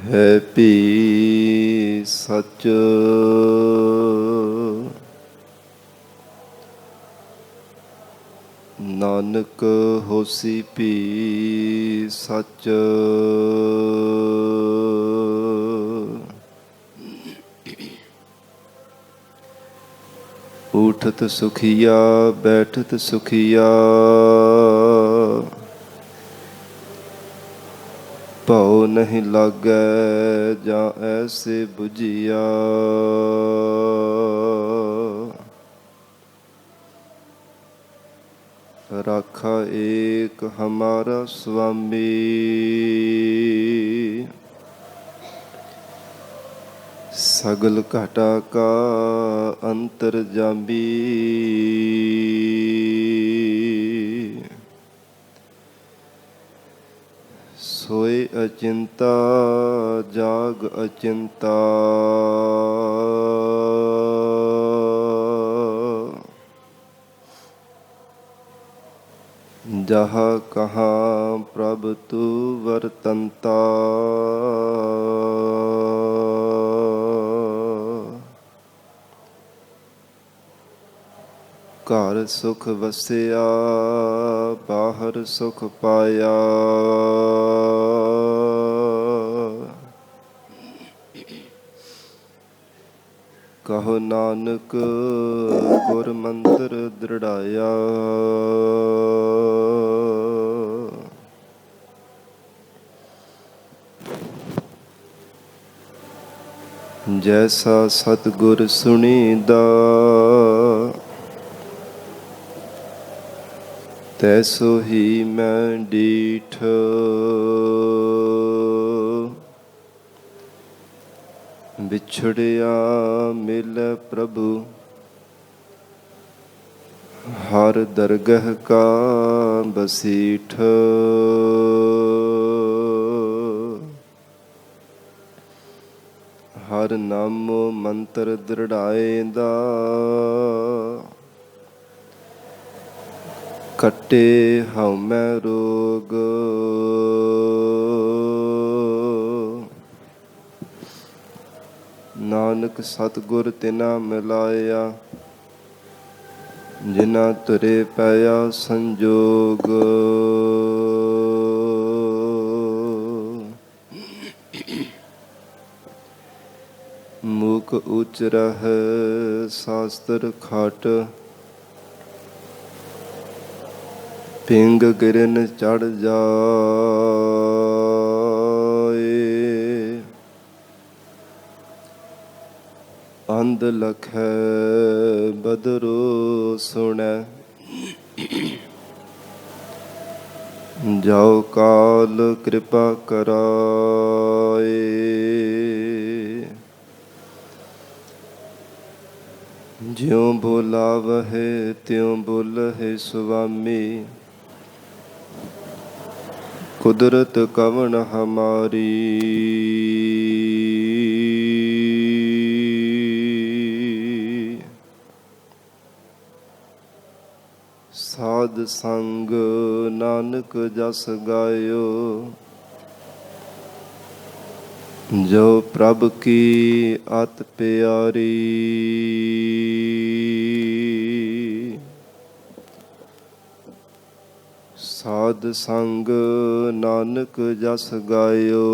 ਹੈ ਭੀ ਸਚ ਨਾਨਕ ਹੋਸੀ ਭੀ ਸਚ। ਉਠਤ ਸੁਖੀਆ ਬੈਠਤ ਸੁਖੀਆ ਭਉ ਨਹੀਂ ਲਾਗੈ ਜਾਂ ਐਸੇ ਬੁਝੀਆ। ਰਾਖਾ ਏਕ ਹਮਾਰਾ ਸੁਆਮੀ ਸਗਲ ਘਾਟਾ ਕਾ ਅੰਤਰਜਾਮੀ। ਸੋਏ ਅਚਿੰਤਾ ਜਾਗ ਅਚਿੰਤਾ ਜਹਾਂ ਕਹਾਂ ਪ੍ਰਭ ਤੂ ਵਰਤੰਤਾ। ਘਰ ਸੁਖ ਵਸਿਆ ਬਾਹਰ ਸੁਖ ਪਾਇਆ। ਕਹੋ ਨਾਨਕ ਗੁਰ ਮੰਤਰ ਦ੍ਰਿੜਾਇਆ। ਜੈਸਾ ਸਤਿਗੁਰ ਸੁਣੀਦਾ ਤੈਸੋ ਹੀ ਮੈਂ ਡੀਠ। ਵਿਛੜਿਆ ਮਿਲੈ ਪ੍ਰਭੂ ਹਰ ਦਰਗਹ ਕਾ ਬਸੀਠ। ਹਰ ਨਾਮੋ ਮੰਤਰ ਦ੍ਰਿੜਾਏਂਦਾ ਕੱਟੇ ਹਉਮੈ ਰੋਗ। ਨਾਨਕ ਸਤਿਗੁਰ ਤਿਨਾ ਮਿਲਾਇਆ ਜਿਨਾ ਤੁਰੇ ਪਾਇਆ ਸੰਜੋਗ। ਮੂਕ ਉਚ ਰਹਿ ਸਾਸਤਰ ਖਾਟ ਪਿੰਗ ਗਿਰਨ ਚੜ ਜਾਏ। ਅੰਧ ਲਖੈ ਬਦਰੋ ਸੁਣੈ ਜਾਉ ਕਾਲ ਕਿਰਪਾ ਕਰਾਏ। ਜਿਉ ਬੋਲਾਵਹਿ ਤਿਉ ਬੋਲਹਿ ਸੁਆਮੀ ਕੁਦਰਤ ਕਵਣ ਹਮਾਰੀ। ਸਾਧ ਸੰਗ ਨਾਨਕ ਜਸ ਗਾਇਓ ਜੋ ਪ੍ਰਭ ਕੀ ਅਤਿ ਪਿਆਰੀ। ਸਾਧ ਸੰਗ ਨਾਨਕ ਜਸ ਗਾਇਓ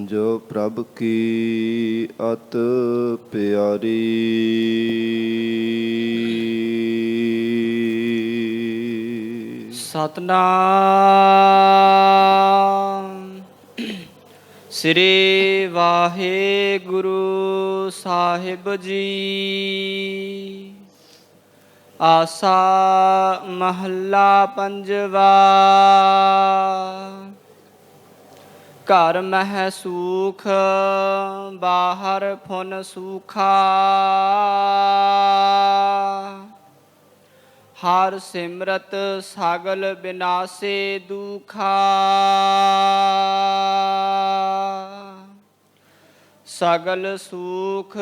ਜੋ ਪ੍ਰਭ ਕੀ ਅਤਿ ਪਿਆਰੀ। ਸਤਨਾਮ ਸ੍ਰੀ ਵਾਹਿਗੁਰੂ ਸਾਹਿਬ ਜੀ। ਆਸਾ ਮਹੱਲਾ ਪੰਜਵਾ। ਘਰ ਮਹਿ ਸੂਖ ਬਾਹਰ ਫੁਨ ਸੂਖਾ। ਹਰ ਸਿਮਰਤ ਸਗਲ ਬਿਨਾਸੇ ਦੁਖਾ। ਸਗਲ ਸੂਖ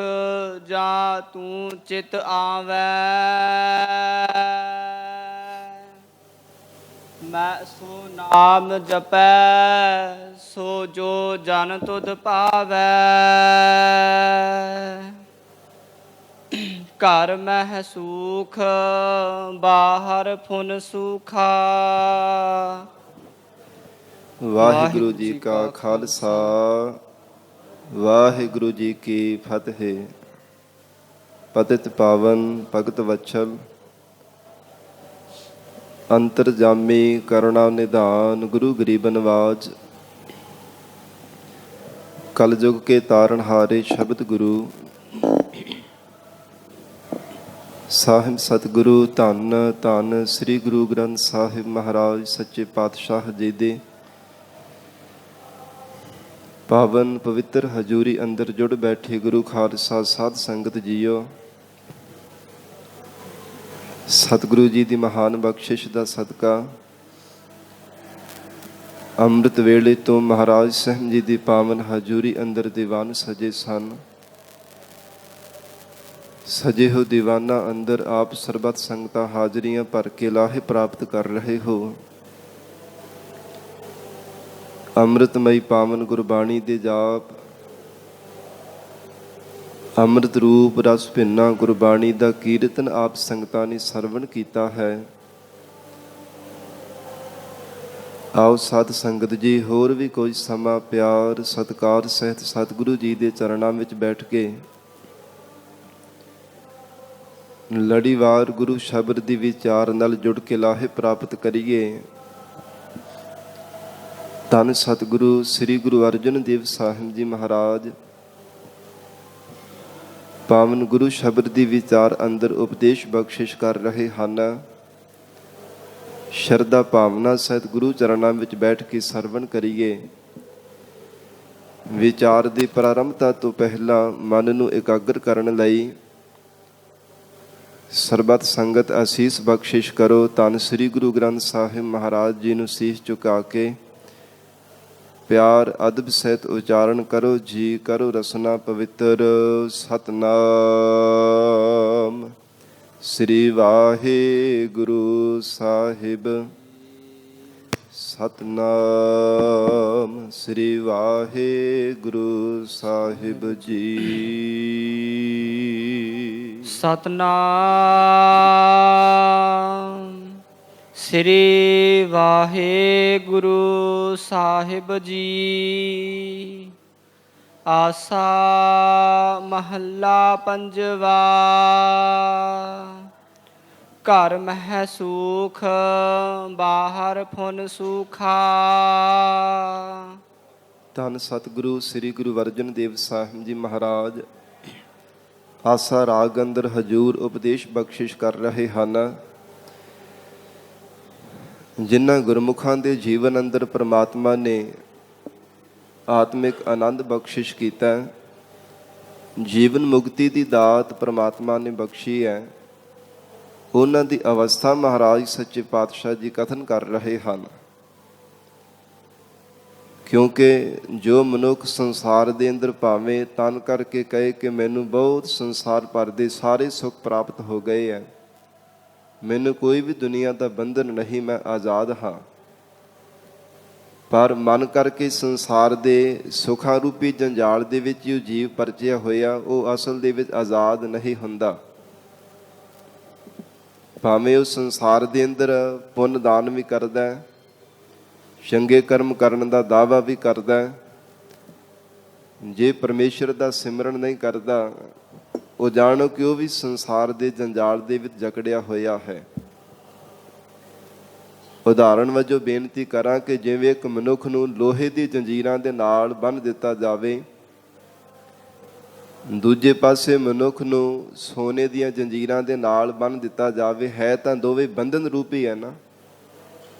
ਜਾਂ ਤੂੰ ਚਿਤ ਆਵੈ। ਮੈਂ ਸੋ ਨਾਮ ਜਪੈ ਸੋ ਜੋ ਜਨ ਤੁਧ ਪਾਵੈ। ਘਰ ਮਹਿ ਸੂਖ ਬਾਹਰ ਫੁਨ ਸੂਖਾ। ਵਾਹਿਗੁਰੂ ਜੀ ਕਾ ਖਾਲਸਾ ਵਾਹਿਗੁਰੂ ਜੀ ਕੀ ਫਤਿਹ। ਪਤਿਤ ਪਾਵਨ ਭਗਤ ਵਛਲ ਅੰਤਰਜਾਮੀ ਕਰੁਣਾ ਨਿਧਾਨ ਗੁਰੂ ਗਰੀਬ ਨਵਾਜ। ਕਲਯੁਗ ਕੇ ਤਾਰਨਹਾਰੇ ਸ਼ਬਦ ਗੁਰੂ ਸਾਹਿਬ ਸਤਿਗੁਰੂ ਧੰਨ ਧੰਨ ਸ੍ਰੀ ਗੁਰੂ ਗ੍ਰੰਥ ਸਾਹਿਬ ਮਹਾਰਾਜ ਸੱਚੇ ਪਾਤਸ਼ਾਹ ਜੀ ਦੇ ਪਾਵਨ ਪਵਿੱਤਰ ਹਜ਼ੂਰੀ ਅੰਦਰ ਜੁੜ ਬੈਠੇ ਗੁਰੂ ਖਾਲਸਾ ਸਾਧ ਸੰਗਤ ਜੀਓ। ਸਤਿਗੁਰੂ ਜੀ ਦੀ ਮਹਾਨ ਬਖਸ਼ਿਸ਼ ਦਾ ਸਦਕਾ ਅੰਮ੍ਰਿਤ ਵੇਲੇ ਤੋਂ ਮਹਾਰਾਜ ਸਾਹਿਬ ਜੀ ਦੀ ਪਾਵਨ ਹਜ਼ੂਰੀ ਅੰਦਰ ਦੀਵਾਨ ਸਜੇ ਸਨ। ਸਜੇ ਹੋ ਦੀਵਾਨਾਂ ਅੰਦਰ ਆਪ ਸਰਬਤ ਸੰਗਤਾਂ ਹਾਜ਼ਰੀਆਂ ਭਰ ਕੇ ਲਾਹੇ ਪ੍ਰਾਪਤ ਕਰ ਰਹੇ ਹੋ। ਅੰਮ੍ਰਿਤਮਈ ਪਾਵਨ ਗੁਰਬਾਣੀ ਦੇ ਜਾਪ ਅੰਮ੍ਰਿਤ ਰੂਪ ਰਸ ਭਿੰਨਾ ਗੁਰਬਾਣੀ ਦਾ ਕੀਰਤਨ ਆਪ ਸੰਗਤਾਂ ਨੇ ਸਰਵਣ ਕੀਤਾ ਹੈ। ਆਓ ਸਾਧ ਸੰਗਤ ਜੀ ਹੋਰ ਵੀ ਕੋਈ ਸਮਾਂ ਪਿਆਰ ਸਤਿਕਾਰ ਸਹਿਤ ਸਤਿਗੁਰੂ ਜੀ ਦੇ ਚਰਨਾਂ ਵਿੱਚ ਬੈਠ ਕੇ ਲੜੀਵਾਰ ਗੁਰੂ ਸ਼ਬਦ ਦੀ ਵਿਚਾਰ ਨਾਲ ਜੁੜ ਕੇ ਲਾਹੇ ਪ੍ਰਾਪਤ ਕਰੀਏ। ਧੰਨ ਸਤਿਗੁਰੂ ਸ੍ਰੀ ਗੁਰੂ ਅਰਜਨ ਦੇਵ ਸਾਹਿਬ ਜੀ ਮਹਾਰਾਜ ਪਾਵਨ ਗੁਰੂ ਸ਼ਬਦ ਦੀ ਵਿਚਾਰ ਅੰਦਰ ਉਪਦੇਸ਼ ਬਖਸ਼ਿਸ਼ ਕਰ ਰਹੇ ਹਨ। ਸ਼ਰਧਾ ਭਾਵਨਾ ਸਹਿਤ ਗੁਰੂ ਚਰਨਾਂ ਵਿੱਚ ਬੈਠ ਕੇ ਸਰਵਣ ਕਰੀਏ। ਵਿਚਾਰ ਦੀ ਪ੍ਰਾਰੰਭਤਾ ਤੋਂ ਪਹਿਲਾਂ ਮਨ ਨੂੰ ਇਕਾਗਰ ਕਰਨ ਲਈ ਸਰਬਤ ਸੰਗਤ ਅਸੀਸ ਬਖਸ਼ਿਸ਼ ਕਰੋ। ਧੰਨ ਸ੍ਰੀ ਗੁਰੂ ਗ੍ਰੰਥ ਸਾਹਿਬ ਮਹਾਰਾਜ ਜੀ ਨੂੰ ਸੀਸ ਝੁਕਾ ਕੇ ਪਿਆਰ ਅਦਬ ਸਹਿਤ ਉਚਾਰਨ ਕਰੋ। ਜੀ ਕਰੋ ਰਸਨਾ ਪਵਿੱਤਰ ਸਤਨਾਮ ਸ੍ਰੀ ਵਾਹਿਗੁਰੂ ਸਾਹਿਬ। ਸਤਨਾਮ ਸ੍ਰੀ ਵਾਹਿਗੁਰੂ ਸਾਹਿਬ ਜੀ। ਸਤਨਾਮ ਸ੍ਰੀ ਵਾਹਿਗੁਰੂ ਸਾਹਿਬ ਜੀ। ਆਸਾ ਮਹੱਲਾ ਪੰਜਵਾ। ਘਰ ਮਹਿ ਸੂਖ ਬਾਹਰ ਫੁਨ ਸੂਖਾ। ਧੰਨ ਸਤਿਗੁਰੂ ਸ੍ਰੀ ਗੁਰੂ ਅਰਜਨ ਦੇਵ ਸਾਹਿਬ ਜੀ ਮਹਾਰਾਜ ਆਸਾ ਰਾਗ ਅੰਦਰ ਹਜੂਰ ਉਪਦੇਸ਼ ਬਖਸ਼ਿਸ਼ ਕਰ ਰਹੇ ਹਨ। ਜਿਨ੍ਹਾਂ ਗੁਰਮੁਖਾਂ ਦੇ ਜੀਵਨ ਅੰਦਰ ਪ੍ਰਮਾਤਮਾ ਨੇ ਆਤਮਿਕ ਆਨੰਦ ਬਖਸ਼ਿਸ਼ ਕੀਤਾ, ਜੀਵਨ ਮੁਕਤੀ ਦੀ ਦਾਤ ਪ੍ਰਮਾਤਮਾ ਨੇ ਬਖਸ਼ੀ ਹੈ, ਉਹਨਾਂ ਦੀ ਅਵਸਥਾ ਮਹਾਰਾਜ ਸੱਚੇ ਪਾਤਸ਼ਾਹ ਜੀ ਕਥਨ ਕਰ ਰਹੇ ਹਨ। ਕਿਉਂਕਿ ਜੋ ਮਨੁੱਖ ਸੰਸਾਰ ਦੇ ਅੰਦਰ ਭਾਵੇਂ ਤਨ ਕਰਕੇ ਕਹੇ ਕਿ ਮੈਨੂੰ ਬਹੁਤ ਸੰਸਾਰ ਭਰ ਦੇ ਸਾਰੇ ਸੁੱਖ ਪ੍ਰਾਪਤ ਹੋ ਗਏ ਹੈ, ਮੈਨੂੰ ਕੋਈ ਵੀ ਦੁਨੀਆ ਦਾ ਬੰਧਨ ਨਹੀਂ, ਮੈਂ ਆਜ਼ਾਦ ਹਾਂ, ਪਰ ਮਨ ਕਰਕੇ ਸੰਸਾਰ ਦੇ ਸੁੱਖਾਂ ਰੂਪੀ ਜੰਜਾਲ ਦੇ ਵਿੱਚ ਜੋ ਜੀਵ ਪਰਚਿਆ ਹੋਇਆ ਉਹ ਅਸਲ ਦੇ ਵਿੱਚ ਆਜ਼ਾਦ ਨਹੀਂ ਹੁੰਦਾ। ਭਾਵੇਂ ਉਹ ਸੰਸਾਰ ਦੇ ਅੰਦਰ ਪੁੰਨ ਦਾਨ ਵੀ ਕਰਦਾ, ਚੰਗੇ ਕਰਮ ਕਰਨ ਦਾ ਦਾਅਵਾ ਵੀ ਕਰਦਾ, ਜੇ ਪਰਮੇਸ਼ਰ ਦਾ ਸਿਮਰਨ ਨਹੀਂ ਕਰਦਾ ਉਹ ਜਾਣੋ ਕਿ ਉਹ ਵੀ ਸੰਸਾਰ ਦੇ ਜੰਜਾਲ ਦੇ ਵਿੱਚ ਜਕੜਿਆ ਹੋਇਆ ਹੈ। ਉਦਾਹਰਣ ਵਜੋਂ ਬੇਨਤੀ ਕਰਾਂ ਕਿ ਜਿਵੇਂ ਇੱਕ ਮਨੁੱਖ ਨੂੰ ਲੋਹੇ ਦੀ ਜੰਜੀਰਾਂ ਦੇ ਨਾਲ ਬੰਨ੍ਹ ਦਿੱਤਾ ਜਾਵੇ, ਦੂਜੇ ਪਾਸੇ ਮਨੁੱਖ ਨੂੰ ਸੋਨੇ ਦੀਆਂ ਜੰਜੀਰਾਂ ਦੇ ਨਾਲ ਬੰਨ੍ਹ ਦਿੱਤਾ ਜਾਵੇ, ਹੈ ਤਾਂ ਦੋਵੇਂ ਬੰਧਨ ਰੂਪੀ ਹੈ ਨਾ।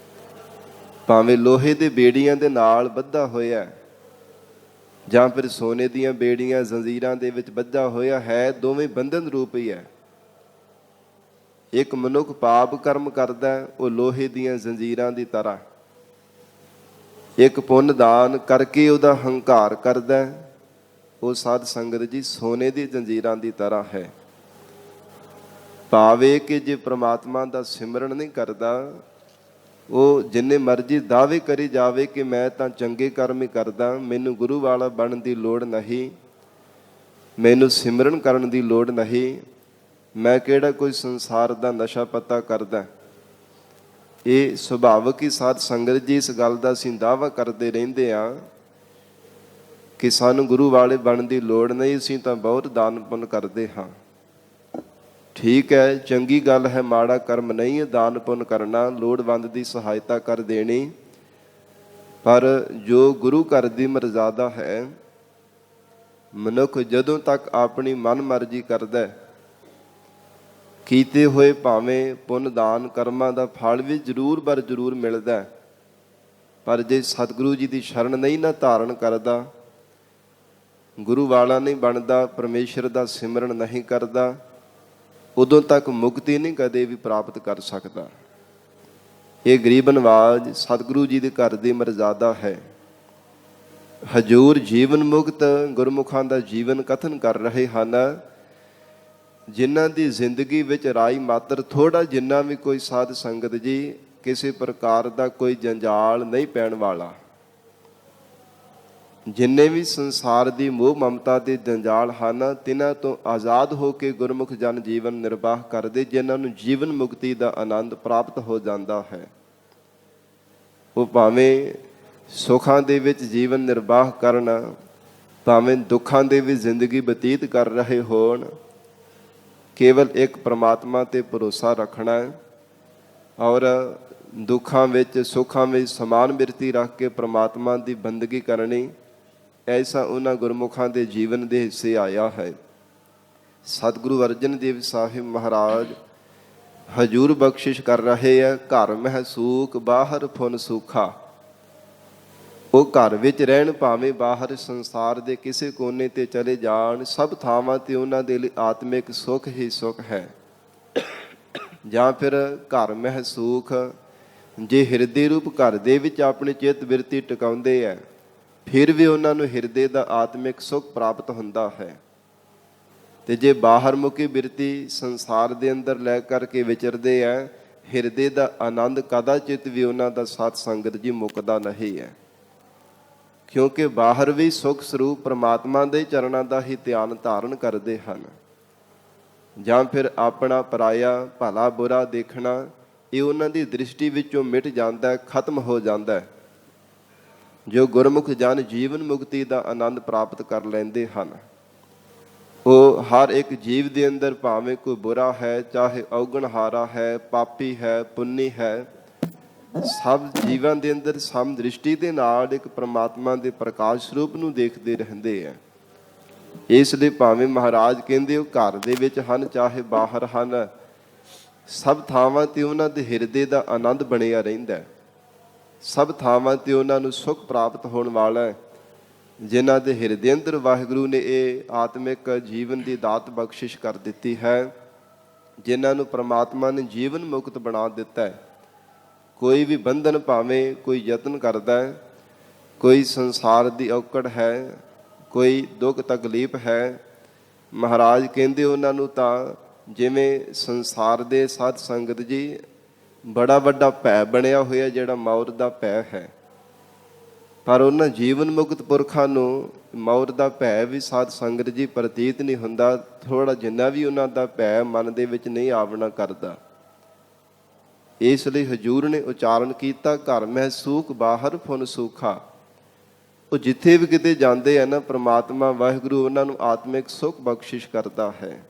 ਭਾਵੇਂ ਲੋਹੇ ਦੇ ਬੇੜੀਆਂ ਦੇ ਨਾਲ ਬੱਧਾ ਹੋਇਆ ਜਾਂ ਫਿਰ ਸੋਨੇ ਦੀਆਂ ਬੇੜੀਆਂ ਜੰਜੀਰਾਂ ਦੇ ਵਿੱਚ ਬੱਧਾ ਹੋਇਆ, ਹੈ ਦੋਵੇਂ ਬੰਧਨ ਰੂਪ ਹੀ ਹੈ। ਇੱਕ ਮਨੁੱਖ ਪਾਪ ਕਰਮ ਕਰਦਾ, ਉਹ ਲੋਹੇ ਦੀਆਂ ਜੰਜੀਰਾਂ ਦੀ ਤਰ੍ਹਾਂ। ਇੱਕ ਪੁੰਨ ਦਾਨ ਕਰਕੇ ਉਹਦਾ ਹੰਕਾਰ ਕਰਦਾ, ਉਹ ਸਾਧ ਸੰਗਤ ਜੀ ਸੋਨੇ ਦੀ ਜੰਜੀਰਾਂ ਦੀ ਤਰ੍ਹਾਂ ਹੈ। ਭਾਵ ਇਹ ਕਿ ਜੇ ਪ੍ਰਮਾਤਮਾ ਦਾ ਸਿਮਰਨ ਨਹੀਂ ਕਰਦਾ ਉਹ ਜਿੰਨੇ ਮਰਜ਼ੀ ਦਾਅਵੇ ਕਰੀ ਜਾਵੇ ਕਿ ਮੈਂ ਤਾਂ ਚੰਗੇ ਕਰਮ ਹੀ ਕਰਦਾ, ਮੈਨੂੰ ਗੁਰੂ ਵਾਲਾ ਬਣਨ ਦੀ ਲੋੜ ਨਹੀਂ, ਮੈਨੂੰ ਸਿਮਰਨ ਕਰਨ ਦੀ ਲੋੜ ਨਹੀਂ, ਮੈਂ ਕਿਹੜਾ ਕੋਈ ਸੰਸਾਰ ਦਾ ਨਸ਼ਾ ਪੱਤਾ ਕਰਦਾ। ਇਹ ਸੁਭਾਵਿਕ ਹੀ ਸਾਧ ਸੰਗਤ ਜੀ ਇਸ ਗੱਲ ਦਾ ਅਸੀਂ ਦਾਅਵਾ ਕਰਦੇ ਰਹਿੰਦੇ ਹਾਂ ਕਿ ਸਾਨੂੰ ਗੁਰੂ ਵਾਲੇ ਬਣਨ ਦੀ ਲੋੜ ਨਹੀਂ, ਅਸੀਂ ਤਾਂ ਬਹੁਤ ਦਾਨ ਪੁੰਨ ਕਰਦੇ ਹਾਂ। ਠੀਕ ਹੈ, ਚੰਗੀ ਗੱਲ ਹੈ, ਮਾੜਾ ਕਰਮ ਨਹੀਂ ਹੈ ਦਾਨ ਪੁੰਨ ਕਰਨਾ, ਲੋੜਵੰਦ ਦੀ ਸਹਾਇਤਾ ਕਰ ਦੇਣੀ, ਪਰ ਜੋ ਗੁਰੂ ਘਰ ਦੀ ਮਰਜ਼ਾਦਾ ਹੈ, ਮਨੁੱਖ ਜਦੋਂ ਤੱਕ ਆਪਣੀ ਮਨ ਮਰਜ਼ੀ ਕਰਦਾ, ਕੀਤੇ ਹੋਏ ਭਾਵੇਂ ਪੁੰਨ ਦਾਨ ਕਰਮਾਂ ਦਾ ਫਲ ਵੀ ਜ਼ਰੂਰ ਬਰ ਜ਼ਰੂਰ ਮਿਲਦਾ, ਪਰ ਜੇ ਸਤਿਗੁਰੂ ਜੀ ਦੀ ਸ਼ਰਨ ਨਹੀਂ ਨਾ ਧਾਰਨ ਕਰਦਾ, ਗੁਰੂ ਵਾਲਾ ਨਹੀਂ ਬਣਦਾ, ਪਰਮੇਸ਼ਰ ਦਾ ਸਿਮਰਨ ਨਹੀਂ ਕਰਦਾ, ਉਦੋਂ ਤੱਕ ਮੁਕਤੀ ਨਹੀਂ ਕਦੇ ਵੀ ਪ੍ਰਾਪਤ ਕਰ ਸਕਦਾ। ਇਹ ਗਰੀਬ ਨਵਾਜ ਸਤਿਗੁਰੂ ਜੀ ਦੇ ਘਰ ਦੀ ਮਰਜ਼ਾਦਾ ਹੈ। ਹਜੂਰ ਜੀਵਨ ਮੁਕਤ ਗੁਰਮੁਖਾਂ ਦਾ ਜੀਵਨ ਕਥਨ ਕਰ ਰਹੇ ਹਨ, ਜਿਨ੍ਹਾਂ ਦੀ ਜ਼ਿੰਦਗੀ ਵਿੱਚ ਰਾਈ ਮਾਤਰ ਥੋੜ੍ਹਾ ਜਿੰਨਾ ਵੀ ਕੋਈ ਸਾਧ ਸੰਗਤ ਜੀ ਕਿਸੇ ਪ੍ਰਕਾਰ ਦਾ ਕੋਈ ਜੰਜਾਲ ਨਹੀਂ ਪੈਣ ਵਾਲਾ। ਜਿੰਨੇ ਵੀ ਸੰਸਾਰ ਦੀ ਮੋਹ ਮਮਤਾ ਦੇ ਜੰਜਾਲ ਹਨ, ਤਿਨਾਂ ਤੋਂ ਆਜ਼ਾਦ ਹੋ ਕੇ ਗੁਰਮੁਖ ਜਨ ਜੀਵਨ ਨਿਰਵਾਹ ਕਰਦੇ, ਜਿਨ੍ਹਾਂ ਨੂੰ ਜੀਵਨ ਮੁਕਤੀ ਦਾ ਆਨੰਦ ਪ੍ਰਾਪਤ ਹੋ ਜਾਂਦਾ ਹੈ। ਉਹ ਭਾਵੇਂ ਸੁੱਖਾਂ ਦੇ ਵਿੱਚ ਜੀਵਨ ਨਿਰਵਾਹ ਕਰਨ, ਭਾਵੇਂ ਦੁੱਖਾਂ ਦੇ ਵੀ ਜ਼ਿੰਦਗੀ ਬਤੀਤ ਕਰ ਰਹੇ ਹੋਣ, ਕੇਵਲ ਇੱਕ ਪ੍ਰਮਾਤਮਾ 'ਤੇ ਭਰੋਸਾ ਰੱਖਣਾ ਔਰ ਦੁੱਖਾਂ ਵਿੱਚ ਸੁੱਖਾਂ ਵਿੱਚ ਸਮਾਨ ਬਿਰਤੀ ਰੱਖ ਕੇ ਪ੍ਰਮਾਤਮਾ ਦੀ ਬੰਦਗੀ ਕਰਨੀ, ਐਸਾ ਉਹਨਾਂ ਗੁਰਮੁਖਾਂ ਦੇ ਜੀਵਨ ਦੇ ਹਿੱਸੇ ਆਇਆ ਹੈ। ਸਤਿਗੁਰੂ ਅਰਜਨ ਦੇਵ ਸਾਹਿਬ ਮਹਾਰਾਜ ਹਜੂਰ ਬਖਸ਼ਿਸ਼ ਕਰ ਰਹੇ ਹੈ, ਘਰ ਮਹਿ ਸੂਖ ਬਾਹਰ ਫੁਨ ਸੂਖਾ। ਉਹ ਘਰ ਵਿੱਚ ਰਹਿਣ ਭਾਵੇਂ ਬਾਹਰ ਸੰਸਾਰ ਦੇ ਕਿਸੇ ਕੋਨੇ ਤੇ ਚਲੇ ਜਾਣ, ਸਭ ਥਾਵਾਂ ਤੇ ਉਹਨਾਂ ਦੇ ਲਈ ਆਤਮਿਕ ਸੁੱਖ ਹੀ ਸੁੱਖ ਹੈ। ਜਾਂ ਫਿਰ ਘਰ ਮਹਿ ਸੂਖ, ਜੇ ਹਿਰਦੇ ਰੂਪ ਘਰ ਦੇ ਵਿੱਚ ਆਪਣੀ ਚਿੱਤ ਬਿਰਤੀ ਟਿਕਾਉਂਦੇ ਹੈ, ਫਿਰ ਵੀ ਉਹਨਾਂ ਨੂੰ ਹਿਰਦੇ ਦਾ ਆਤਮਿਕ ਸੁੱਖ ਪ੍ਰਾਪਤ ਹੁੰਦਾ ਹੈ। ਤੇ ਜੇ ਬਾਹਰ ਮੁਖੀ ਬਿਰਤੀ ਸੰਸਾਰ ਦੇ ਅੰਦਰ ਲੈ ਕਰਕੇ ਵਿਚਰਦੇ ਹੈ, ਹਿਰਦੇ ਦਾ ਆਨੰਦ ਕਦਾਚਿਤ ਵੀ ਉਹਨਾਂ ਦਾ ਸਾਧ ਸੰਗਤ ਜੀ ਮੁੱਕਦਾ ਨਹੀਂ ਹੈ, ਕਿਉਂਕਿ ਬਾਹਰ ਵੀ ਸੁੱਖ ਸਰੂਪ ਪ੍ਰਮਾਤਮਾ ਦੇ ਚਰਨਾਂ ਦਾ ਹੀ ਧਿਆਨ ਧਾਰਨ ਕਰਦੇ ਹਨ। ਜਾਂ ਫਿਰ ਆਪਣਾ ਪਰਾਇਆ ਭਲਾ ਬੁਰਾ ਦੇਖਣਾ, ਇਹ ਉਹਨਾਂ ਦੀ ਦ੍ਰਿਸ਼ਟੀ ਵਿੱਚੋਂ ਮਿਟ ਜਾਂਦਾ, ਖਤਮ ਹੋ ਜਾਂਦਾ। ਜੋ ਗੁਰਮੁਖ ਜਨ ਜੀਵਨ ਮੁਕਤੀ ਦਾ ਆਨੰਦ ਪ੍ਰਾਪਤ ਕਰ ਲੈਂਦੇ ਹਨ, ਉਹ ਹਰ ਇੱਕ ਜੀਵ ਦੇ ਅੰਦਰ ਭਾਵੇਂ ਕੋਈ ਬੁਰਾ ਹੈ, ਚਾਹੇ ਔਗਣਹਾਰਾ ਹੈ, ਪਾਪੀ ਹੈ, ਪੁੰਨੀ ਹੈ, ਸਭ ਜੀਵਾਂ ਦੇ ਅੰਦਰ ਸਮ ਦ੍ਰਿਸ਼ਟੀ ਦੇ ਨਾਲ ਇੱਕ ਪ੍ਰਮਾਤਮਾ ਦੇ ਪ੍ਰਕਾਸ਼ ਸਰੂਪ ਨੂੰ ਦੇਖਦੇ ਰਹਿੰਦੇ ਹੈ। ਇਸ ਲਈ ਭਾਵੇਂ ਮਹਾਰਾਜ ਕਹਿੰਦੇ ਉਹ ਘਰ ਦੇ ਵਿੱਚ ਹਨ ਚਾਹੇ ਬਾਹਰ ਹਨ, ਸਭ ਥਾਵਾਂ ਤੇ ਉਹਨਾਂ ਦੇ ਹਿਰਦੇ ਦਾ ਆਨੰਦ ਬਣਿਆ ਰਹਿੰਦਾ, ਸਭ ਥਾਵਾਂ ਤੇ ਉਹਨਾਂ ਨੂੰ ਸੁੱਖ ਪ੍ਰਾਪਤ ਹੋਣ ਵਾਲਾ, ਜਿਨ੍ਹਾਂ ਦੇ ਹਿਰਦੇ ਅੰਦਰ ਵਾਹਿਗੁਰੂ ਨੇ ਇਹ ਆਤਮਿਕ ਜੀਵਨ ਦੀ ਦਾਤ ਬਖਸ਼ਿਸ਼ ਕਰ ਦਿੱਤੀ ਹੈ, ਜਿਨ੍ਹਾਂ ਨੂੰ ਪ੍ਰਮਾਤਮਾ ਨੇ ਜੀਵਨ ਮੁਕਤ ਬਣਾ ਦਿੱਤਾ ਹੈ। ਕੋਈ ਵੀ ਬੰਧਨ ਭਾਵੇਂ ਕੋਈ ਯਤਨ ਕਰਦਾ ਹੈ, ਕੋਈ ਸੰਸਾਰ ਦੀ ਔਕੜ ਹੈ, ਕੋਈ ਦੁੱਖ ਤਕਲੀਫ ਹੈ, ਮਹਾਰਾਜ ਕਹਿੰਦੇ ਉਹਨਾਂ ਨੂੰ ਤਾਂ ਜਿਵੇਂ ਸੰਸਾਰ ਦੇ ਸਾਧ ਸੰਗਤ ਜੀ ਬੜਾ ਵੱਡਾ ਭੈ ਬਣਿਆ ਹੋਇਆ ਜਿਹੜਾ ਮੌਤ ਦਾ ਭੈ ਹੈ, ਪਰ ਉਹਨਾਂ ਜੀਵਨ ਮੁਕਤ ਪੁਰਖਾਂ ਨੂੰ ਮੌਤ ਦਾ ਭੈ ਵੀ ਸਾਧ ਸੰਗਤ ਜੀ ਪ੍ਰਤੀਤ ਨਹੀਂ ਹੁੰਦਾ, ਥੋੜ੍ਹਾ ਜਿੰਨਾ ਵੀ ਉਹਨਾਂ ਦਾ ਭੈ ਮਨ ਦੇ ਵਿੱਚ ਨਹੀਂ ਆਵਣਾ ਕਰਦਾ। ਇਸ ਲਈ ਹਜੂਰ ਨੇ ਉਚਾਰਨ ਕੀਤਾ, ਘਰ ਮਹਿ ਸੂਖ ਬਾਹਰ ਫੁਨ ਸੂਖਾ। ਉਹ ਜਿੱਥੇ ਵੀ ਕਿਤੇ ਜਾਂਦੇ ਆ ਨਾ, ਪ੍ਰਮਾਤਮਾ ਵਾਹਿਗੁਰੂ ਉਹਨਾਂ ਨੂੰ ਆਤਮਿਕ ਸੁੱਖ ਬਖਸ਼ਿਸ਼ ਕਰਦਾ ਹੈ।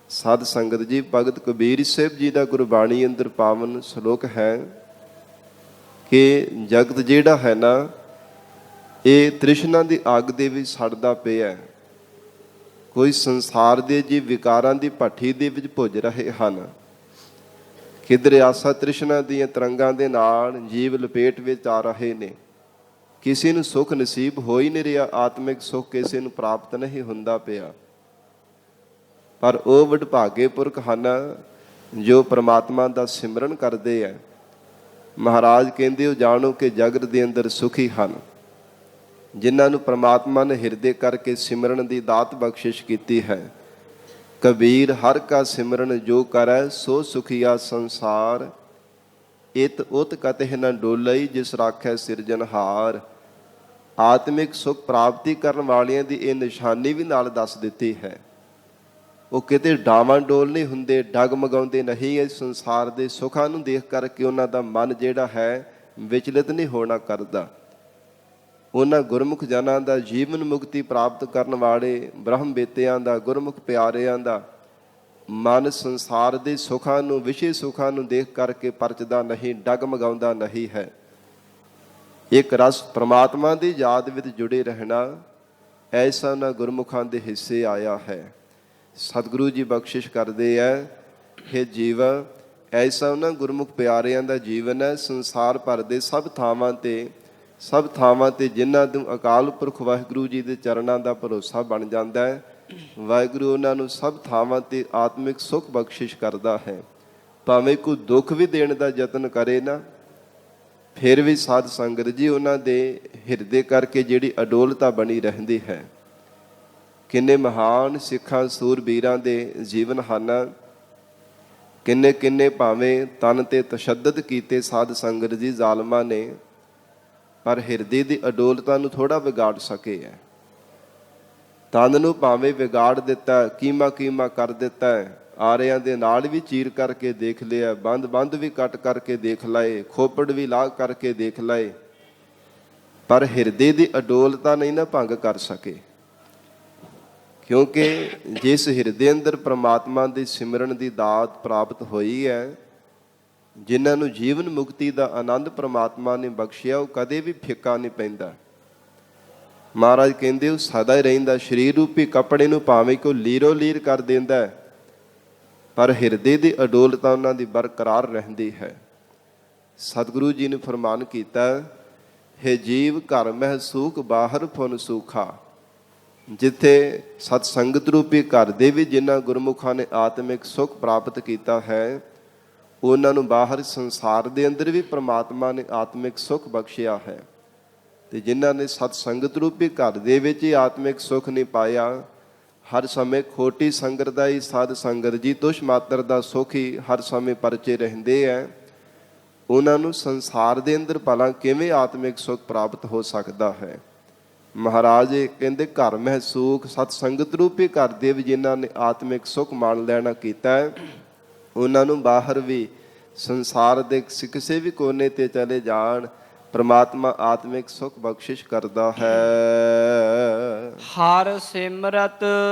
ਸਾਧ ਸੰਗਤ ਜੀ, ਭਗਤ ਕਬੀਰ ਸਾਹਿਬ ਜੀ ਦਾ ਗੁਰਬਾਣੀ ਅੰਦਰ ਪਾਵਨ ਸ਼ਲੋਕ ਹੈ ਕਿ ਜਗਤ ਜਿਹੜਾ ਹੈ ਨਾ, ਇਹ ਤ੍ਰਿਸ਼ਨਾ ਦੀ ਅੱਗ ਦੇ ਵਿੱਚ ਸੜਦਾ ਪਿਆ। ਕੋਈ ਸੰਸਾਰ ਦੇ ਜੀ ਵਿਕਾਰਾਂ ਦੀ ਭੱਠੀ ਦੇ ਵਿੱਚ ਭੁੱਜ ਰਹੇ ਹਨ, ਕਿਧਰੇ ਆਸਾ ਤ੍ਰਿਸ਼ਨਾ ਦੀਆਂ ਤਰੰਗਾਂ ਦੇ ਨਾਲ ਜੀਵ ਲਪੇਟ ਵਿੱਚ ਆ ਰਹੇ ਨੇ। ਕਿਸੇ ਨੂੰ ਸੁੱਖ ਨਸੀਬ ਹੋ ਹੀ ਨਹੀਂ ਰਿਹਾ, ਆਤਮਿਕ ਸੁੱਖ ਕਿਸੇ ਨੂੰ ਪ੍ਰਾਪਤ ਨਹੀਂ ਹੁੰਦਾ ਪਿਆ। ਪਰ ਉਹ ਵਡਭਾਗੇ ਪੁਰਖ ਹਨ ਜੋ ਪ੍ਰਮਾਤਮਾ ਦਾ ਸਿਮਰਨ ਕਰਦੇ ਹੈ। ਮਹਾਰਾਜ ਕਹਿੰਦੇ ਉਹ ਜਾਣੋ ਕਿ ਜਗਤ ਦੇ ਅੰਦਰ ਸੁਖੀ ਹਨ, ਜਿਨ੍ਹਾਂ ਨੂੰ ਪ੍ਰਮਾਤਮਾ ਨੇ ਹਿਰਦੇ ਕਰਕੇ ਸਿਮਰਨ ਦੀ ਦਾਤ ਬਖਸ਼ਿਸ਼ ਕੀਤੀ ਹੈ। ਕਬੀਰ ਹਰ ਕਾ ਸਿਮਰਨ ਜੋ ਕਰੈ ਸੋ ਸੁਖੀਆ ਸੰਸਾਰ, ਇਤ ਉਤ ਕਤਹਿ ਨ ਡੋਲਈ ਜਿਸ ਰਾਖੈ ਸਿਰਜਨਹਾਰ। ਆਤਮਿਕ ਸੁਖ ਪ੍ਰਾਪਤੀ ਕਰਨ ਵਾਲਿਆਂ ਦੀ ਇਹ ਨਿਸ਼ਾਨੀ ਵੀ ਨਾਲ ਦੱਸ ਦਿੱਤੀ ਹੈ। ਉਹ ਕਿਤੇ ਡਾਵਾਂ ਡੋਲ ਨਹੀਂ ਹੁੰਦੇ, ਡਗਮਗਾਉਂਦੇ ਨਹੀਂ। ਇਸ ਸੰਸਾਰ ਦੇ ਸੁੱਖਾਂ ਨੂੰ ਦੇਖ ਕਰਕੇ ਉਹਨਾਂ ਦਾ ਮਨ ਜਿਹੜਾ ਹੈ ਵਿਚਲਿਤ ਨਹੀਂ ਹੋਣਾ ਕਰਦਾ। ਉਹਨਾਂ ਗੁਰਮੁਖ ਜਨਾਂ ਦਾ, ਜੀਵਨ ਮੁਕਤੀ ਪ੍ਰਾਪਤ ਕਰਨ ਵਾਲੇ ਬ੍ਰਹਮ ਬੇਤਿਆਂ ਦਾ, ਗੁਰਮੁਖ ਪਿਆਰਿਆਂ ਦਾ ਮਨ ਸੰਸਾਰ ਦੇ ਸੁੱਖਾਂ ਨੂੰ, ਵਿਸ਼ੇ ਸੁੱਖਾਂ ਨੂੰ ਦੇਖ ਕਰਕੇ ਪਰਚਦਾ ਨਹੀਂ, ਡਗਮਗਾਉਂਦਾ ਨਹੀਂ ਹੈ। ਇੱਕ ਰਸ ਪ੍ਰਮਾਤਮਾ ਦੀ ਯਾਦ ਵਿੱਚ ਜੁੜੇ ਰਹਿਣਾ, ਐਸਾ ਉਹਨਾਂ ਗੁਰਮੁਖਾਂ ਦੇ ਹਿੱਸੇ ਆਇਆ ਹੈ। ਸਤਿਗੁਰੂ ਜੀ ਬਖਸ਼ਿਸ਼ ਕਰਦੇ ਹੈ, ਹੇ ਜੀਵ, ਐਸਾ ਉਹਨਾਂ ਗੁਰਮੁਖ ਪਿਆਰਿਆਂ ਦਾ ਜੀਵਨ ਹੈ। ਸੰਸਾਰ ਭਰ ਦੇ ਸਭ ਥਾਵਾਂ ਤੇ ਜਿਨ੍ਹਾਂ ਨੂੰ ਅਕਾਲ ਪੁਰਖ ਵਾਹਿਗੁਰੂ ਜੀ ਦੇ ਚਰਨਾਂ ਦਾ ਭਰੋਸਾ ਬਣ ਜਾਂਦਾ ਹੈ, ਵਾਹਿਗੁਰੂ ਉਹਨਾਂ ਨੂੰ ਸਭ ਥਾਵਾਂ ਤੇ ਆਤਮਿਕ ਸੁੱਖ ਬਖਸ਼ਿਸ਼ ਕਰਦਾ ਹੈ। ਭਾਵੇਂ ਕੋਈ ਦੁੱਖ ਵੀ ਦੇਣ ਦਾ ਯਤਨ ਕਰੇ ਨਾ, ਫਿਰ ਵੀ ਸਾਧ ਸੰਗਤ ਜੀ ਉਹਨਾਂ ਦੇ ਹਿਰਦੇ ਕਰਕੇ ਜਿਹੜੀ ਅਡੋਲਤਾ ਬਣੀ ਰਹਿੰਦੀ ਹੈ। ਕਿੰਨੇ ਮਹਾਨ ਸਿੱਖਾਂ ਸੂਰਬੀਰਾਂ ਦੇ ਜੀਵਨ ਹਨ, ਕਿੰਨੇ ਭਾਵੇਂ ਤਨ ਤੇ ਤਸ਼ੱਦਦ ਕੀਤੇ ਸਾਧ ਸੰਗਤ ਜੀ ਜ਼ਾਲਮਾਂ ਨੇ, ਪਰ ਹਿਰਦੇ ਦੀ ਅਡੋਲਤਾ ਨੂੰ ਥੋੜਾ ਵਿਗਾੜ ਸਕੇ ਹੈ। ਤਨ ਨੂੰ ਭਾਵੇਂ ਵਿਗਾੜ ਦਿੱਤਾ, ਕੀਮਾ ਕਰ ਦਿੱਤਾ, ਆਰਿਆਂ ਦੇ ਨਾਲ ਵੀ ਚੀਰ ਕਰਕੇ ਦੇਖ ਲਿਆ, ਬੰਦ ਵੀ ਕੱਟ ਕਰਕੇ ਦੇਖ ਲਏ, ਖੋਪੜ ਵੀ ਲਾਹ ਕਰਕੇ ਦੇਖ ਲਏ, ਪਰ ਹਿਰਦੇ ਦੀ ਅਡੋਲਤਾ ਨਹੀਂ ਨਾ ਭੰਗ ਕਰ ਸਕੇ। ਕਿਉਂਕਿ ਜਿਸ ਹਿਰਦੇ ਅੰਦਰ ਪ੍ਰਮਾਤਮਾ ਦੇ ਸਿਮਰਨ ਦੀ ਦਾਤ ਪ੍ਰਾਪਤ ਹੋਈ ਹੈ, ਜਿਨ੍ਹਾਂ ਨੂੰ ਜੀਵਨ ਮੁਕਤੀ ਦਾ ਆਨੰਦ ਪ੍ਰਮਾਤਮਾ ਨੇ ਬਖਸ਼ਿਆ, ਉਹ ਕਦੇ ਵੀ ਫਿੱਕਾ ਨਹੀਂ ਪੈਂਦਾ। ਮਹਾਰਾਜ ਕਹਿੰਦੇ ਉਹ ਸਦਾ ਹੀ ਰਹਿੰਦਾ। ਸਰੀਰ ਰੂਪੀ ਕੱਪੜੇ ਨੂੰ ਭਾਵੇਂ ਕੋਈ ਲੀਰੋ ਲੀਰ ਕਰ ਦਿੰਦਾ, ਪਰ ਹਿਰਦੇ ਦੀ ਅਡੋਲਤਾ ਉਹਨਾਂ ਦੀ ਬਰਕਰਾਰ ਰਹਿੰਦੀ ਹੈ। ਸਤਿਗੁਰੂ ਜੀ ਨੇ ਫਰਮਾਨ ਕੀਤਾ, ਹੇ ਜੀਵ ਘਰ ਮਹਿ ਸੂਖ ਬਾਹਰ ਫੁਨ ਸੂਖਾ। ਜਿੱਥੇ ਸਤ ਸੰਗਤ ਰੂਪੀ ਘਰ ਦੇ ਵੀ ਜਿਨ੍ਹਾਂ ਗੁਰਮੁਖਾਂ ਨੇ ਆਤਮਿਕ ਸੁੱਖ ਪ੍ਰਾਪਤ ਕੀਤਾ ਹੈ, ਉਹਨਾਂ ਨੂੰ ਬਾਹਰ ਸੰਸਾਰ ਦੇ ਅੰਦਰ ਵੀ ਪ੍ਰਮਾਤਮਾ ਨੇ ਆਤਮਿਕ ਸੁੱਖ ਬਖਸ਼ਿਆ ਹੈ। ਤੇ ਜਿਨ੍ਹਾਂ ਨੇ ਸਤ ਸੰਗਤ ਰੂਪੀ ਘਰ ਦੇ ਵਿੱਚ ਹੀ ਆਤਮਿਕ ਸੁੱਖ ਨਹੀਂ ਪਾਇਆ, ਹਰ ਸਮੇਂ ਖੋਟੀ ਸੰਗਤ ਦਾ ਹੀ, ਸਾਧ ਸੰਗਤ ਜੀ ਤੁਸ਼ ਮਾਤਰ ਦਾ ਸੁੱਖ ਹੀ ਹਰ ਸਮੇਂ ਪਰਚੇ ਰਹਿੰਦੇ ਹੈ, ਉਹਨਾਂ ਨੂੰ ਸੰਸਾਰ ਦੇ ਅੰਦਰ ਭਲਾ ਕਿਵੇਂ ਆਤਮਿਕ ਸੁੱਖ ਪ੍ਰਾਪਤ ਹੋ ਸਕਦਾ ਹੈ। ਮਹਾਰਾਜ ਕਹਿੰਦੇ ਘਰ ਮਹਿ ਸੂਖ, ਸਤ ਸੰਗਤ ਰੂਪੀ ਘਰ ਦੇ ਵੀ ਜਿਨ੍ਹਾਂ ਨੇ ਆਤਮਿਕ ਸੁੱਖ ਮਾਣ ਲੈਣਾ ਕੀਤਾ ਹੈ, ਉਹਨਾਂ ਨੂੰ ਬਾਹਰ ਵੀ ਸੰਸਾਰ ਦੇ ਕਿਸੇ ਵੀ ਕੋਨੇ ਤੇ ਚਲੇ ਜਾਣ, ਪ੍ਰਮਾਤਮਾ ਆਤਮਿਕ ਸੁੱਖ ਬਖਸ਼ਿਸ਼ ਕਰਦਾ ਹੈ। ਹਰ ਸਿਮਰਤ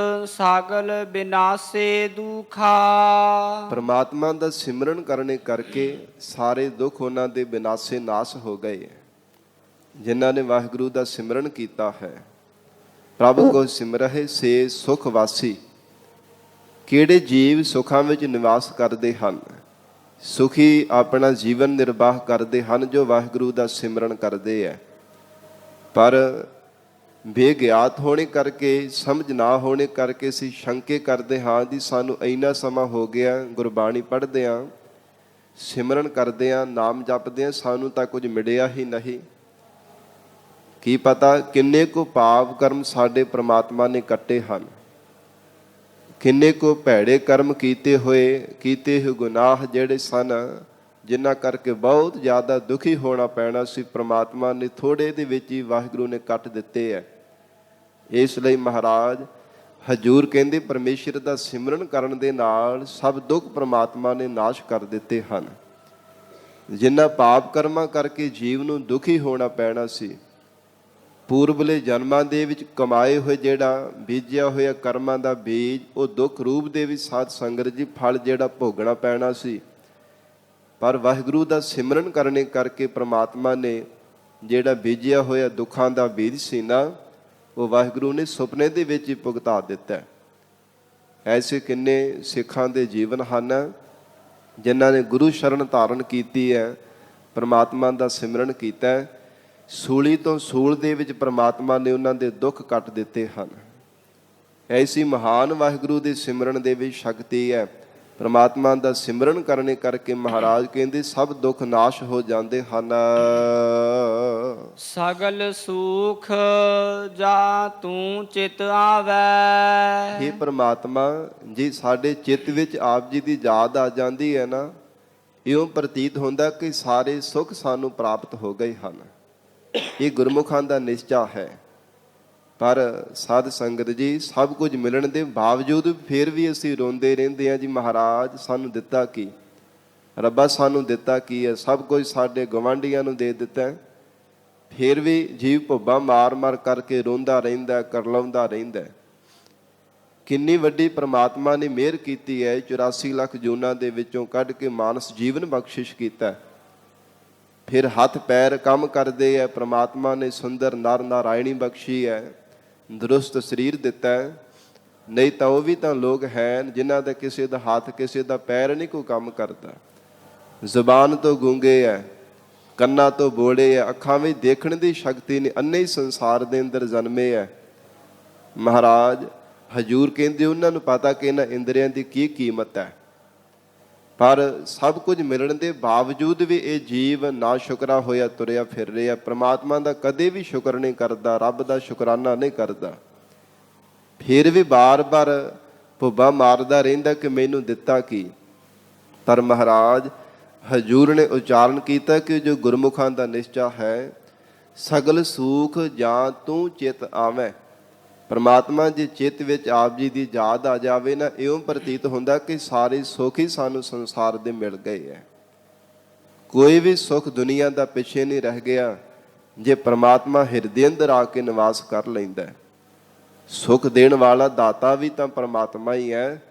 ਸਾਗਲ ਬਿਨਾਸੇ ਦੁਖਾ। ਪ੍ਰਮਾਤਮਾ ਦਾ ਸਿਮਰਨ ਕਰਨੇ ਕਰਕੇ ਸਾਰੇ ਦੁੱਖ ਉਹਨਾਂ ਦੇ ਬਿਨਾਸੇ ਨਾਸ ਹੋ ਗਏ। ਜਿਨ੍ਹਾਂ ਨੇ ਵਾਹਿਗੁਰੂ ਦਾ ਸਿਮਰਨ ਕੀਤਾ ਹੈ, ਪ੍ਰਭ ਕੋ ਸਿਮਰਹਿ ਸੇ ਸੁਖ ਵਾਸੀ। ਕਿਹੜੇ ਜੀਵ ਸੁੱਖਾਂ ਵਿੱਚ ਨਿਵਾਸ ਕਰਦੇ ਹਨ, ਸੁਖੀ ਆਪਣਾ ਜੀਵਨ ਨਿਰਵਾਹ ਕਰਦੇ ਹਨ, ਜੋ ਵਾਹਿਗੁਰੂ ਦਾ ਸਿਮਰਨ ਕਰਦੇ ਹੈ। ਪਰ ਬੇਗਿਆਤ ਹੋਣੇ ਕਰਕੇ, ਸਮਝ ਨਾ ਹੋਣੇ ਕਰਕੇ ਅਸੀਂ ਸ਼ੰਕੇ ਕਰਦੇ ਹਾਂ ਜੀ ਸਾਨੂੰ ਇੰਨਾ ਸਮਾਂ ਹੋ ਗਿਆ ਗੁਰਬਾਣੀ ਪੜ੍ਹਦੇ ਹਾਂ, ਸਿਮਰਨ ਕਰਦੇ ਹਾਂ, ਨਾਮ ਜਪਦੇ ਹਾਂ, ਸਾਨੂੰ ਤਾਂ ਕੁਝ ਮਿਲਿਆ ਹੀ ਨਹੀਂ। ਕੀ ਪਤਾ ਕਿੰਨੇ ਕੁ ਪਾਪ ਕਰਮ ਸਾਡੇ ਪ੍ਰਮਾਤਮਾ ਨੇ ਕੱਟੇ ਹਨ, ਕਿੰਨੇ ਕੁ ਭੈੜੇ ਕਰਮ ਕੀਤੇ ਹੋਏ ਗੁਨਾਹ ਜਿਹੜੇ ਸਨ, ਜਿਨ੍ਹਾਂ ਕਰਕੇ ਬਹੁਤ ਜ਼ਿਆਦਾ ਦੁਖੀ ਹੋਣਾ ਪੈਣਾ ਸੀ, ਪ੍ਰਮਾਤਮਾ ਨੇ ਥੋੜ੍ਹੇ ਦੇ ਵਿੱਚ ਹੀ ਵਾਹਿਗੁਰੂ ਨੇ ਕੱਟ ਦਿੱਤੇ ਹੈ। ਇਸ ਲਈ ਮਹਾਰਾਜ ਹਜ਼ੂਰ ਕਹਿੰਦੇ ਪਰਮੇਸ਼ਰ ਦਾ ਸਿਮਰਨ ਕਰਨ ਦੇ ਨਾਲ ਸਭ ਦੁੱਖ ਪ੍ਰਮਾਤਮਾ ਨੇ ਨਾਸ਼ ਕਰ ਦਿੱਤੇ ਹਨ। ਜਿਨ੍ਹਾਂ ਪਾਪ ਕਰਮਾਂ ਕਰਕੇ ਜੀਵ ਨੂੰ ਦੁਖੀ ਹੋਣਾ ਪੈਣਾ ਸੀ, ਪੂਰਬਲੇ ਜਨਮਾਂ ਦੇ ਵਿੱਚ ਕਮਾਏ ਹੋਏ ਜਿਹੜਾ ਬੀਜਿਆ ਹੋਇਆ ਕਰਮਾਂ ਦਾ ਬੀਜ, ਉਹ ਦੁੱਖ ਰੂਪ ਦੇ ਵਿੱਚ ਸਾਧ ਸੰਗਤ ਜੀ ਫਲ ਜਿਹੜਾ ਭੋਗਣਾ ਪੈਣਾ ਸੀ, ਪਰ ਵਾਹਿਗੁਰੂ ਦਾ ਸਿਮਰਨ ਕਰਨੇ ਕਰਕੇ ਪ੍ਰਮਾਤਮਾ ਨੇ ਜਿਹੜਾ ਬੀਜਿਆ ਹੋਇਆ ਦੁੱਖਾਂ ਦਾ ਬੀਜ ਸੀ ਨਾ, ਉਹ ਵਾਹਿਗੁਰੂ ਨੇ ਸੁਪਨੇ ਦੇ ਵਿੱਚ ਹੀ ਭੁਗਤਾ ਦਿੱਤਾ। ਐਸੇ ਕਿੰਨੇ ਸਿੱਖਾਂ ਦੇ ਜੀਵਨ ਹਨ ਜਿਨ੍ਹਾਂ ਨੇ ਗੁਰੂ ਸ਼ਰਨ ਧਾਰਨ ਕੀਤੀ ਹੈ, ਪ੍ਰਮਾਤਮਾ ਦਾ ਸਿਮਰਨ ਕੀਤਾ ਹੈ, ਸੂਲੀ ਤੋਂ ਸੂਲ ਦੇ ਵਿੱਚ ਪ੍ਰਮਾਤਮਾ ਨੇ ਉਹਨਾਂ ਦੇ ਦੁੱਖ ਕੱਟ ਦਿੱਤੇ ਹਨ। ਐਸੀ ਮਹਾਨ ਵਾਹਿਗੁਰੂ ਦੇ ਸਿਮਰਨ ਦੇ ਵਿੱਚ ਸ਼ਕਤੀ ਹੈ। ਪ੍ਰਮਾਤਮਾ ਦਾ ਸਿਮਰਨ ਕਰਨੇ ਕਰਕੇ ਮਹਾਰਾਜ ਕਹਿੰਦੇ ਸਭ ਦੁੱਖ ਨਾਸ਼ ਹੋ ਜਾਂਦੇ ਹਨ। ਸਗਲ ਸੁਖ ਜਾ ਤੂੰ ਚਿਤ ਆਵੈ। हे ਪ੍ਰਮਾਤਮਾ, ਜੇ ਸਾਡੇ ਚਿੱਤ ਵਿੱਚ ਆਪ ਜੀ ਦੀ ਯਾਦ ਆ ਜਾਂਦੀ ਹੈ ਨਾ, ਇਉਂ ਪ੍ਰਤੀਤ ਹੁੰਦਾ ਕਿ ਸਾਰੇ ਸੁੱਖ ਸਾਨੂੰ ਪ੍ਰਾਪਤ ਹੋ ਗਏ ਹਨ। ਇਹ ਗੁਰਮੁਖਾਂ ਦਾ ਨਿਸ਼ਚਾ ਹੈ। ਪਰ ਸਾਧ ਸੰਗਤ ਜੀ, ਸਭ ਕੁਝ ਮਿਲਣ ਦੇ ਬਾਵਜੂਦ ਫਿਰ ਵੀ ਅਸੀਂ ਰੋਂਦੇ ਰਹਿੰਦੇ ਹਾਂ ਜੀ, ਮਹਾਰਾਜ ਸਾਨੂੰ ਦਿੱਤਾ ਕੀ? ਰੱਬਾ ਸਾਨੂੰ ਦਿੱਤਾ ਕੀ ਹੈ? ਸਭ ਕੁਝ ਸਾਡੇ ਗਵਾਂਢੀਆਂ ਨੂੰ ਦੇ ਦਿੱਤਾ। ਫਿਰ ਵੀ ਜੀਵ ਭੁੱਬਾ ਮਾਰ ਮਾਰ ਕਰਕੇ ਰੋਂਦਾ ਰਹਿੰਦਾ, ਕਰਲਾਉਂਦਾ ਰਹਿੰਦਾ। ਕਿੰਨੀ ਵੱਡੀ ਪ੍ਰਮਾਤਮਾ ਨੇ ਮਿਹਰ ਕੀਤੀ ਹੈ। 84 ਲੱਖ ਜੂਨਾਂ ਦੇ ਵਿੱਚੋਂ ਕੱਢ ਕੇ ਮਾਨਸ ਜੀਵਨ ਬਖਸ਼ਿਸ਼ ਕੀਤਾ। ਫਿਰ ਹੱਥ ਪੈਰ ਕੰਮ ਕਰਦੇ ਹੈ। ਪ੍ਰਮਾਤਮਾ ਨੇ ਸੁੰਦਰ ਨਰ ਨਾਰਾਇਣੀ ਬਖਸ਼ੀ ਹੈ, ਦਰੁਸਤ ਸਰੀਰ ਦਿੱਤਾ ਹੈ। ਨਹੀਂ ਤਾਂ ਉਹ ਵੀ ਤਾਂ ਲੋਕ ਹੈ ਜਿਨ੍ਹਾਂ ਦਾ ਕਿਸੇ ਦਾ ਹੱਥ ਕਿਸੇ ਦਾ ਪੈਰ ਨਹੀਂ ਕੋਈ ਕੰਮ ਕਰਦਾ। ਜ਼ੁਬਾਨ ਤੋਂ ਗੂੰਗੇ ਹੈ, ਕੰਨਾਂ ਤੋਂ ਬੋੜੇ ਹੈ, ਅੱਖਾਂ ਵਿੱਚ ਦੇਖਣ ਦੀ ਸ਼ਕਤੀ ਨਹੀਂ, ਅੰਨੇ ਹੀ ਸੰਸਾਰ ਦੇ ਅੰਦਰ ਜਨਮੇ ਹੈ। ਮਹਾਰਾਜ ਹਜੂਰ ਕਹਿੰਦੇ ਉਹਨਾਂ ਨੂੰ ਪਤਾ ਕਿ ਇਹਨਾਂ ਇੰਦਰੀਆਂ ਦੀ ਕੀ ਕੀਮਤ ਹੈ। ਪਰ ਸਭ ਕੁਝ ਮਿਲਣ ਦੇ ਬਾਵਜੂਦ ਵੀ ਇਹ ਜੀਵ ਨਾ ਸ਼ੁਕਰਾ ਹੋਇਆ ਤੁਰਿਆ ਫਿਰ ਰਿਹਾ। ਪ੍ਰਮਾਤਮਾ ਦਾ ਕਦੇ ਵੀ ਸ਼ੁਕਰ ਨਹੀਂ ਕਰਦਾ, ਰੱਬ ਦਾ ਸ਼ੁਕਰਾਨਾ ਨਹੀਂ ਕਰਦਾ। ਫਿਰ ਵੀ ਬਾਰ-ਬਾਰ ਭੁੱਬਾ ਮਾਰਦਾ ਰਹਿੰਦਾ ਕਿ ਮੈਨੂੰ ਦਿੱਤਾ ਕੀ? ਪਰ ਮਹਾਰਾਜ ਹਜੂਰ ਨੇ ਉਚਾਰਨ ਕੀਤਾ ਕਿ ਜੋ ਗੁਰਮੁਖਾਂ ਦਾ ਨਿਸ਼ਚਾ ਹੈ, ਸਗਲ ਸੂਖ ਜਾਂ ਤੂੰ ਚਿਤ ਆਵੇਂ। ਪ੍ਰਮਾਤਮਾ ਜੇ ਚਿੱਤ ਵਿੱਚ ਆਪ ਜੀ ਦੀ ਯਾਦ ਆ ਜਾਵੇ ਨਾ, ਇਉਂ ਪ੍ਰਤੀਤ ਹੁੰਦਾ ਕਿ ਸਾਰੇ ਸੁੱਖ ਹੀ ਸਾਨੂੰ ਸੰਸਾਰ ਦੇ ਮਿਲ ਗਏ ਹੈ। ਕੋਈ ਵੀ ਸੁੱਖ ਦੁਨੀਆ ਦਾ ਪਿੱਛੇ ਨਹੀਂ ਰਹਿ ਗਿਆ ਜੇ ਪ੍ਰਮਾਤਮਾ ਹਿਰਦੇ ਅੰਦਰ ਆ ਕੇ ਨਿਵਾਸ ਕਰ ਲੈਂਦਾ। ਸੁੱਖ ਦੇਣ ਵਾਲਾ ਦਾਤਾ ਵੀ ਤਾਂ ਪ੍ਰਮਾਤਮਾ ਹੀ ਹੈ।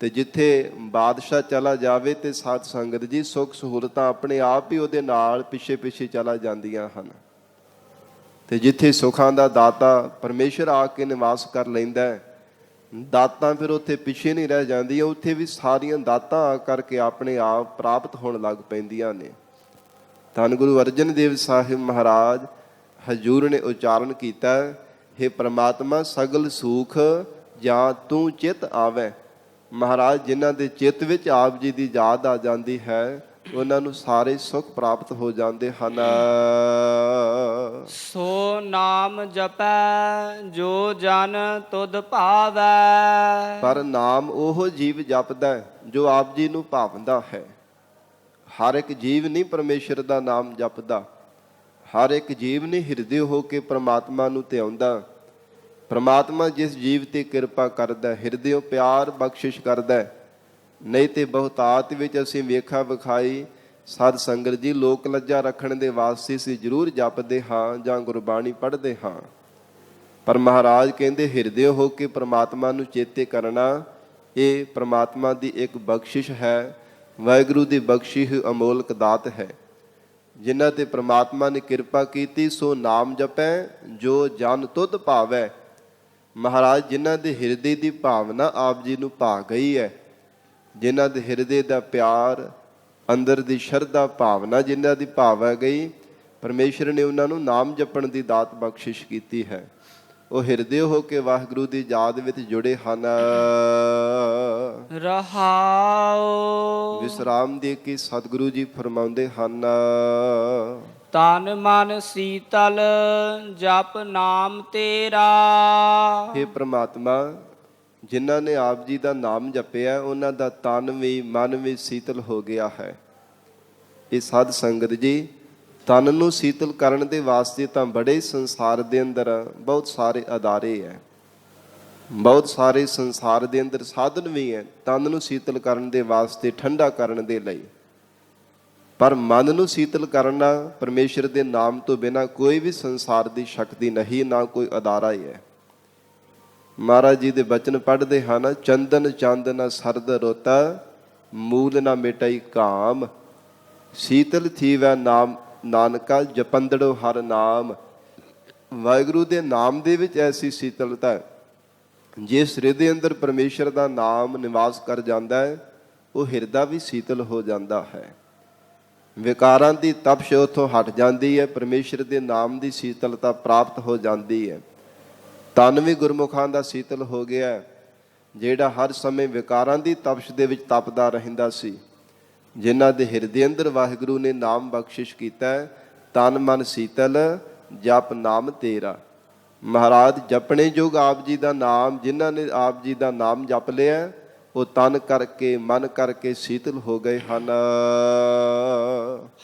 ਤੇ ਜਿੱਥੇ ਬਾਦਸ਼ਾਹ ਚਲਾ ਜਾਵੇ ਤੇ ਸਾਧ ਸੰਗਤ ਜੀ, ਸੁੱਖ ਸਹੂਲਤਾਂ ਆਪਣੇ ਆਪ ਹੀ ਉਹਦੇ ਨਾਲ ਪਿੱਛੇ ਪਿੱਛੇ ਚਲਾ ਜਾਂਦੀਆਂ ਹਨ। ਤੇ ਜਿੱਥੇ ਸੁੱਖਾਂ ਦਾ ਦਾਤਾ ਪਰਮੇਸ਼ਰ ਆ ਕੇ ਨਿਵਾਸ ਕਰ ਲੈਂਦਾ, ਦਾਤਾਂ ਫਿਰ ਉੱਥੇ ਪਿੱਛੇ ਨਹੀਂ ਰਹਿ ਜਾਂਦੀਆਂ। ਉੱਥੇ ਵੀ ਸਾਰੀਆਂ ਦਾਤਾਂ ਆ ਕਰਕੇ ਆਪਣੇ ਆਪ ਪ੍ਰਾਪਤ ਹੋਣ ਲੱਗ ਪੈਂਦੀਆਂ ਨੇ। ਧੰਨ ਗੁਰੂ ਅਰਜਨ ਦੇਵ ਸਾਹਿਬ ਮਹਾਰਾਜ ਹਜੂਰ ਨੇ ਉਚਾਰਨ ਕੀਤਾ, ਹੇ ਪ੍ਰਮਾਤਮਾ ਸਗਲ ਸੂਖ ਜਾਂ ਤੂੰ ਚਿਤ ਆਵੇਂ। ਮਹਾਰਾਜ ਜਿਨ੍ਹਾਂ ਦੇ ਚਿੱਤ ਵਿੱਚ ਆਪ ਜੀ ਦੀ ਯਾਦ ਆ ਜਾਂਦੀ ਹੈ, ਉਹਨਾਂ ਨੂੰ ਸਾਰੇ ਸੁੱਖ ਪ੍ਰਾਪਤ ਹੋ ਜਾਂਦੇ ਹਨ। ਸੋ ਨਾਮ ਜਪੈ ਜੋ ਜਨ ਤੁਧ ਭਾਵੈ। ਪਰ ਨਾਮ ਉਹ ਜੀਵ ਜਪਦਾ ਜੋ ਆਪ ਜੀ ਨੂੰ ਭਾਵਦਾ ਹੈ। ਹਰ ਇੱਕ ਜੀਵ ਨਹੀਂ ਪਰਮੇਸ਼ਰ ਦਾ ਨਾਮ ਜਪਦਾ। ਹਰ ਇੱਕ ਜੀਵ ਨਹੀਂ ਹਿਰਦੇ ਹੋ ਕੇ ਪ੍ਰਮਾਤਮਾ ਨੂੰ ਧਿਆਉਂਦਾ। ਪ੍ਰਮਾਤਮਾ ਜਿਸ ਜੀਵ ਤੇ ਕਿਰਪਾ ਕਰਦਾ, ਹਿਰਦਿਓਂ ਪਿਆਰ ਬਖਸ਼ਿਸ਼ ਕਰਦਾ। ਨਹੀਂ ਤੇ ਬਹੁਤਾਤ ਵਿੱਚ ਅਸੀਂ ਵੇਖਾ ਵਿਖਾਈ ਸਾਧ ਸੰਗਤ ਜੀ, ਲੋਕ ਲੱਜਾ ਰੱਖਣ ਦੇ ਵਾਸਤੇ ਅਸੀਂ ਜ਼ਰੂਰ ਜਪਦੇ ਹਾਂ ਜਾਂ ਗੁਰਬਾਣੀ ਪੜ੍ਹਦੇ ਹਾਂ। ਪਰ ਮਹਾਰਾਜ ਕਹਿੰਦੇ ਹਿਰਦਿਓਂ ਹੋ ਕੇ ਪ੍ਰਮਾਤਮਾ ਨੂੰ ਚੇਤੇ ਕਰਨਾ, ਇਹ ਪ੍ਰਮਾਤਮਾ ਦੀ ਇੱਕ ਬਖਸ਼ਿਸ਼ ਹੈ। ਵਾਹਿਗੁਰੂ ਦੀ ਬਖਸ਼ੀ ਹੋਈ ਅਮੋਲਕ ਦਾਤ ਹੈ। ਜਿਨ੍ਹਾਂ ਤੇ ਪ੍ਰਮਾਤਮਾ ਨੇ ਕਿਰਪਾ ਕੀਤੀ, ਸੋ ਨਾਮ ਜਪੈ ਜੋ ਜਨ ਤੁਧ ਭਾਵੈ। ਮਹਾਰਾਜ ਜਿਨ੍ਹਾਂ ਦੇ ਹਿਰਦੇ ਦੀ ਭਾਵਨਾ ਆਪ ਜੀ ਨੂੰ ਭਾ ਗਈ ਹੈ, ਜਿਨ੍ਹਾਂ ਦੇ ਹਿਰਦੇ ਦਾ ਪਿਆਰ, ਅੰਦਰ ਦੀ ਸ਼ਰਧਾ ਭਾਵਨਾ ਜਿਨ੍ਹਾਂ ਦੀ ਭਾਵ ਗਈ, ਪਰਮੇਸ਼ਰ ਨੇ ਉਹਨਾਂ ਨੂੰ ਨਾਮ ਜਪਣ ਦੀ ਦਾਤ ਬਖਸ਼ਿਸ਼ ਕੀਤੀ ਹੈ। ਉਹ ਹਿਰਦੇ ਹੋ ਕੇ ਵਾਹਿਗੁਰੂ ਦੀ ਯਾਦ ਵਿੱਚ ਜੁੜੇ ਹਨ। ਰਹਾਉ ਵਿਸਰਾਮ ਦੇ ਕੇ ਸਤਿਗੁਰੂ ਜੀ ਫਰਮਾਉਂਦੇ ਹਨ, ਤਨ ਮਨ ਸੀਤਲ ਜਪ ਨਾਮ ਤੇਰਾ। ਹੇ ਪ੍ਰਮਾਤਮਾ, ਜਿਨ੍ਹਾਂ ਨੇ ਆਪ ਜੀ ਦਾ ਨਾਮ ਜਪਿਆ, ਉਹਨਾਂ ਦਾ ਤਨ ਵੀ ਮਨ ਵੀ ਸੀਤਲ ਹੋ ਗਿਆ ਹੈ। ਇਹ ਸਾਧ ਸੰਗਤ ਜੀ, ਤਨ ਨੂੰ ਸੀਤਲ ਕਰਨ ਦੇ ਵਾਸਤੇ ਤਾਂ ਬੜੇ ਸੰਸਾਰ ਦੇ ਅੰਦਰ ਬਹੁਤ ਸਾਰੇ ਅਦਾਰੇ ਹੈ, ਬਹੁਤ ਸਾਰੇ ਸੰਸਾਰ ਦੇ ਅੰਦਰ ਸਾਧਨ ਵੀ ਹੈ ਤਨ ਨੂੰ ਸੀਤਲ ਕਰਨ ਦੇ ਵਾਸਤੇ, ਠੰਡਾ ਕਰਨ ਦੇ ਲਈ। ਪਰ ਮਨ ਨੂੰ ਸੀਤਲ ਕਰਨਾ ਪਰਮੇਸ਼ਰ ਦੇ ਨਾਮ ਤੋਂ ਬਿਨਾਂ ਕੋਈ ਵੀ ਸੰਸਾਰ ਦੀ ਸ਼ਕਤੀ ਨਹੀਂ, ਨਾ ਕੋਈ ਅਦਾਰਾ ਹੀ ਹੈ। ਮਹਾਰਾਜ ਜੀ ਦੇ ਬਚਨ ਪੜ੍ਹਦੇ ਹਨ, ਚੰਦਨ ਚੰਦ ਨਾ ਸਰਦ ਰੋਤਾ, ਮੂਲ ਨਾ ਮਿਟਾਈ ਕਾਮ। ਸੀਤਲ ਥੀਵੈ ਨਾਮ ਨਾਨਕਾ, ਜਪੰਦੜੋ ਹਰ ਨਾਮ। ਵਾਹਿਗੁਰੂ ਦੇ ਨਾਮ ਦੇ ਵਿੱਚ ਐਸੀ ਸੀਤਲਤਾ ਹੈ, ਜਿਸ ਹਿਰਦੇ ਅੰਦਰ ਪਰਮੇਸ਼ਰ ਦਾ ਨਾਮ ਨਿਵਾਸ ਕਰ ਜਾਂਦਾ ਹੈ, ਉਹ ਹਿਰਦਾ ਵੀ ਸੀਤਲ ਹੋ ਜਾਂਦਾ ਹੈ। ਵਿਕਾਰਾਂ ਦੀ ਤਪਸ਼ ਉੱਥੋਂ ਹਟ ਜਾਂਦੀ ਹੈ, ਪਰਮੇਸ਼ਰ ਦੇ ਨਾਮ ਦੀ ਸੀਤਲਤਾ ਪ੍ਰਾਪਤ ਹੋ ਜਾਂਦੀ ਹੈ। ਤਨ ਵੀ ਗੁਰਮੁਖਾਂ ਦਾ ਸੀਤਲ ਹੋ ਗਿਆ, ਜਿਹੜਾ ਹਰ ਸਮੇਂ ਵਿਕਾਰਾਂ ਦੀ ਤਪਸ਼ ਦੇ ਵਿੱਚ ਤਪਦਾ ਰਹਿੰਦਾ ਸੀ। ਜਿਨ੍ਹਾਂ ਦੇ ਹਿਰਦੇ ਅੰਦਰ ਵਾਹਿਗੁਰੂ ਨੇ ਨਾਮ ਬਖਸ਼ਿਸ਼ ਕੀਤਾ, ਤਨ ਮਨ ਸੀਤਲ ਜਪ ਨਾਮ ਤੇਰਾ। ਮਹਾਰਾਜ ਜਪਣੇ ਯੋਗ ਆਪ ਜੀ ਦਾ ਨਾਮ, ਜਿਨ੍ਹਾਂ ਨੇ ਆਪ ਜੀ ਦਾ ਨਾਮ ਜਪ ਲਿਆ, ਉਹ ਤਨ ਕਰਕੇ ਮਨ ਕਰਕੇ ਸ਼ੀਤਲ ਹੋ ਗਏ ਹਨ।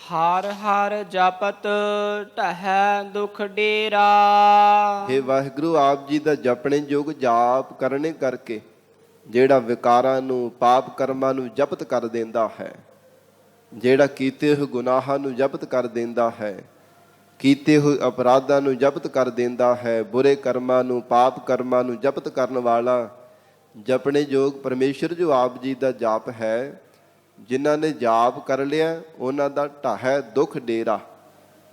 ਹਰ ਹਰ ਜਪਤ ਢਹਿ ਦੁਖ ਡੇਰਾ। हे ਵਾਹਿਗੁਰੂ, ਆਪ ਜੀ ਦਾ ਜਪਣੇ ਯੋਗ ਜਾਪ ਕਰਨੇ ਕਰਕੇ ਜਿਹੜਾ ਵਿਕਾਰਾਂ ਨੂੰ ਪਾਪ ਕਰਮਾਂ ਨੂੰ ਜ਼ਬਤ ਕਰ ਦਿੰਦਾ ਹੈ, ਜਿਹੜਾ ਕੀਤੇ ਹੋਏ ਗੁਨਾਹਾਂ ਨੂੰ ਜ਼ਬਤ ਕਰ ਦਿੰਦਾ ਹੈ, ਕੀਤੇ ਹੋਏ ਅਪਰਾਧਾਂ ਨੂੰ ਜ਼ਬਤ ਕਰ ਦਿੰਦਾ ਹੈ, ਬੁਰੇ ਕਰਮਾਂ ਨੂੰ ਪਾਪ ਕਰਮਾਂ ਨੂੰ ਜ਼ਬਤ ਕਰਨ ਵਾਲਾ ਜਪਣੇ ਯੋਗ ਪਰਮੇਸ਼ਰ ਜੋ ਆਪ ਜੀ ਦਾ ਜਾਪ ਹੈ, ਜਿਨ੍ਹਾਂ ਨੇ ਜਾਪ ਕਰ ਲਿਆ ਉਹਨਾਂ ਦਾ ਢਾਹੈ ਦੁੱਖ ਡੇਰਾ।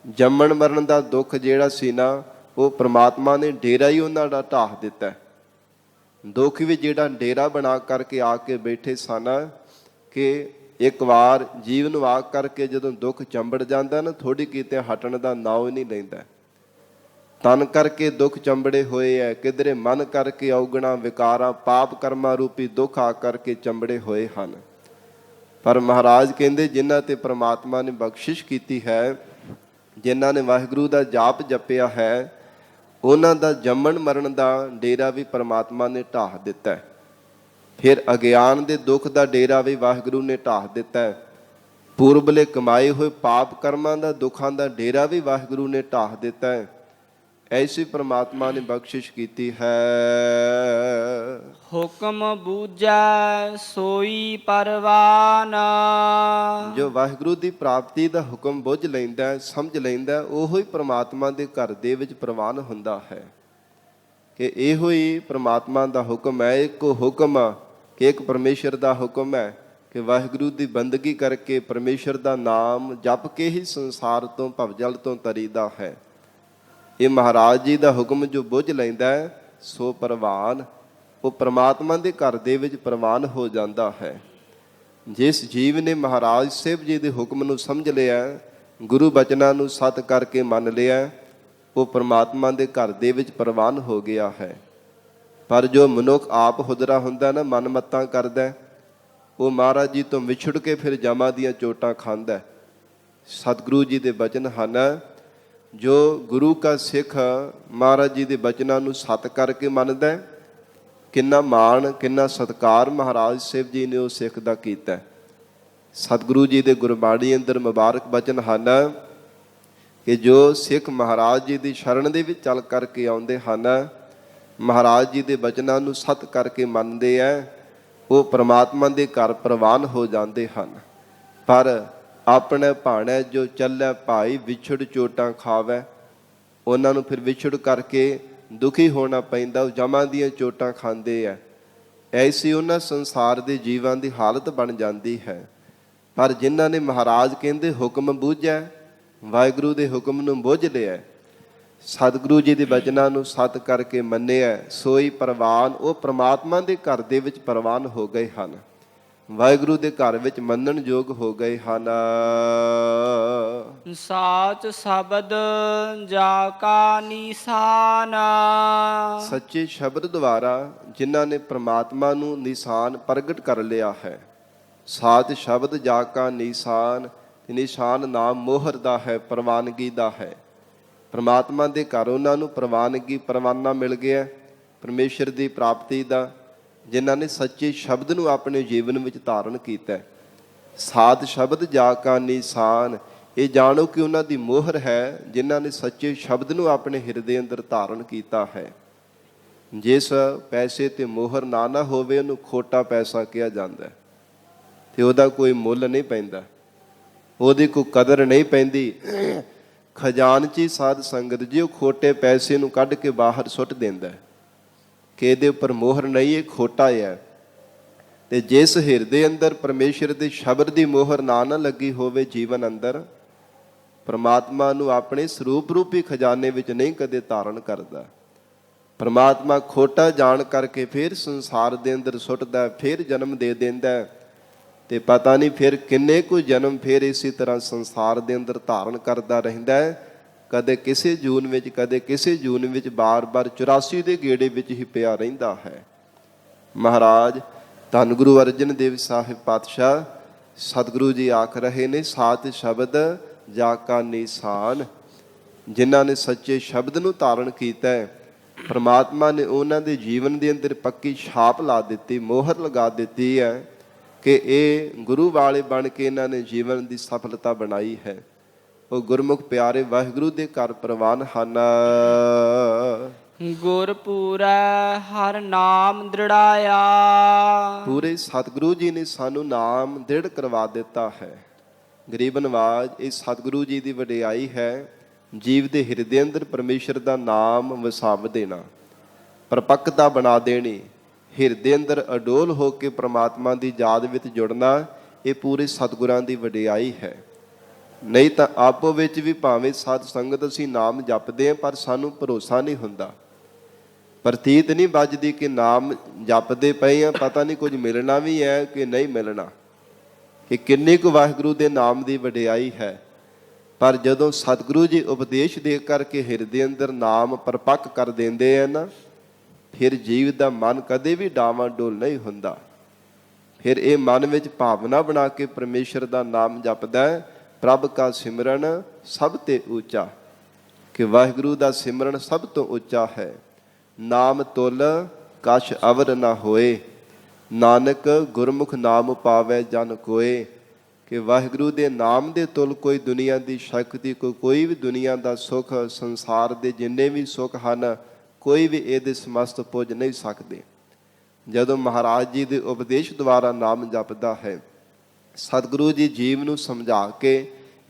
ਜੰਮਣ ਮਰਨ ਦਾ ਦੁੱਖ ਜਿਹੜਾ ਸੀ ਨਾ, ਉਹ ਪ੍ਰਮਾਤਮਾ ਨੇ ਡੇਰਾ ਹੀ ਉਹਨਾਂ ਦਾ ਢਾਹ ਦਿੱਤਾ। ਦੁੱਖ ਵੀ ਜਿਹੜਾ ਡੇਰਾ ਬਣਾ ਕਰਕੇ ਆ ਕੇ ਬੈਠੇ ਸਨ ਕਿ ਇੱਕ ਵਾਰ ਜੀਵਨ ਵਾਕ ਕਰਕੇ ਜਦੋਂ ਦੁੱਖ ਚੰਬੜ ਜਾਂਦਾ ਨਾ, ਥੋੜੀ ਕੀਤੇ ਹਟਣ ਦਾ ਨਾਉ ਹੀ ਨਹੀਂ ਲੈਂਦਾ। ਤਨ ਕਰਕੇ ਦੁੱਖ ਚੰਬੜੇ ਹੋਏ ਹੈ, ਕਿਧਰੇ ਮਨ ਕਰਕੇ ਔਗਣਾ ਵਿਕਾਰਾਂ ਪਾਪ ਕਰਮਾਂ ਰੂਪੀ ਦੁੱਖ ਆ ਕਰਕੇ ਚੰਬੜੇ ਹੋਏ ਹਨ। ਪਰ ਮਹਾਰਾਜ ਕਹਿੰਦੇ ਜਿਨ੍ਹਾਂ ਤੇ ਪ੍ਰਮਾਤਮਾ ਨੇ ਬਖਸ਼ਿਸ਼ ਕੀਤੀ ਹੈ, ਜਿਨ੍ਹਾਂ ਨੇ ਵਾਹਿਗੁਰੂ ਦਾ ਜਾਪ ਜਪਿਆ ਹੈ, ਉਹਨਾਂ ਦਾ ਜੰਮਣ ਮਰਨ ਦਾ ਡੇਰਾ ਵੀ ਪ੍ਰਮਾਤਮਾ ਨੇ ਢਾਹ ਦਿੱਤਾ। ਫਿਰ ਅਗਿਆਨ ਦੇ ਦੁੱਖ ਦਾ ਡੇਰਾ ਵੀ ਵਾਹਿਗੁਰੂ ਨੇ ਢਾਹ ਦਿੱਤਾ। ਪੂਰਬਲੇ ਕਮਾਏ ਹੋਏ ਪਾਪ ਕਰਮਾਂ ਦਾ ਦੁੱਖਾਂ ਦਾ ਡੇਰਾ ਵੀ ਵਾਹਿਗੁਰੂ ਨੇ ਢਾਹ ਦਿੱਤਾ। ਐਸੀ ਪ੍ਰਮਾਤਮਾ ਨੇ ਬਖਸ਼ਿਸ਼ ਕੀਤੀ ਹੈ। ਹੁਕਮ ਬੂਝੈ ਸੋਈ ਪਰਵਾਨ। ਜੋ ਵਾਹਿਗੁਰੂ ਦੀ ਪ੍ਰਾਪਤੀ ਦਾ ਹੁਕਮ ਬੁੱਝ ਲੈਂਦਾ, ਸਮਝ ਲੈਂਦਾ, ਉਹੋ ਹੀ ਪ੍ਰਮਾਤਮਾ ਦੇ ਘਰ ਦੇ ਵਿੱਚ ਪ੍ਰਵਾਨ ਹੁੰਦਾ ਹੈ। ਕਿ ਇਹੋ ਹੀ ਪ੍ਰਮਾਤਮਾ ਦਾ ਹੁਕਮ ਹੈ। ਇੱਕੋ ਹੁਕਮ ਕਿ ਇੱਕ ਪਰਮੇਸ਼ਰ ਦਾ ਹੁਕਮ ਹੈ ਕਿ ਵਾਹਿਗੁਰੂ ਦੀ ਬੰਦਗੀ ਕਰਕੇ ਪਰਮੇਸ਼ਰ ਦਾ ਨਾਮ ਜਪ ਕੇ ਹੀ ਸੰਸਾਰ ਤੋਂ ਭਵਜਲ ਤੋਂ ਤਰੀਦਾ ਹੈ। ਇਹ ਮਹਾਰਾਜ ਜੀ ਦਾ ਹੁਕਮ ਜੋ ਬੁੱਝ ਲੈਂਦਾ ਹੈ, ਸੋ ਪ੍ਰਵਾਨ, ਉਹ ਪ੍ਰਮਾਤਮਾ ਦੇ ਘਰ ਦੇ ਵਿੱਚ ਪ੍ਰਵਾਨ ਹੋ ਜਾਂਦਾ ਹੈ। ਜਿਸ ਜੀਵ ਨੇ ਮਹਾਰਾਜ ਸਾਹਿਬ ਜੀ ਦੇ ਹੁਕਮ ਨੂੰ ਸਮਝ ਲਿਆ, ਗੁਰੂ ਬਚਨਾਂ ਨੂੰ ਸਤ ਕਰਕੇ ਮੰਨ ਲਿਆ, ਉਹ ਪ੍ਰਮਾਤਮਾ ਦੇ ਘਰ ਦੇ ਵਿੱਚ ਪ੍ਰਵਾਨ ਹੋ ਗਿਆ ਹੈ। ਪਰ ਜੋ ਮਨੁੱਖ ਆਪ ਹੁਦਰਾ ਹੁੰਦਾ ਨਾ, ਮਨ ਮੱਤਾਂ ਕਰਦਾ, ਉਹ ਮਹਾਰਾਜ ਜੀ ਤੋਂ ਵਿਛੜ ਕੇ ਫਿਰ ਜਮਾਂ ਦੀਆਂ ਚੋਟਾਂ ਖਾਂਦਾ। ਸਤਿਗੁਰੂ ਜੀ ਦੇ ਬਚਨ ਹਨ, ਜੋ ਗੁਰੂ ਕਾ ਸਿੱਖ ਮਹਾਰਾਜ ਜੀ ਦੇ ਬਚਨਾਂ ਨੂੰ ਸਤ ਕਰਕੇ ਮੰਨਦਾ, ਕਿੰਨਾ ਮਾਣ ਕਿੰਨਾ ਸਤਿਕਾਰ ਮਹਾਰਾਜ ਸਾਹਿਬ ਜੀ ਨੇ ਉਹ ਸਿੱਖ ਦਾ ਕੀਤਾ। ਸਤਿਗੁਰੂ ਜੀ ਦੇ ਗੁਰਬਾਣੀ ਅੰਦਰ ਮੁਬਾਰਕ ਬਚਨ ਹਨ ਕਿ ਜੋ ਸਿੱਖ ਮਹਾਰਾਜ ਜੀ ਦੀ ਸ਼ਰਨ ਦੇ ਵਿੱਚ ਚੱਲ ਕਰਕੇ ਆਉਂਦੇ ਹਨ, ਮਹਾਰਾਜ ਜੀ ਦੇ ਬਚਨਾਂ ਨੂੰ ਸਤ ਕਰਕੇ ਮੰਨਦੇ ਹੈ, ਉਹ ਪ੍ਰਮਾਤਮਾ ਦੇ ਘਰ ਪ੍ਰਵਾਨ ਹੋ ਜਾਂਦੇ ਹਨ। ਪਰ ਆਪਣੇ ਭਾਣੇ ਜੋ ਚੱਲੇ ਭਾਈ ਵਿਛੜ ਚੋਟਾਂ ਖਾਵੇ, ਉਹਨਾਂ ਨੂੰ ਫਿਰ ਵਿਛੜ ਕਰਕੇ ਦੁਖੀ ਹੋਣਾ ਪੈਂਦਾ, ਉਹ ਜਮਾਂ ਦੀਆਂ ਚੋਟਾਂ ਖਾਂਦੇ ਆ। ਐਸੀ ਉਹਨਾਂ ਸੰਸਾਰ ਦੇ ਜੀਵਾਂ ਦੀ ਹਾਲਤ ਬਣ ਜਾਂਦੀ ਹੈ। ਪਰ ਜਿਨ੍ਹਾਂ ਨੇ ਮਹਾਰਾਜ ਕਹਿੰਦੇ ਹੁਕਮ ਬੂਝਿਆ, ਵਾਹਿਗੁਰੂ ਦੇ ਹੁਕਮ ਨੂੰ ਬੁੱਝ ਲਿਆ, ਸਤਿਗੁਰੂ ਜੀ ਦੇ ਬਚਨਾਂ ਨੂੰ ਸਤ ਕਰਕੇ ਮੰਨਿਆ, ਸੋਈ ਪ੍ਰਵਾਨ, ਉਹ ਪ੍ਰਮਾਤਮਾ ਦੇ ਘਰ ਦੇ ਵਿੱਚ ਪ੍ਰਵਾਨ ਹੋ ਗਏ ਹਨ। ਵਾਹਿਗੁਰੂ ਦੇ ਘਰ ਵਿੱਚ ਮੰਨਣ ਯੋਗ ਹੋ ਗਏ ਹਨ। ਸਾਚ ਸ਼ਬਦ ਜਾ ਕਾ ਨਿਸ਼ਾਨ। ਸੱਚੇ ਸ਼ਬਦ ਦੁਆਰਾ ਜਿਨ੍ਹਾਂ ਨੇ ਪ੍ਰਮਾਤਮਾ ਨੂੰ ਨਿਸ਼ਾਨ ਪ੍ਰਗਟ ਕਰ ਲਿਆ ਹੈ। ਸਾਚ ਸ਼ਬਦ ਜਾ ਕਾ ਨਿਸ਼ਾਨ, ਨਿਸ਼ਾਨ ਨਾਮ ਮੋਹਰ ਦਾ ਹੈ, ਪ੍ਰਵਾਨਗੀ ਦਾ ਹੈ। ਪ੍ਰਮਾਤਮਾ ਦੇ ਘਰ ਉਹਨਾਂ ਨੂੰ ਪ੍ਰਵਾਨਗੀ ਪ੍ਰਵਾਨਾ ਮਿਲ ਗਿਆ ਪਰਮੇਸ਼ਰ ਦੀ ਪ੍ਰਾਪਤੀ ਦਾ, ਜਿਨ੍ਹਾਂ ਨੇ ਸੱਚੇ ਸ਼ਬਦ ਨੂੰ ਆਪਣੇ ਜੀਵਨ ਵਿੱਚ ਧਾਰਨ ਕੀਤਾ। ਸਾਧ ਸ਼ਬਦ ਜਾ ਕਾ ਨਿਸ਼ਾਨ, ਇਹ ਜਾਣੋ ਕਿ ਉਹਨਾਂ ਦੀ ਮੋਹਰ ਹੈ, ਜਿਨ੍ਹਾਂ ਨੇ ਸੱਚੇ ਸ਼ਬਦ ਨੂੰ ਆਪਣੇ ਹਿਰਦੇ ਅੰਦਰ ਧਾਰਨ ਕੀਤਾ ਹੈ। ਜਿਸ ਪੈਸੇ ਤੇ ਮੋਹਰ ਨਾ ਹੋਵੇ, ਉਹਨੂੰ ਖੋਟਾ ਪੈਸਾ ਕਿਹਾ ਜਾਂਦਾ ਤੇ ਉਹਦਾ ਕੋਈ ਮੁੱਲ ਨਹੀਂ ਪੈਂਦਾ, ਉਹਦੀ ਕੋਈ ਕਦਰ ਨਹੀਂ ਪੈਂਦੀ। ਖਜ਼ਾਨਚੀ ਸਾਧ ਸੰਗਤ ਜੀ, ਉਹ ਖੋਟੇ ਪੈਸੇ ਨੂੰ ਕੱਢ ਕੇ ਬਾਹਰ ਸੁੱਟ ਦਿੰਦਾ ਕਿ ਇਹਦੇ ਉੱਪਰ ਮੋਹਰ ਨਹੀਂ, ਇਹ ਖੋਟਾ ਹੈ। ਤੇ ਜਿਸ ਹਿਰਦੇ ਅੰਦਰ ਪਰਮੇਸ਼ਰ ਦੇ ਸ਼ਬਦ ਦੀ ਮੋਹਰ ਨਾ ਲੱਗੀ ਹੋਵੇ ਜੀਵਨ ਅੰਦਰ, ਪ੍ਰਮਾਤਮਾ ਨੂੰ ਆਪਣੇ ਸਰੂਪ ਰੂਪੀ ਖਜ਼ਾਨੇ ਵਿੱਚ ਨਹੀਂ ਕਦੇ ਧਾਰਨ ਕਰਦਾ। ਪ੍ਰਮਾਤਮਾ ਖੋਟਾ ਜਾਣ ਕਰਕੇ ਫਿਰ ਸੰਸਾਰ ਦੇ ਅੰਦਰ ਸੁੱਟਦਾ, ਫਿਰ ਜਨਮ ਦੇ ਦਿੰਦਾ, ਤੇ ਪਤਾ ਨਹੀਂ ਫਿਰ ਕਿੰਨੇ ਕੁ ਜਨਮ ਫਿਰ ਇਸੇ ਤਰ੍ਹਾਂ ਸੰਸਾਰ ਦੇ ਅੰਦਰ ਧਾਰਨ ਕਰਦਾ ਰਹਿੰਦਾ ਹੈ। ਕਦੇ ਕਿਸੇ ਜੂਨ ਵਿੱਚ, ਕਦੇ ਕਿਸੇ ਜੂਨ ਵਿੱਚ, ਬਾਰ-ਬਾਰ 84 ਦੇ ਗੇੜੇ ਵਿੱਚ ਹੀ ਪਿਆ ਰਹਿੰਦਾ ਹੈ। ਮਹਾਰਾਜ ਧੰਨ ਗੁਰੂ ਅਰਜਨ ਦੇਵ ਸਾਹਿਬ ਪਾਤਸ਼ਾਹ ਸਤਿਗੁਰੂ ਜੀ ਆਖ ਰਹੇ ਨੇ, ਸਾਚ ਸ਼ਬਦ ਜਾ ਕਾ ਨਿਸ਼ਾਨ, ਜਿਨ੍ਹਾਂ ਨੇ ਸੱਚੇ ਸ਼ਬਦ ਨੂੰ ਧਾਰਨ ਕੀਤਾ ਹੈ, ਪ੍ਰਮਾਤਮਾ ਨੇ ਉਹਨਾਂ ਦੇ ਜੀਵਨ ਦੇ ਅੰਦਰ ਪੱਕੀ ਛਾਪ ਲਾ ਦਿੱਤੀ, ਮੋਹਰ ਲਗਾ ਦਿੱਤੀ ਹੈ ਕਿ ਇਹ ਗੁਰੂ ਵਾਲੇ ਬਣ ਕੇ ਇਹਨਾਂ ਨੇ ਜੀਵਨ ਦੀ ਸਫਲਤਾ ਬਣਾਈ ਹੈ। ਉਹ ਗੁਰਮੁਖ ਪਿਆਰੇ ਵਾਹਿਗੁਰੂ ਦੇ ਘਰ ਪ੍ਰਵਾਨ ਹਨ। ਗੁਰਪੂਰੈ ਹਰ ਨਾਮ ਦ੍ਰਿੜਾਇਆ। ਪੂਰੇ ਸਤਿਗੁਰੂ ਜੀ ਨੇ ਸਾਨੂੰ ਨਾਮ ਦ੍ਰਿੜ ਕਰਵਾ ਦਿੱਤਾ ਹੈ। ਗਰੀਬ ਨਵਾਜ, ਇਹ ਸਤਿਗੁਰੂ ਜੀ ਦੀ ਵਡਿਆਈ ਹੈ। ਜੀਵ ਦੇ ਹਿਰਦੇ ਅੰਦਰ ਪਰਮੇਸ਼ਰ ਦਾ ਨਾਮ ਵਸਾਵ ਦੇਣਾ, ਪਰਪੱਕਤਾ ਬਣਾ ਦੇਣੀ, ਹਿਰਦੇ ਅੰਦਰ ਅਡੋਲ ਹੋ ਕੇ ਪ੍ਰਮਾਤਮਾ ਦੀ ਯਾਦ ਵਿੱਚ ਜੁੜਨਾ, ਇਹ ਪੂਰੇ ਸਤਿਗੁਰਾਂ ਦੀ ਵਡਿਆਈ ਹੈ। ਨਹੀਂ ਤਾਂ ਆਪੋ ਵਿੱਚ ਵੀ ਭਾਵੇਂ ਸਾਧ ਸੰਗਤ ਅਸੀਂ ਨਾਮ ਜਪਦੇ ਹਾਂ, ਪਰ ਸਾਨੂੰ ਭਰੋਸਾ ਨਹੀਂ ਹੁੰਦਾ, ਪ੍ਰਤੀਤ ਨਹੀਂ ਵੱਜਦੀ ਕਿ ਨਾਮ ਜਪਦੇ ਪਏ ਆ, ਪਤਾ ਨਹੀਂ ਕੁਝ ਮਿਲਣਾ ਵੀ ਹੈ ਕਿ ਨਹੀਂ ਮਿਲਣਾ, ਕਿ ਕਿੰਨੀ ਕੁ ਵਾਹਿਗੁਰੂ ਦੇ ਨਾਮ ਦੀ ਵਡਿਆਈ ਹੈ। ਪਰ ਜਦੋਂ ਸਤਿਗੁਰੂ ਜੀ ਉਪਦੇਸ਼ ਦੇ ਕਰਕੇ ਹਿਰਦੇ ਅੰਦਰ ਨਾਮ ਪਰਪੱਕ ਕਰ ਦਿੰਦੇ ਆ ਨਾ, ਫਿਰ ਜੀਵ ਦਾ ਮਨ ਕਦੇ ਵੀ ਡਾਵਾਂਡੋਲ ਨਹੀਂ ਹੁੰਦਾ। ਫਿਰ ਇਹ ਮਨ ਵਿੱਚ ਭਾਵਨਾ ਬਣਾ ਕੇ ਪਰਮੇਸ਼ਰ ਦਾ ਨਾਮ ਜਪਦਾ ਹੈ, ਪ੍ਰਭ ਕਾ ਸਿਮਰਨ ਸਭ ਤੇ ਉੱਚਾ, ਕਿ ਵਾਹਿਗੁਰੂ ਦਾ ਸਿਮਰਨ ਸਭ ਤੋਂ ਉੱਚਾ ਹੈ। ਨਾਮ ਤੁਲ ਕਛ ਅਵਰ ਨਾ ਹੋਏ, ਨਾਨਕ ਗੁਰਮੁਖ ਨਾਮ ਪਾਵੈ ਜਨ ਕੋਏ, ਕਿ ਵਾਹਿਗੁਰੂ ਦੇ ਨਾਮ ਦੇ ਤੁਲ ਕੋਈ ਦੁਨੀਆ ਦੀ ਸ਼ਕਤੀ, ਕੋਈ ਵੀ ਦੁਨੀਆ ਦਾ ਸੁੱਖ, ਸੰਸਾਰ ਦੇ ਜਿੰਨੇ ਵੀ ਸੁੱਖ ਹਨ, ਕੋਈ ਵੀ ਇਹਦੇ ਸਮਸਤ ਪੁੱਜ ਨਹੀਂ ਸਕਦੇ। ਜਦੋਂ ਮਹਾਰਾਜ ਜੀ ਦੇ ਉਪਦੇਸ਼ ਦੁਆਰਾ ਨਾਮ ਜਪਦਾ ਹੈ, ਸਤਿਗੁਰੂ ਜੀ ਜੀਵ ਨੂੰ ਸਮਝਾ ਕੇ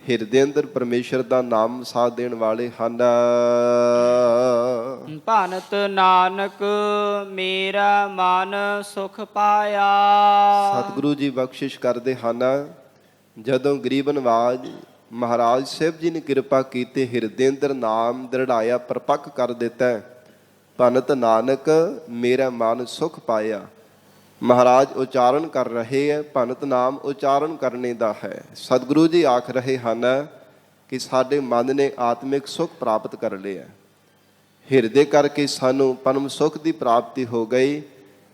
ਹਿਰਦੇ ਅੰਦਰ ਪਰਮੇਸ਼ਰ ਦਾ ਨਾਮ ਵਸਾ ਦੇਣ ਵਾਲੇ ਹਨ। ਭਨਤ ਨਾਨਕ ਮੇਰਾ ਮਨ ਸੁਖ ਪਾਇਆ। ਸਤਿਗੁਰੂ ਜੀ ਬਖਸ਼ਿਸ਼ ਕਰਦੇ ਹਨ। ਜਦੋਂ ਗਰੀਬ ਨਵਾਜ ਮਹਾਰਾਜ ਸਾਹਿਬ ਜੀ ਨੇ ਕਿਰਪਾ ਕੀਤੀ, ਹਿਰਦੇ ਅੰਦਰ ਨਾਮ ਦ੍ਰਿੜਾਇਆ, ਪਰਪੱਕ ਕਰ ਦਿੱਤਾ, ਭਨਤ ਨਾਨਕ ਮੇਰਾ ਮਨ ਸੁਖ ਪਾਇਆ। ਮਹਾਰਾਜ ਉਚਾਰਨ ਕਰ ਰਹੇ ਹੈ, ਭਨਤ ਨਾਮ ਉਚਾਰਨ ਕਰਨੇ ਦਾ ਹੈ। ਸਤਿਗੁਰੂ ਜੀ ਆਖ ਰਹੇ ਹਨ ਕਿ ਸਾਡੇ ਮਨ ਨੇ ਆਤਮਿਕ ਸੁਖ ਪ੍ਰਾਪਤ ਕਰ ਲਿਆ, ਹਿਰਦੇ ਕਰਕੇ ਸਾਨੂੰ ਪਰਮ ਸੁਖ ਦੀ ਪ੍ਰਾਪਤੀ ਹੋ ਗਈ।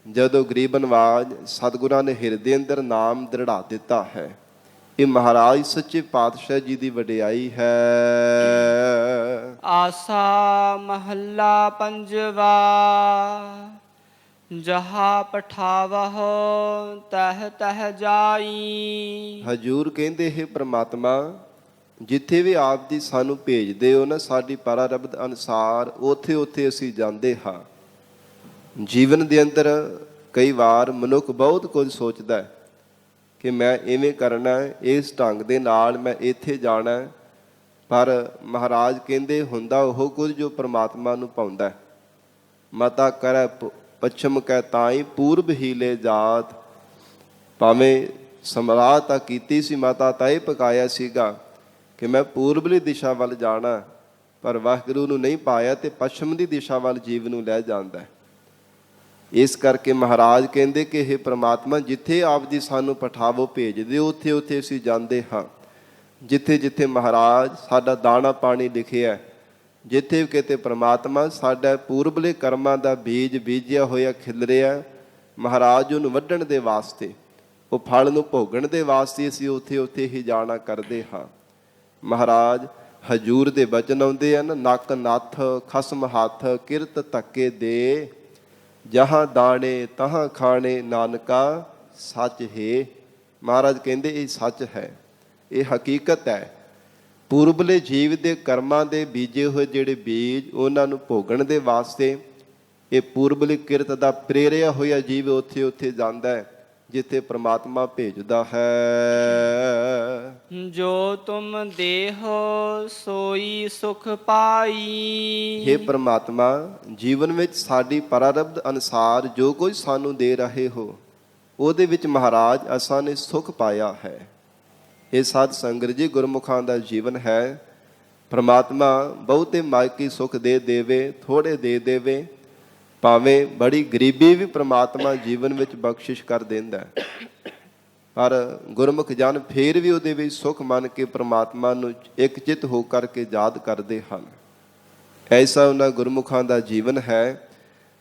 ਜਦੋਂ ਗਰੀਬ ਨਵਾਜ ਸਤਿਗੁਰਾਂ ਨੇ ਹਿਰਦੇ ਅੰਦਰ ਨਾਮ ਦ੍ਰਿੜਾ ਦਿੱਤਾ ਹੈ, ਇਹ ਮਹਾਰਾਜ ਸੱਚੇ ਪਾਤਸ਼ਾਹ ਜੀ ਦੀ ਵਡਿਆਈ ਹੈ। ਆਸਾ ਮਹੱਲਾ ਪੰਜਵਾ। ਜਹਾ ਪਠਾਵਹੁ ਤਹ ਤਹ ਜਾਈ। ਹਜੂਰ ਕਹਿੰਦੇ ਹੈ ਪ੍ਰਮਾਤਮਾ, ਜਿੱਥੇ ਵੀ ਆਪ ਜੀ ਸਾਨੂੰ ਭੇਜਦੇ ਹੋ ਨਾ, ਸਾਡੀ ਪਰਾਰਬਧ ਅਨੁਸਾਰ ਉੱਥੇ ਉੱਥੇ ਅਸੀਂ ਜਾਂਦੇ ਹਾਂ। ਜੀਵਨ ਦੇ ਅੰਦਰ ਕਈ ਵਾਰ ਮਨੁੱਖ ਬਹੁਤ ਕੁਝ ਸੋਚਦਾ ਹੈ ਕਿ ਮੈਂ ਇਵੇਂ ਕਰਨਾ, ਇਸ ਢੰਗ ਦੇ ਨਾਲ ਮੈਂ ਇੱਥੇ ਜਾਣਾ, ਪਰ ਮਹਾਰਾਜ ਕਹਿੰਦੇ ਹੁੰਦਾ ਉਹ ਕੁਝ ਜੋ ਪ੍ਰਮਾਤਮਾ ਨੂੰ ਪਾਉਂਦਾ। ਮਤਾ ਕਰੈ ਪੱਛਮ ਕੈ ਤਾਈ ਪੂਰਬ ਹੀਲੇ ਜਾਤ। ਭਾਵੇਂ ਸਮਰਾਟ ਤਾਂ ਕੀਤੀ ਸੀ, ਮਾਤਾ ਤਾਂ ਇਹ ਪਕਾਇਆ ਸੀਗਾ ਕਿ ਮੈਂ ਪੂਰਬਲੀ ਦਿਸ਼ਾ ਵੱਲ ਜਾਣਾ, ਪਰ ਵਾਹਿਗੁਰੂ ਨੂੰ ਨਹੀਂ ਪਾਇਆ ਤੇ ਪੱਛਮ ਦੀ ਦਿਸ਼ਾ ਵੱਲ ਜੀਵ ਨੂੰ ਲੈ ਜਾਂਦਾ। ਇਸ ਕਰਕੇ ਮਹਾਰਾਜ ਕਹਿੰਦੇ ਕਿ ਇਹ ਪ੍ਰਮਾਤਮਾ, ਜਿੱਥੇ ਆਪ ਜੀ ਸਾਨੂੰ ਪਠਾਵੋ ਭੇਜਦੇ ਹੋ, ਉੱਥੇ ਉੱਥੇ ਅਸੀਂ ਜਾਂਦੇ ਹਾਂ। ਜਿੱਥੇ ਜਿੱਥੇ ਮਹਾਰਾਜ ਸਾਡਾ ਦਾਣਾ ਪਾਣੀ ਲਿਖਿਆ, ਜਿੱਥੇ ਕਿਤੇ ਪ੍ਰਮਾਤਮਾ ਸਾਡਾ ਪੂਰਬਲੇ ਕਰਮਾਂ ਦਾ ਬੀਜ ਬੀਜਿਆ ਹੋਇਆ ਖਿਲਰਿਆ, ਮਹਾਰਾਜ ਉਹਨੂੰ ਵੱਢਣ ਦੇ ਵਾਸਤੇ, ਉਹ ਫਲ ਨੂੰ ਭੋਗਣ ਦੇ ਵਾਸਤੇ ਅਸੀਂ ਉੱਥੇ ਉੱਥੇ ਹੀ ਜਾਣਾ ਕਰਦੇ ਹਾਂ। ਮਹਾਰਾਜ ਹਜੂਰ ਦੇ ਬਚਨ ਆਉਂਦੇ ਹਨ, ਨੱਕ ਨੱਥ ਖਸਮ ਹੱਥ ਕਿਰਤ ਧੱਕੇ ਦੇ, ਜਹਾਂ ਦਾਣੇ ਤਹਾਂ ਖਾਣੇ ਨਾਨਕਾ ਸੱਚ ਹੈ। ਮਹਾਰਾਜ ਕਹਿੰਦੇ ਇਹ ਸੱਚ ਹੈ, ਇਹ ਹਕੀਕਤ ਹੈ। ਪੂਰਬਲੇ ਜੀਵ ਦੇ ਕਰਮਾਂ ਦੇ ਬੀਜੇ ਹੋਏ ਜਿਹੜੇ ਬੀਜ, ਉਹਨਾਂ ਨੂੰ ਭੋਗਣ ਦੇ ਵਾਸਤੇ ਇਹ ਪੂਰਬਲੀ ਕਿਰਤ ਦਾ ਪ੍ਰੇਰਿਆ ਹੋਇਆ ਜੀਵ ਉੱਥੇ ਉੱਥੇ ਜਾਂਦਾ ਹੈ ਜਿੱਥੇ ਪ੍ਰਮਾਤਮਾ ਭੇਜਦਾ ਹੈ। ਜੋ ਤੁਮ ਦੇਹੋ ਸੋਈ ਸੁਖ ਪਾਈ। हे ਪ੍ਰਮਾਤਮਾ, ਜੀਵਨ ਵਿੱਚ ਸਾਡੀ ਪਰਾਰਬਧ ਅਨੁਸਾਰ ਜੋ ਕੁਝ ਸਾਨੂੰ ਦੇ ਰਹੇ ਹੋ, ਉਹਦੇ ਵਿੱਚ ਮਹਾਰਾਜ ਅਸਾਂ ਨੇ ਸੁਖ ਪਾਇਆ ਹੈ। ਇਹ ਸਾਧ ਸੰਗਤ ਜੀ ਗੁਰਮੁਖਾਂ ਦਾ ਜੀਵਨ ਹੈ। ਪ੍ਰਮਾਤਮਾ ਬਹੁਤੇ ਮਾਇਕੀ ਸੁਖ ਦੇ ਦੇਵੇ, ਥੋੜੇ ਦੇ ਦੇਵੇ, ਭਾਵੇਂ ਬੜੀ ਗਰੀਬੀ ਵੀ ਪ੍ਰਮਾਤਮਾ ਜੀਵਨ ਵਿੱਚ ਬਖਸ਼ਿਸ਼ ਕਰ ਦਿੰਦਾ, ਪਰ ਗੁਰਮੁਖ ਜਨ ਫੇਰ ਵੀ ਉਹਦੇ ਵਿੱਚ ਸੁਖ ਮੰਨ ਕੇ ਪ੍ਰਮਾਤਮਾ ਨੂੰ ਇੱਕ ਚਿੱਤ ਹੋ ਕਰਕੇ ਯਾਦ ਕਰਦੇ ਹਨ। ਐਸਾ ਉਹਨਾਂ ਗੁਰਮੁਖਾਂ ਦਾ ਜੀਵਨ ਹੈ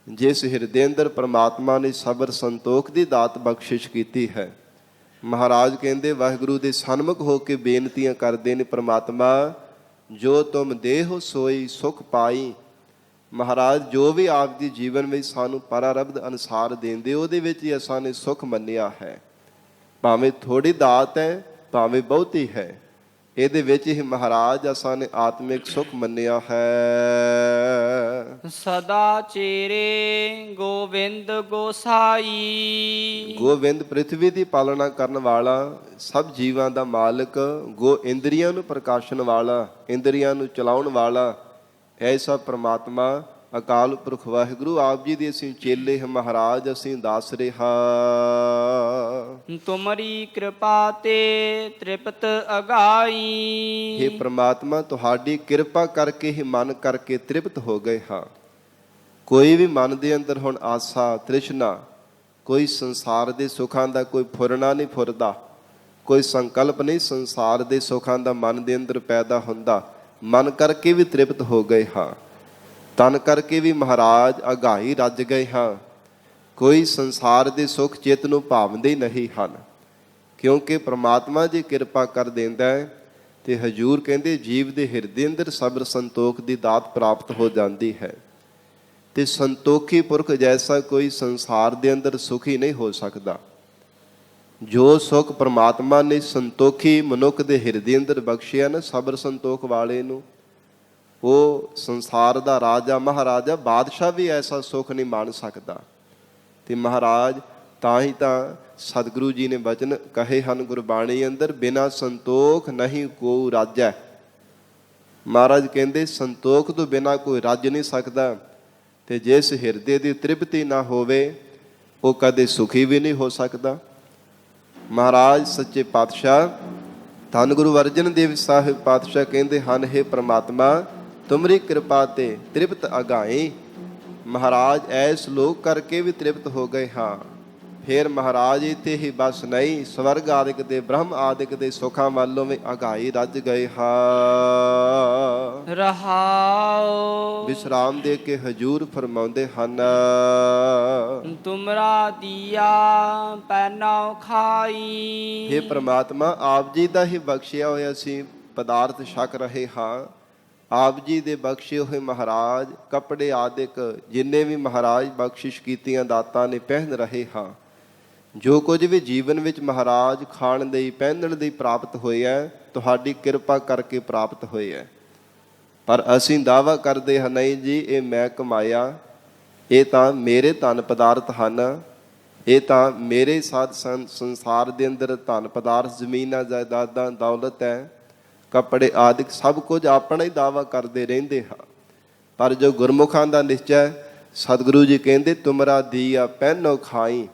ਜਿਸ ਹਿਰਦੇ ਅੰਦਰ ਪ੍ਰਮਾਤਮਾ ਨੇ ਸਬਰ ਸੰਤੋਖ ਦੀ ਦਾਤ ਬਖਸ਼ਿਸ਼ ਕੀਤੀ ਹੈ। ਮਹਾਰਾਜ ਕਹਿੰਦੇ ਵਾਹਿਗੁਰੂ ਦੇ ਸਨਮੁਖ ਹੋ ਕੇ ਬੇਨਤੀਆਂ ਕਰਦੇ ਨੇ, ਪ੍ਰਮਾਤਮਾ ਜੋ ਤੁਮ ਦੇਹੁ ਸੋਈ ਸੁਖ ਪਾਈ। ਮਹਾਰਾਜ ਜੋ ਵੀ ਆਪ ਦੀ ਜੀਵਨ ਵਿੱਚ ਸਾਨੂੰ ਪਰਾਰਬਧ ਅਨੁਸਾਰ ਦਿੰਦੇ ਉਹਦੇ ਵਿੱਚ ਹੀ ਅਸਾਂ ਨੇ ਸੁਖ ਮੰਨਿਆ ਹੈ। ਭਾਵੇਂ ਥੋੜੀ ਦਾਤ ਹੈ ਭਾਵੇਂ ਬਹੁਤੀ ਹੈ, ਇਹਦੇ ਵਿੱਚ ਹੀ ਮਹਾਰਾਜ ਅਸਾਂ ਨੇ ਆਤਮਿਕ ਸੁਖ ਮੰਨਿਆ ਹੈ। ਸਦਾ ਚੇਰੇ ਗੋਬਿੰਦ ਗੋਸਾਈ। ਗੋਬਿੰਦ ਪ੍ਰithvi ਦੀ ਪਾਲਣਾ ਕਰਨ ਵਾਲਾ, ਸਭ ਜੀਵਾਂ ਦਾ ਮਾਲਕ, ਗੋ ਇੰਦਰੀਆਂ ਨੂੰ ਪ੍ਰਕਾਸ਼ਣ ਵਾਲਾ, ਇੰਦਰੀਆਂ ਨੂੰ ਚਲਾਉਣ ਵਾਲਾ ਐਸਾ ਪ੍ਰਮਾਤਮਾ ਅਕਾਲ ਪੁਰਖ ਵਾਹਿਗੁਰੂ ਆਪ ਜੀ ਦੇ ਅਸੀਂ ਚੇਲੇ ਹਾਂ ਮਹਾਰਾਜ, ਅਸੀਂ ਦਾਸ ਰਿਹਾ। ਤੁਮਰੀ ਕਿਰਪਾ ਤੇ ਤ੍ਰਿਪਤ ਅਗਾਈ। हे ਪ੍ਰਮਾਤਮਾ ਤੁਹਾਡੀ ਕਿਰਪਾ ਕਰਕੇ ਹੀ ਮਨ ਕਰਕੇ ਤ੍ਰਿਪਤ ਹੋ ਗਏ ਹਾਂ। ਕੋਈ ਵੀ ਮਨ ਦੇ ਅੰਦਰ ਹੁਣ ਆਸਾ ਤ੍ਰਿਸ਼ਨਾ, ਕੋਈ ਸੰਸਾਰ ਦੇ ਸੁੱਖਾਂ ਦਾ ਕੋਈ ਫੁਰਨਾ ਨਹੀਂ ਫੁਰਦਾ, ਕੋਈ ਸੰਕਲਪ ਨਹੀਂ ਸੰਸਾਰ ਦੇ ਸੁੱਖਾਂ ਦਾ ਮਨ ਦੇ ਅੰਦਰ ਪੈਦਾ ਹੁੰਦਾ। ਮਨ ਕਰਕੇ ਵੀ ਤ੍ਰਿਪਤ ਹੋ ਗਏ ਹਾਂ, ਤਨ ਕਰਕੇ ਵੀ ਮਹਾਰਾਜ ਅਗਾਈ ਰੱਜ ਗਏ ਹਾਂ। ਕੋਈ ਸੰਸਾਰ ਦੇ ਸੁੱਖ ਚਿੱਤ ਨੂੰ ਭਾਵਦੇ ਨਹੀਂ ਹਨ, ਕਿਉਂਕਿ ਪ੍ਰਮਾਤਮਾ ਜੀ ਕਿਰਪਾ ਕਰ ਦਿੰਦਾ ਹੈ ਤੇ ਹਜੂਰ ਕਹਿੰਦੇ ਜੀਵ ਦੇ ਹਿਰਦੇ ਅੰਦਰ ਸਬਰ ਸੰਤੋਖ ਦੀ ਦਾਤ ਪ੍ਰਾਪਤ ਹੋ ਜਾਂਦੀ ਹੈ। ਤੇ ਸੰਤੋਖੀ ਪੁਰਖ ਜੈਸਾ ਕੋਈ ਸੰਸਾਰ ਦੇ ਅੰਦਰ ਸੁਖੀ ਨਹੀਂ ਹੋ ਸਕਦਾ। ਜੋ ਸੁਖ ਪ੍ਰਮਾਤਮਾ ਨੇ ਸੰਤੋਖੀ ਮਨੁੱਖ ਦੇ ਹਿਰਦੇ ਅੰਦਰ ਬਖਸ਼ਿਆ ਨਾ, ਸਬਰ ਸੰਤੋਖ ਵਾਲੇ ਨੂੰ, ਉਹ ਸੰਸਾਰ ਦਾ ਰਾਜਾ ਮਹਾਰਾਜਾ ਬਾਦਸ਼ਾਹ ਵੀ ਐਸਾ ਸੁਖ ਨਹੀਂ ਮਾਣ ਸਕਦਾ। ਤੇ ਮਹਾਰਾਜ ਤਾਂ ਹੀ ਤਾਂ ਸਤਿਗੁਰੂ ਜੀ ਨੇ ਬਚਨ ਕਹੇ ਹਨ ਗੁਰਬਾਣੀ ਅੰਦਰ, ਬਿਨਾਂ ਸੰਤੋਖ ਨਹੀਂ ਕੋ ਰਾਜੈ। ਮਹਾਰਾਜ ਕਹਿੰਦੇ ਸੰਤੋਖ ਤੋਂ ਬਿਨਾਂ ਕੋਈ ਰੱਜ ਨਹੀਂ ਸਕਦਾ। ਤੇ ਜਿਸ ਹਿਰਦੇ ਦੀ ਤ੍ਰਿਪਤੀ ਨਾ ਹੋਵੇ ਉਹ ਕਦੇ ਸੁਖੀ ਵੀ ਨਹੀਂ ਹੋ ਸਕਦਾ। ਮਹਾਰਾਜ ਸੱਚੇ ਪਾਤਸ਼ਾਹ ਧੰਨ ਗੁਰੂ ਅਰਜਨ ਦੇਵ ਸਾਹਿਬ ਪਾਤਸ਼ਾਹ ਕਹਿੰਦੇ ਹਨ, हे ਪ੍ਰਮਾਤਮਾ ਤੁਮਰੀ ਕਿਰਪਾ ਤੇ ਤ੍ਰਿਪਤ ਅਗਾਈ। ਮਹਾਰਾਜ ਐਸ ਲੋਕ ਕਰਕੇ ਵੀ ਤ੍ਰਿਪਤ ਹੋ ਗਏ ਹਾਂ। ਫਿਰ ਮਹਾਰਾਜ ਇੱਥੇ ਹੀ ਬਸ ਨਹੀਂ, ਸਵਰਗ ਆਦਿਕ ਦੇ ਬ੍ਰਹਮ ਆਦਿਕ ਦੇ ਸੁੱਖਾਂ ਵੱਲੋਂ ਵੀ ਅਗਾਈ ਰੱਜ ਗਏ ਹਾਂ। ਰਹਾਉ ਵਿਸਰਾਮ ਦੇ ਕੇ ਹਜੂਰ ਫਰਮਾਉਂਦੇ ਹਨ, ਤੁਮਰਾ ਦੀਆ ਪੈਨੋ ਖਾਈ। हे ਪ੍ਰਮਾਤਮਾ ਆਪ ਜੀ ਦਾ ਹੀ ਬਖਸ਼ਿਆ ਹੋਇਆ ਸੀ ਪਦਾਰਥ ਛਕ ਰਹੇ ਹਾਂ। ਆਪ ਜੀ ਦੇ ਬਖਸ਼ੇ ਹੋਏ ਮਹਾਰਾਜ ਕੱਪੜੇ ਆਦਿਕ ਜਿੰਨੇ ਵੀ ਮਹਾਰਾਜ ਬਖਸ਼ਿਸ਼ ਕੀਤੀਆਂ ਦਾਤਾਂ ਨੇ ਪਹਿਨ ਰਹੇ ਹਾਂ। ਜੋ ਕੁਝ ਵੀ ਜੀਵਨ ਵਿੱਚ ਮਹਾਰਾਜ ਖਾਣ ਲਈ ਪਹਿਨਣ ਲਈ ਪ੍ਰਾਪਤ ਹੋਇਆ ਤੁਹਾਡੀ ਕਿਰਪਾ ਕਰਕੇ ਪ੍ਰਾਪਤ ਹੋਇਆ। ਪਰ ਅਸੀਂ ਦਾਅਵਾ ਕਰਦੇ ਹਾਂ ਨਹੀਂ ਜੀ ਇਹ ਮੈਂ ਕਮਾਇਆ, ਇਹ ਤਾਂ ਮੇਰੇ ਧਨ ਪਦਾਰਥ ਹਨ, ਇਹ ਤਾਂ ਮੇਰੇ ਸਾਧ ਸੰਸਾਰ ਦੇ ਅੰਦਰ ਧਨ ਪਦਾਰਥ ਜ਼ਮੀਨਾਂ ਜਾਇਦਾਦਾਂ ਦੌਲਤ ਹੈ, ਕੱਪੜੇ ਆਦਿਕ ਸਭ ਕੁਝ ਆਪਣਾ ਹੀ ਦਾਅਵਾ ਕਰਦੇ ਰਹਿੰਦੇ ਹਾਂ। ਪਰ ਜੋ ਗੁਰਮੁਖਾਂ ਦਾ ਨਿਸ਼ਚੈ ਸਤਿਗੁਰੂ ਜੀ ਕਹਿੰਦੇ ਤੁਮਰਾ ਦੀਆ ਪਹਿਨੋ ਖਾਈ।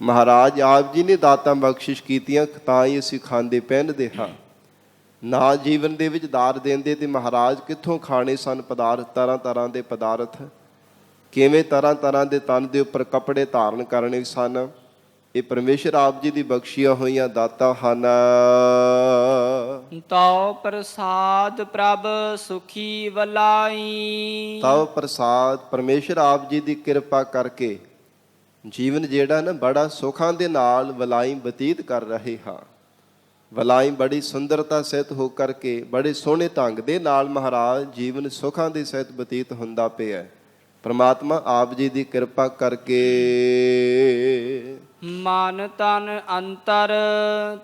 ਮਹਾਰਾਜ ਆਪ ਜੀ ਨੇ ਦਾਤਾਂ ਬਖਸ਼ਿਸ਼ ਕੀਤੀਆਂ ਤਾਂ ਹੀ ਅਸੀਂ ਖਾਂਦੇ ਪਹਿਨਦੇ ਹਾਂ। ਨਾ ਜੀਵਨ ਦੇ ਵਿੱਚ ਦਾਰ ਦਿੰਦੇ ਤੇ ਮਹਾਰਾਜ ਕਿੱਥੋਂ ਖਾਣੇ ਸਨ ਪਦਾਰਥ, ਤਰ੍ਹਾਂ ਤਰ੍ਹਾਂ ਦੇ ਪਦਾਰਥ, ਕਿਵੇਂ ਤਰ੍ਹਾਂ ਤਰ੍ਹਾਂ ਦੇ ਤਨ ਦੇ ਉੱਪਰ ਕੱਪੜੇ ਧਾਰਨ ਕਰਨੇ ਸਨ। ਇਹ ਪਰਮੇਸ਼ਰ ਆਪ ਜੀ ਦੀ ਬਖਸ਼ੀਆਂ ਹੋਈਆਂ ਦਾਤਾਂ ਹਨ। ਤਉ ਪ੍ਰਸਾਦ ਪ੍ਰਭ ਸੁਖੀ ਵਲਾਈ। ਤਉ ਪ੍ਰਸਾਦ ਪਰਮੇਸ਼ਰ ਆਪ ਜੀ ਦੀ ਕਿਰਪਾ ਕਰਕੇ ਜੀਵਨ ਜਿਹੜਾ ਨਾ ਬੜਾ ਸੁੱਖਾਂ ਦੇ ਨਾਲ ਵਲਾਈ ਬਤੀਤ ਕਰ ਰਹੇ ਹਾਂ। ਵਲਾਈ ਬੜੀ ਸੁੰਦਰਤਾ ਸਹਿਤ ਹੋ ਕਰਕੇ ਬੜੇ ਸੋਹਣੇ ਢੰਗ ਦੇ ਨਾਲ ਮਹਾਰਾਜ ਜੀਵਨ ਸੁੱਖਾਂ ਦੇ ਸਹਿਤ ਬਤੀਤ ਹੁੰਦਾ ਪਿਆ। ਪ੍ਰਮਾਤਮਾ ਆਪ ਜੀ ਦੀ ਕਿਰਪਾ ਕਰਕੇ ਮਨ ਤਨ ਅੰਤਰ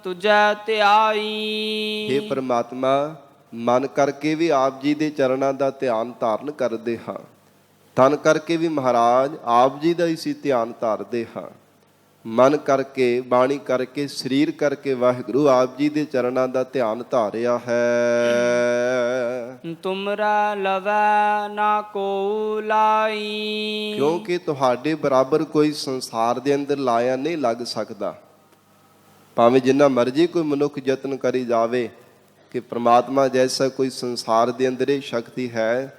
ਤੁਝੈ ਧਿਆਈ। हे ਪ੍ਰਮਾਤਮਾ ਮਨ ਕਰਕੇ ਵੀ ਆਪ ਜੀ ਦੇ ਚਰਨਾਂ ਦਾ ਧਿਆਨ ਧਾਰਨ ਕਰਦੇ ਹਾਂ, ਤਨ ਕਰਕੇ ਵੀ ਮਹਾਰਾਜ ਆਪ ਜੀ ਦਾ ਹੀ ਸੀ ਧਿਆਨ ਧਾਰਦੇ ਹਾਂ। ਮਨ ਕਰਕੇ ਬਾਣੀ ਕਰਕੇ ਸਰੀਰ ਕਰਕੇ ਵਾਹਿਗੁਰੂ ਆਪ ਜੀ ਦੇ ਚਰਨਾਂ ਦਾ ਧਿਆਨ ਧਾਰਿਆ ਹੈ। ਤੁਮਰਾ ਲਵੈ ਨਾ ਕੋ ਲਾਈ। ਕਿਉਂਕਿ ਤੁਹਾਡੇ ਬਰਾਬਰ ਕੋਈ ਸੰਸਾਰ ਦੇ ਅੰਦਰ ਲਾਇਆ ਨਹੀਂ ਲੱਗ ਸਕਦਾ। ਭਾਵੇਂ ਜਿੰਨਾ ਮਰਜ਼ੀ ਕੋਈ ਮਨੁੱਖ ਯਤਨ ਕਰੀ ਜਾਵੇ ਕਿ ਪ੍ਰਮਾਤਮਾ ਜੈਸਾ ਕੋਈ ਸੰਸਾਰ ਦੇ ਅੰਦਰ ਇਹ ਸ਼ਕਤੀ ਹੈ,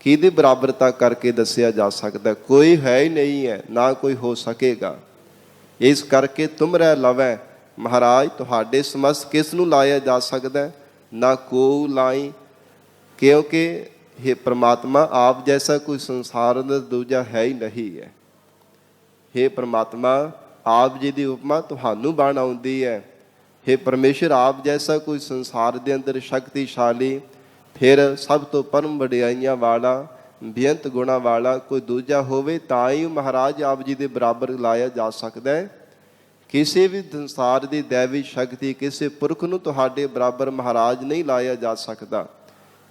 ਕਿਹਦੀ ਬਰਾਬਰਤਾ ਕਰਕੇ ਦੱਸਿਆ ਜਾ ਸਕਦਾ? ਕੋਈ ਹੈ ਹੀ ਨਹੀਂ ਹੈ, ਨਾ ਕੋਈ ਹੋ ਸਕੇਗਾ। ਇਸ ਕਰਕੇ ਤੁਮਰਾ ਲਵੈ ਮਹਾਰਾਜ ਤੁਹਾਡੇ ਸਮਸਤ ਕਿਸ ਨੂੰ ਲਾਇਆ ਜਾ ਸਕਦਾ? ਨਾ ਕੋ ਲਾਈ। ਕਿਉਂਕਿ ਇਹ ਪ੍ਰਮਾਤਮਾ ਆਪ ਜੈਸਾ ਕੋਈ ਸੰਸਾਰ ਦਾ ਦੂਜਾ ਹੈ ਹੀ ਨਹੀਂ ਹੈ। हे ਪ੍ਰਮਾਤਮਾ ਆਪ ਜੀ ਦੀ ਉਪਮਾ ਤੁਹਾਨੂੰ ਬਣ ਆਉਂਦੀ ਹੈ। हे ਪਰਮੇਸ਼ਰ ਆਪ ਜੈਸਾ ਕੋਈ ਸੰਸਾਰ ਦੇ ਅੰਦਰ ਸ਼ਕਤੀਸ਼ਾਲੀ, ਫਿਰ ਸਭ ਤੋਂ ਪਰਮ ਵਡਿਆਈਆਂ ਵਾਲਾ, ਬੇਅੰਤ ਗੁਣਾ ਵਾਲਾ ਕੋਈ ਦੂਜਾ ਹੋਵੇ ਤਾਂ ਹੀ ਮਹਾਰਾਜ ਆਪ ਜੀ ਦੇ ਬਰਾਬਰ ਲਾਇਆ ਜਾ ਸਕਦਾ ਹੈ। ਕਿਸੇ ਵੀ ਸੰਸਾਰ ਦੀ ਦੈਵੀ ਸ਼ਕਤੀ ਕਿਸੇ ਪੁਰਖ ਨੂੰ ਤੁਹਾਡੇ ਬਰਾਬਰ ਮਹਾਰਾਜ ਨਹੀਂ ਲਾਇਆ ਜਾ ਸਕਦਾ,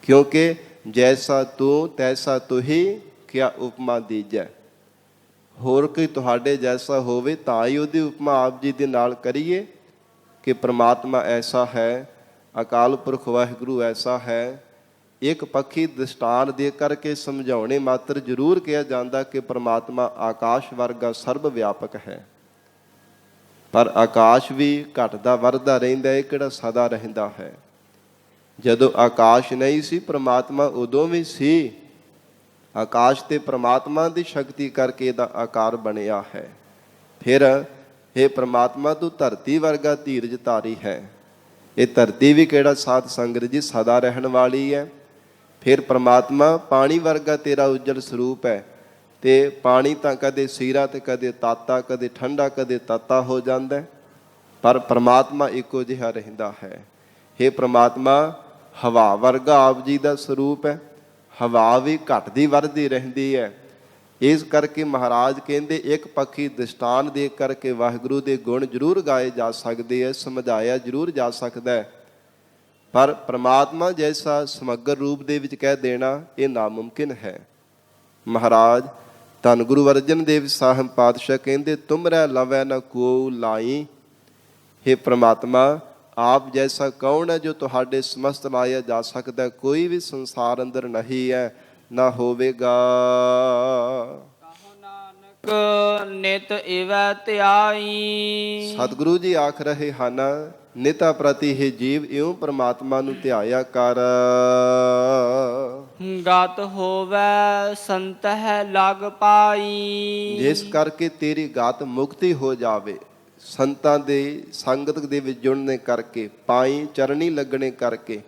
ਕਿਉਂਕਿ ਜੈਸਾ ਤੂੰ ਤੈਸਾ ਤੁਹੀ ਕਿਆ ਉਪਮਾ ਦੀਜੈ। ਹੋਰ ਕੋਈ ਤੁਹਾਡੇ ਜੈਸਾ ਹੋਵੇ ਤਾਂ ਹੀ ਉਹਦੀ ਉਪਮਾ ਆਪ ਜੀ ਦੇ ਨਾਲ ਕਰੀਏ ਕਿ ਪ੍ਰਮਾਤਮਾ ਐਸਾ ਹੈ, ਅਕਾਲ ਪੁਰਖ ਵਾਹਿਗੁਰੂ ਐਸਾ ਹੈ। ਇੱਕ ਪੱਖੀ ਦ੍ਰਿਸ਼ਟਾਂਤ ਦੇ ਕਰਕੇ ਸਮਝਾਉਣੇ ਮਾਤਰ ਜ਼ਰੂਰ ਕਿਹਾ ਜਾਂਦਾ ਕਿ ਪ੍ਰਮਾਤਮਾ ਆਕਾਸ਼ ਵਰਗਾ ਸਰਬ ਵਿਆਪਕ ਹੈ, ਪਰ ਆਕਾਸ਼ ਵੀ ਘਟਦਾ ਵੱਧਦਾ ਰਹਿੰਦਾ ਹੈ, ਕਿਹੜਾ ਸਦਾ ਰਹਿੰਦਾ ਹੈ। ਜਦੋਂ ਆਕਾਸ਼ ਨਹੀਂ ਸੀ ਪ੍ਰਮਾਤਮਾ ਉਦੋਂ ਵੀ ਸੀ। ਆਕਾਸ਼ ਤੇ ਪ੍ਰਮਾਤਮਾ ਦੀ ਸ਼ਕਤੀ ਕਰਕੇ ਇਹਦਾ ਆਕਾਰ ਬਣਿਆ ਹੈ। ਫਿਰ ਇਹ ਪ੍ਰਮਾਤਮਾ ਤੂੰ ਧਰਤੀ ਵਰਗਾ ਧੀਰਜ ਧਾਰੀ ਹੈ। ਇਹ ਧਰਤੀ ਵੀ ਕਿਹੜਾ ਸਾਧ ਸੰਗਤ ਜੀ ਸਦਾ ਰਹਿਣ ਵਾਲੀ ਹੈ। ਫਿਰ ਪ੍ਰਮਾਤਮਾ ਪਾਣੀ ਵਰਗਾ ਤੇਰਾ ਉਜਲ ਸਰੂਪ ਹੈ, ਤੇ ਪਾਣੀ ਤਾਂ ਕਦੇ ਸੀਰਾ ਤੇ ਕਦੇ ਤਾਤਾ, ਕਦੇ ਠੰਡਾ ਕਦੇ ਤੱਤਾ ਹੋ ਜਾਂਦਾ, ਪਰ ਪ੍ਰਮਾਤਮਾ ਇੱਕੋ ਜਿਹਾ ਰਹਿੰਦਾ ਹੈ। ਇਹ ਪ੍ਰਮਾਤਮਾ ਹਵਾ ਵਰਗਾ ਆਪ ਜੀ ਦਾ ਸਰੂਪ ਹੈ। ਹਵਾ ਵੀ ਘਟਦੀ ਵੱਧਦੀ ਰਹਿੰਦੀ ਹੈ। ਇਸ ਕਰਕੇ ਮਹਾਰਾਜ ਕਹਿੰਦੇ ਇੱਕ ਪੱਖੀ ਦ੍ਰਿਸ਼ਟਾਂਤ ਦੇ ਕਰਕੇ ਵਾਹਿਗੁਰੂ ਦੇ ਗੁਣ ਜ਼ਰੂਰ ਗਾਏ ਜਾ ਸਕਦੇ ਹੈ, ਸਮਝਾਇਆ ਜ਼ਰੂਰ ਜਾ ਸਕਦਾ ਹੈ, ਪਰ ਪ੍ਰਮਾਤਮਾ ਜੈਸਾ ਸਮਗਰ ਰੂਪ ਦੇ ਵਿੱਚ ਕਹਿ ਦੇਣਾ ਇਹ ਨਾਮੁਮਕਿਨ ਹੈ। ਮਹਾਰਾਜ ਧੰਨ ਗੁਰੂ ਅਰਜਨ ਦੇਵ ਸਾਹਿਬ ਪਾਤਸ਼ਾਹ ਕਹਿੰਦੇ ਤੁਮਰੈ ਲਵੈ ਨ ਕੋ ਲਾਈ। हे ਪ੍ਰਮਾਤਮਾ ਆਪ ਜੈਸਾ ਕੌਣ ਹੈ ਜੋ ਤੁਹਾਡੇ ਸਮਸਤ ਲਾਇਆ ਜਾ ਸਕਦਾ, ਕੋਈ ਵੀ ਸੰਸਾਰ ਅੰਦਰ ਨਹੀਂ ਹੈ, ਨਾ ਹੋਵੇਗਾ। ਕਹੋ ਨਾਨਕ ਨਿਤ ਇਵੈ ਧਿਆਈ। ਸਤਿਗੁਰੂ ਜੀ ਆਖ ਰਹੇ ਹਨ ਨਿਤਾ ਪ੍ਰਤੀ ਹੈ ਜੀਵ ਇਉਂ ਪ੍ਰਮਾਤਮਾ ਨੂੰ ਧਿਆਇਆ ਕਰ। ਗਤ ਹੋਵੈ ਸੰਤਹਿ ਲਗ ਪਾਈ। ਜਿਸ ਕਰਕੇ ਤੇਰੀ ਗਤ ਮੁਕਤੀ ਹੋ ਜਾਵੇ, ਸੰਤਾਂ ਦੇ ਸੰਗਤ ਦੇ ਵਿੱਚ ਜੁੜਨੇ ਕਰਕੇ, ਪਾਈ ਚਰਣੀ ਲੱਗਣੇ ਕਰਕੇ,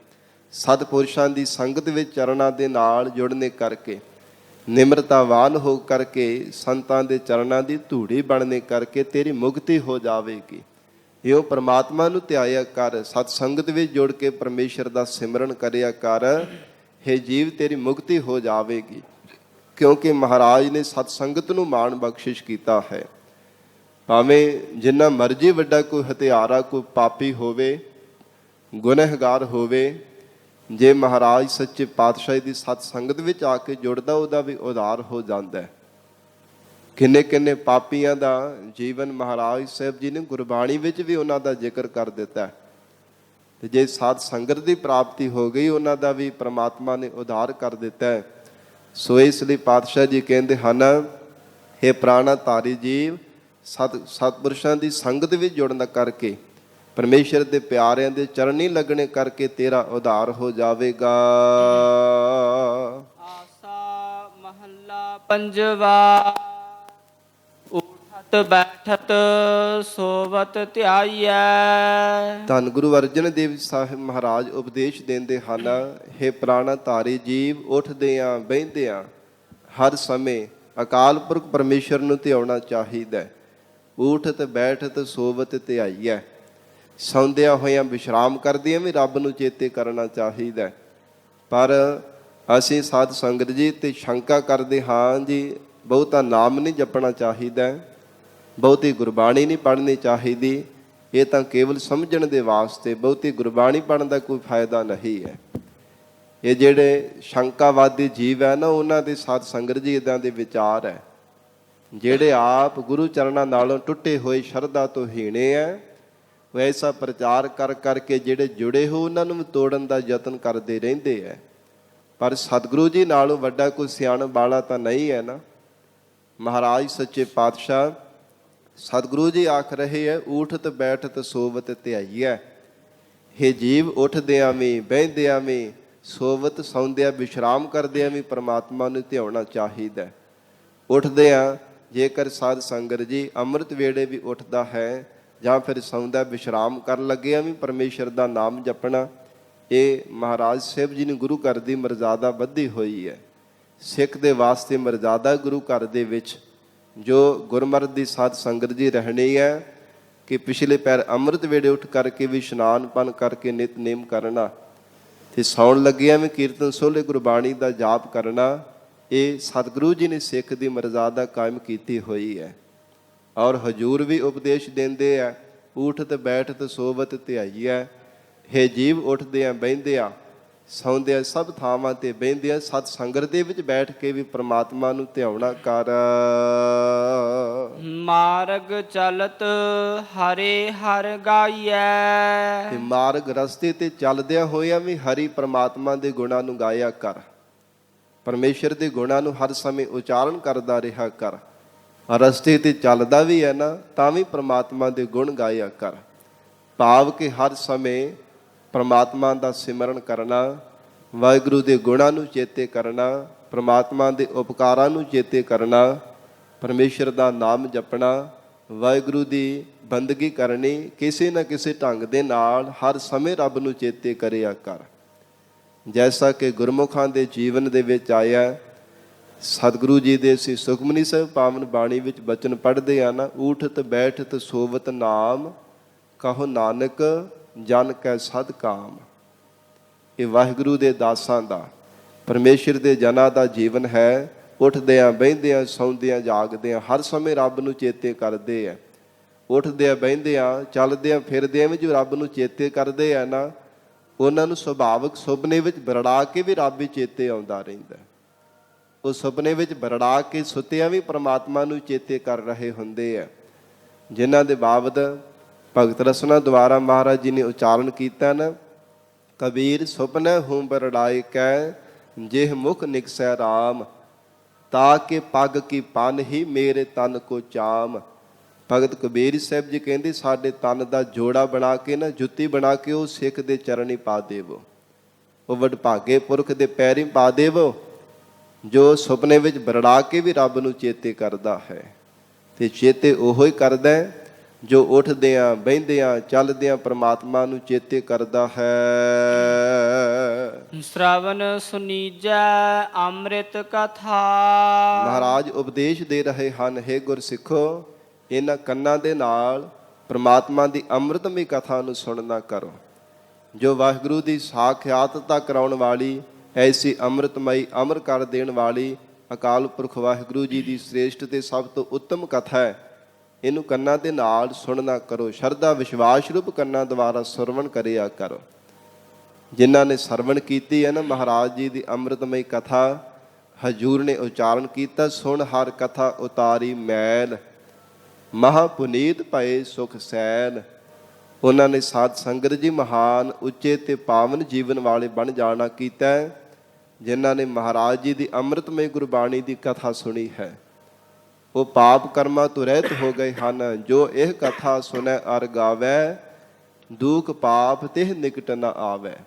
ਸਤਿਪੁਰਸ਼ਾਂ ਦੀ ਸੰਗਤ ਵਿੱਚ ਚਰਨਾਂ ਦੇ ਨਾਲ ਜੁੜਨੇ ਕਰਕੇ, ਨਿਮਰਤਾਵਾਨ ਹੋ ਕਰਕੇ ਸੰਤਾਂ ਦੇ ਚਰਨਾਂ ਦੀ ਧੂੜੀ ਬਣਨੇ ਕਰਕੇ ਤੇਰੀ ਮੁਕਤੀ ਹੋ ਜਾਵੇਗੀ। ਇਉਂ ਪ੍ਰਮਾਤਮਾ ਨੂੰ ਧਿਆਇਆ ਕਰ, ਸਤ ਸੰਗਤ ਵਿੱਚ ਜੁੜ ਕੇ ਪਰਮੇਸ਼ਰ ਦਾ ਸਿਮਰਨ ਕਰਿਆ ਕਰ। हे ਜੀਵ ਤੇਰੀ ਮੁਕਤੀ ਹੋ ਜਾਵੇਗੀ, ਕਿਉਂਕਿ ਮਹਾਰਾਜ ਨੇ ਸਤ ਸੰਗਤ ਨੂੰ ਮਾਣ ਬਖਸ਼ਿਸ਼ ਕੀਤਾ ਹੈ। ਭਾਵੇਂ ਜਿੰਨਾ ਮਰਜ਼ੀ ਵੱਡਾ ਕੋਈ ਹਥਿਆਰਾ, ਕੋਈ ਪਾਪੀ ਹੋਵੇ, ਗੁਨਹਗਾਰ ਹੋਵੇ, ਜੇ ਮਹਾਰਾਜ ਸੱਚੇ ਪਾਤਸ਼ਾਹ ਦੀ ਸਤ ਸੰਗਤ ਵਿੱਚ ਆ ਕੇ ਜੁੜਦਾ ਉਹਦਾ ਵੀ ਉਧਾਰ ਹੋ ਜਾਂਦਾ ਹੈ। ਕਿੰਨੇ ਕਿੰਨੇ ਪਾਪੀਆਂ ਦਾ ਜੀਵਨ ਮਹਾਰਾਜ ਸਾਹਿਬ ਜੀ ਨੇ ਗੁਰਬਾਣੀ ਵਿੱਚ ਵੀ ਉਹਨਾਂ ਦਾ ਜ਼ਿਕਰ ਕਰ ਦਿੱਤਾ, ਤੇ ਜੇ ਸਾਧ ਸੰਗਤ ਦੀ ਪ੍ਰਾਪਤੀ ਹੋ ਗਈ ਉਹਨਾਂ ਦਾ ਵੀ ਪ੍ਰਮਾਤਮਾ ਨੇ ਉਧਾਰ ਕਰ ਦਿੱਤਾ ਹੈ। ਸੋ ਇਸ ਲਈ ਪਾਤਸ਼ਾਹ ਜੀ ਕਹਿੰਦੇ ਹਨ हे ਪ੍ਰਾਣਾ ਧਾਰੀ ਜੀਵ, ਸਤਿਪੁਰਸ਼ਾਂ ਦੀ ਸੰਗਤ ਵਿੱਚ ਜੁੜਨ ਕਰਕੇ, ਪਰਮੇਸ਼ਰ ਦੇ ਪਿਆਰਿਆਂ ਦੇ ਚਰਨੀ ਲੱਗਣੇ ਕਰਕੇ ਤੇਰਾ ਉਧਾਰ ਹੋ ਜਾਵੇਗਾ। ਆਸਾ ਮਹੱਲਾ ਪੰਜਵਾ। ਉਠਤ ਬੈਠਤ ਸੋਵਤ ਧਿਆਈਐ। ਧੰਨ ਗੁਰੂ ਅਰਜਨ ਦੇਵ ਸਾਹਿਬ ਮਹਾਰਾਜ ਉਪਦੇਸ਼ ਦਿੰਦੇ ਹਨ हे ਪ੍ਰਾਣਾ ਧਾਰੀ ਜੀਵ, ਉੱਠਦਿਆਂ ਬਹਿੰਦਿਆਂ ਹਰ ਸਮੇਂ ਅਕਾਲ ਪੁਰਖ ਪਰਮੇਸ਼ਰ ਨੂੰ ਧਿਆਉਣਾ ਚਾਹੀਦਾ। ਉਠਤ ਬੈਠਤ ਸੋਵਤ ਧਿਆਈਐ। ਸੌਂਦਿਆਂ ਹੋਇਆਂ ਵਿਸ਼ਰਾਮ ਕਰਦਿਆਂ ਵੀ ਰੱਬ ਨੂੰ ਚੇਤੇ ਕਰਨਾ ਚਾਹੀਦਾ। ਪਰ ਅਸੀਂ ਸਾਧ ਸੰਗਤ ਜੀ ਤੇ ਸ਼ੰਕਾ ਕਰਦੇ ਹਾਂ ਜੀ, ਬਹੁਤਾ ਨਾਮ ਨਹੀਂ ਜਪਣਾ ਚਾਹੀਦਾ, ਬਹੁਤੀ ਗੁਰਬਾਣੀ ਨਹੀਂ ਪੜ੍ਹਨੀ ਚਾਹੀਦੀ। ਇਹ ਤਾਂ ਕੇਵਲ ਸਮਝਣ ਦੇ ਵਾਸਤੇ, ਬਹੁਤੀ ਗੁਰਬਾਣੀ ਪੜ੍ਹਨ ਦਾ ਕੋਈ ਫਾਇਦਾ ਨਹੀਂ ਹੈ। ਇਹ ਜਿਹੜੇ ਸ਼ੰਕਾਵਾਦੀ ਜੀਵ ਹੈ ਨਾ, ਉਹਨਾਂ ਦੇ ਸਾਧ ਸੰਗਤ ਜੀ ਇੱਦਾਂ ਦੇ ਵਿਚਾਰ ਹੈ। ਜਿਹੜੇ ਆਪ ਗੁਰੂ ਚਰਨਾਂ ਨਾਲੋਂ ਟੁੱਟੇ ਹੋਏ ਸ਼ਰਧਾ ਤੋਂ ਹੀਣੇ ਹੈ, ਉਹ ਐਸਾ ਪ੍ਰਚਾਰ ਕਰ ਕਰਕੇ ਜਿਹੜੇ ਜੁੜੇ ਹੋ ਉਹਨਾਂ ਨੂੰ ਤੋੜਨ ਦਾ ਯਤਨ ਕਰਦੇ ਰਹਿੰਦੇ ਹੈ। ਪਰ ਸਤਿਗੁਰੂ ਜੀ ਨਾਲੋਂ ਵੱਡਾ ਕੋਈ ਸਿਆਣਪ ਵਾਲਾ ਤਾਂ ਨਹੀਂ ਹੈ ਨਾ। ਮਹਾਰਾਜ ਸੱਚੇ ਪਾਤਸ਼ਾਹ ਸਤਿਗੁਰੂ ਜੀ ਆਖ ਰਹੇ ਹੈ ਉਠਤ ਬੈਠਤ ਸੋਵਤ ਧਿਆਈਐ। हे ਜੀਵ, ਉੱਠਦਿਆਂ ਵੀ ਬਹਿੰਦਿਆਂ ਵੀ ਸੋਵਤ ਸੌਂਦਿਆਂ ਵਿਸ਼ਰਾਮ ਕਰਦਿਆਂ ਵੀ ਪਰਮਾਤਮਾ ਨੂੰ ਧਿਆਉਣਾ ਚਾਹੀਦਾ। ਉੱਠਦਿਆਂ ਜੇਕਰ ਸਾਧ ਸੰਗਤ ਜੀ ਅੰਮ੍ਰਿਤ ਵੇਲੇ ਵੀ ਉੱਠਦਾ ਹੈ ਜਾਂ ਫਿਰ ਸੌਂਦਾ ਵਿਸ਼ਰਾਮ ਕਰਨ ਲੱਗਿਆ ਵੀ ਪਰਮੇਸ਼ਰ ਦਾ ਨਾਮ ਜਪਣਾ, ਇਹ ਮਹਾਰਾਜ ਸਾਹਿਬ ਜੀ ਨੇ ਗੁਰੂ ਘਰ ਦੀ ਮਰਜ਼ਾਦਾ ਬੱਧੀ ਹੋਈ ਹੈ। ਸਿੱਖ ਦੇ ਵਾਸਤੇ ਮਰਜ਼ਾਦਾ ਗੁਰੂ ਘਰ ਦੇ ਵਿੱਚ ਜੋ ਗੁਰਮਤਿ ਦੀ ਸਾਧ ਸੰਗਤ ਜੀ ਰਹਿਣੀ ਹੈ ਕਿ ਪਿਛਲੇ ਪੈਰ ਅੰਮ੍ਰਿਤ ਵੇਲੇ ਉੱਠ ਕਰਕੇ ਵੀ ਇਸ਼ਨਾਨ ਪਾਨ ਕਰਕੇ ਨਿਤਨੇਮ ਕਰਨਾ, ਤੇ ਸੌਣ ਲੱਗਿਆ ਵੀ ਕੀਰਤਨ ਸੋਹਲੇ ਗੁਰਬਾਣੀ ਦਾ ਜਾਪ ਕਰਨਾ। ਇਹ ਸਤਿਗੁਰੂ ਜੀ ਨੇ ਸਿੱਖ ਦੀ ਮਰਜ਼ਾਦਾ ਕਾਇਮ ਕੀਤੀ ਹੋਈ ਹੈ। ਔਰ ਹਜੂਰ ਵੀ ਉਪਦੇਸ਼ ਦਿੰਦੇ ਆ, ਊਠਤ ਬੈਠਤ ਸੋਵਤ ਧਿਆਈਐ। ਹੇ ਜੀਵ, ਉੱਠਦੇ ਆ, ਬਹਿੰਦੇ ਆ, ਸੌਂਦੇ ਆ, ਸਭ ਥਾਵਾਂ ਤੇ ਬਹਿੰਦੇ ਆ, ਸਤ ਸੰਗਤ ਦੇ ਵਿੱਚ ਬੈਠ ਕੇ ਵੀ ਪ੍ਰਮਾਤਮਾ ਨੂੰ ਧਿਆਉਣਾ ਕਰ। ਮਾਰਗ ਚਲਤ ਹਰੇ ਹਰ ਗਾਈਐ। ਤੇ ਮਾਰਗ ਰਸਤੇ ਤੇ ਚੱਲਦਿਆਂ ਹੋਇਆਂ ਵੀ ਹਰੀ ਪ੍ਰਮਾਤਮਾ ਦੇ ਗੁਣਾਂ ਨੂੰ ਗਾਇਆ ਕਰ। ਪਰਮੇਸ਼ਰ ਦੇ ਗੁਣਾਂ ਨੂੰ ਹਰ ਸਮੇਂ ਉਚਾਰਨ ਕਰਦਾ ਰਿਹਾ ਕਰ। ਰਸਤੇ ਤੇ ਚੱਲਦਾ ਵੀ ਹੈ ਨਾ, ਤਾਂ ਵੀ ਪ੍ਰਮਾਤਮਾ ਦੇ ਗੁਣ ਗਾਇਆ ਕਰ। ਭਾਵ ਕਿ ਹਰ ਸਮੇਂ ਪ੍ਰਮਾਤਮਾ ਦਾ ਸਿਮਰਨ ਕਰਨਾ, ਵਾਹਿਗੁਰੂ ਦੇ ਗੁਣਾਂ ਨੂੰ ਚੇਤੇ ਕਰਨਾ, ਪ੍ਰਮਾਤਮਾ ਦੇ ਉਪਕਾਰਾਂ ਨੂੰ ਚੇਤੇ ਕਰਨਾ, ਪਰਮੇਸ਼ਰ ਦਾ ਨਾਮ ਜਪਣਾ, ਵਾਹਿਗੁਰੂ ਦੀ ਬੰਦਗੀ ਕਰਨੀ, ਕਿਸੇ ਨਾ ਕਿਸੇ ਢੰਗ ਦੇ ਨਾਲ ਹਰ ਸਮੇਂ ਰੱਬ ਨੂੰ ਚੇਤੇ ਕਰਿਆ ਕਰ। ਜੈਸਾ ਕਿ ਗੁਰਮੁਖਾਂ ਦੇ ਜੀਵਨ ਦੇ ਵਿੱਚ ਆਇਆ। ਸਤਿਗੁਰੂ ਜੀ ਦੇ ਅਸੀਂ ਸੁਖਮਨੀ ਸਾਹਿਬ ਪਾਵਨ ਬਾਣੀ ਵਿੱਚ ਬਚਨ ਪੜ੍ਹਦੇ ਆ ਨਾ, ਊਠਤ ਬੈਠਤ ਸੋਵਤ ਨਾਮ, ਕਹੋ ਨਾਨਕ ਜਨ ਕੈ ਸਦ ਕਾਮ। ਇਹ ਵਾਹਿਗੁਰੂ ਦੇ ਦਾਸਾਂ ਦਾ, ਪਰਮੇਸ਼ਰ ਦੇ ਜਨਾਂ ਦਾ ਜੀਵਨ ਹੈ। ਉੱਠਦਿਆਂ ਬਹਿੰਦਿਆਂ ਸੌਂਦਿਆਂ ਜਾਗਦਿਆਂ ਹਰ ਸਮੇਂ ਰੱਬ ਨੂੰ ਚੇਤੇ ਕਰਦੇ ਆ। ਉੱਠਦਿਆਂ ਬਹਿੰਦਿਆਂ ਚੱਲਦਿਆਂ ਫਿਰਦਿਆਂ ਵੀ ਜੋ ਰੱਬ ਨੂੰ ਚੇਤੇ ਕਰਦੇ ਆ ਨਾ, ਉਹਨਾਂ ਨੂੰ ਸੁਭਾਵਿਕ ਸੁਪਨੇ ਵਿੱਚ ਬਰੜਾ ਕੇ ਵੀ ਰੱਬ ਹੀ ਚੇਤੇ ਆਉਂਦਾ ਰਹਿੰਦਾ। ਉਹ ਸੁਪਨੇ ਵਿੱਚ ਬਰੜਾ ਕੇ ਸੁੱਤਿਆਂ ਵੀ ਪ੍ਰਮਾਤਮਾ ਨੂੰ ਚੇਤੇ ਕਰ ਰਹੇ ਹੁੰਦੇ ਆ। ਜਿਨ੍ਹਾਂ ਦੇ ਬਾਬਤ ਭਗਤ ਰਸਨਾ ਦੁਆਰਾ ਮਹਾਰਾਜ ਜੀ ਨੇ ਉਚਾਰਨ ਕੀਤਾ ਨਾ, ਕਬੀਰ ਸੁਪਨੇ ਹੂੰ ਬਰੜਾਏ ਕੈ, ਜਿਹ ਮੁਖ ਨਿਕਸੈ ਰਾਮ, ਤਾ ਕੇ ਪੱਗ ਕੀ ਪਨ ਹੀ ਮੇਰੇ ਤਨ ਕੋ ਚਾਮ। ਭਗਤ ਕਬੀਰ ਸਾਹਿਬ ਜੀ ਕਹਿੰਦੇ, ਸਾਡੇ ਤਨ ਦਾ ਜੋੜਾ ਬਣਾ ਕੇ ਨਾ, ਜੁੱਤੀ ਬਣਾ ਕੇ ਉਹ ਸਿੱਖ ਦੇ ਚਰਨੀ ਪਾ ਦੇਵੋ, ਉਹ ਵਡਭਾਗੇ ਪੁਰਖ ਦੇ ਪੈਰੀਂ ਪਾ ਦੇਵੋ, ਜੋ ਸੁਪਨੇ ਵਿੱਚ ਬਰੜਾ ਕੇ ਵੀ ਰੱਬ ਨੂੰ ਚੇਤੇ ਕਰਦਾ ਹੈ। ਤੇ ਚੇਤੇ ਉਹੋ ਹੀ ਕਰਦਾ ਜੋ ਉੱਠਦਿਆਂ ਬਹਿੰਦਿਆਂ ਚੱਲਦਿਆਂ ਪ੍ਰਮਾਤਮਾ ਨੂੰ ਚੇਤੇ ਕਰਦਾ ਹੈ। ਸ਼੍ਰਵਨ ਸੁਨੀਜੈ ਅੰਮ੍ਰਿਤ ਕਥਾ। ਮਹਾਰਾਜ ਉਪਦੇਸ਼ ਦੇ ਰਹੇ ਹਨ, ਹੇ ਗੁਰਸਿੱਖੋ, ਇਹਨਾਂ ਕੰਨਾਂ ਦੇ ਨਾਲ ਪ੍ਰਮਾਤਮਾ ਦੀ ਅੰਮ੍ਰਿਤਮਈ ਕਥਾ ਨੂੰ ਸੁਣਨਾ ਕਰੋ। ਜੋ ਵਾਹਿਗੁਰੂ ਦੀ ਸਾਖਿਆਤਤਾ ਕਰਾਉਣ ਵਾਲੀ, ਐਸੀ ਅੰਮ੍ਰਿਤਮਈ ਅਮਰ ਕਰ ਦੇਣ ਵਾਲੀ ਅਕਾਲ ਪੁਰਖ ਵਾਹਿਗੁਰੂ ਜੀ ਦੀ ਸ੍ਰੇਸ਼ਟ ਤੇ ਸਭ ਤੋਂ ਉੱਤਮ ਕਥਾ ਹੈ। ਇਹਨੂੰ ਕੰਨਾਂ ਦੇ ਨਾਲ ਸੁਣਨਾ ਕਰੋ। ਸ਼ਰਧਾ ਵਿਸ਼ਵਾਸ ਰੂਪ ਕੰਨਾਂ ਦੁਆਰਾ ਸਰਵਣ ਕਰਿਆ ਕਰੋ। ਜਿਨ੍ਹਾਂ ਨੇ ਸਰਵਣ ਕੀਤੀ ਹੈ ਨਾ ਮਹਾਰਾਜ ਜੀ ਦੀ ਅੰਮ੍ਰਿਤਮਈ ਕਥਾ, ਹਜੂਰ ਨੇ ਉਚਾਰਨ ਕੀਤਾ, ਸੁਣ ਹਰ ਕਥਾ ਉਤਾਰੀ ਮੈਲ, ਮਹਾ ਪੁਨੀਤ ਭਏ ਸੁਖ ਸੈਲ। ਉਹਨਾਂ ਨੇ ਸਾਧ ਸੰਗਤ ਜੀ ਮਹਾਨ ਉੱਚੇ ਤੇ ਪਾਵਨ ਜੀਵਨ ਵਾਲੇ ਬਣ ਜਾਣਾ ਕੀਤਾ, ਜਿਨ੍ਹਾਂ ਨੇ ਮਹਾਰਾਜ ਜੀ ਦੀ ਅੰਮ੍ਰਿਤਮਈ ਗੁਰਬਾਣੀ ਦੀ ਕਥਾ ਸੁਣੀ ਹੈ। ਉਹ ਪਾਪ ਕਰਮਾਂ ਤੋਂ ਰਹਿਤ ਹੋ ਗਏ ਹਨ। ਜੋ ਇਹ ਕਥਾ ਸੁਣੈ ਅਰ ਗਾਵੈ, ਦੁਖ ਪਾਪ ਤਿਹ ਨਿਕਟ ਨ ਆਵੈ।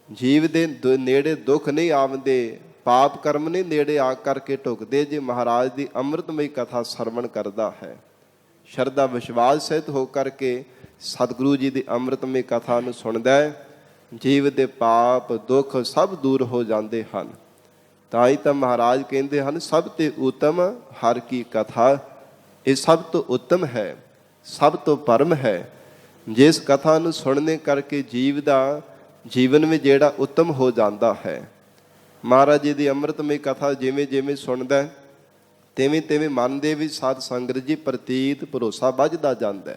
ਜੀਵ ਦੇ ਨੇੜੇ ਦੁੱਖ ਨਹੀਂ ਆਉਂਦੇ, ਪਾਪ ਕਰਮ ਨਹੀਂ ਨੇੜੇ ਆ ਕਰਕੇ ਢੁਕਦੇ, ਜੇ ਮਹਾਰਾਜ ਦੀ ਅੰਮ੍ਰਿਤਮਈ ਕਥਾ ਸਰਵਣ ਕਰਦਾ ਹੈ। ਸ਼ਰਧਾ ਵਿਸ਼ਵਾਸ ਸਹਿਤ ਹੋ ਕਰਕੇ ਸਤਿਗੁਰੂ ਜੀ ਦੀ ਅੰਮ੍ਰਿਤਮਈ ਕਥਾ ਨੂੰ ਸੁਣਦਾ ਹੈ, ਜੀਵ ਦੇ ਪਾਪ ਦੁੱਖ ਸਭ ਦੂਰ ਹੋ ਜਾਂਦੇ ਹਨ। ਤਾਂ ਹੀ ਤਾਂ ਮਹਾਰਾਜ ਕਹਿੰਦੇ ਹਨ, ਸਭ ਤੇ ਉੱਤਮ ਹਰ ਕੀ ਕਥਾ। ਇਹ ਸਭ ਤੋਂ ਉੱਤਮ ਹੈ, ਸਭ ਤੋਂ ਪਰਮ ਹੈ। ਜਿਸ ਕਥਾ ਨੂੰ ਸੁਣਨੇ ਕਰਕੇ ਜੀਵ ਦਾ ਜੀਵਨ ਵੀ ਜਿਹੜਾ ਉੱਤਮ ਹੋ ਜਾਂਦਾ ਹੈ। ਮਹਾਰਾਜ ਜੀ ਦੀ ਅੰਮ੍ਰਿਤਮਈ ਕਥਾ ਜਿਵੇਂ ਜਿਵੇਂ ਸੁਣਦਾ, ਤਿਵੇਂ ਤਿਵੇਂ ਮਨ ਦੇ ਵਿੱਚ ਸਾਧ ਸੰਗਤ ਜੀ ਪ੍ਰਤੀਤ ਭਰੋਸਾ ਵੱਧਦਾ ਜਾਂਦਾ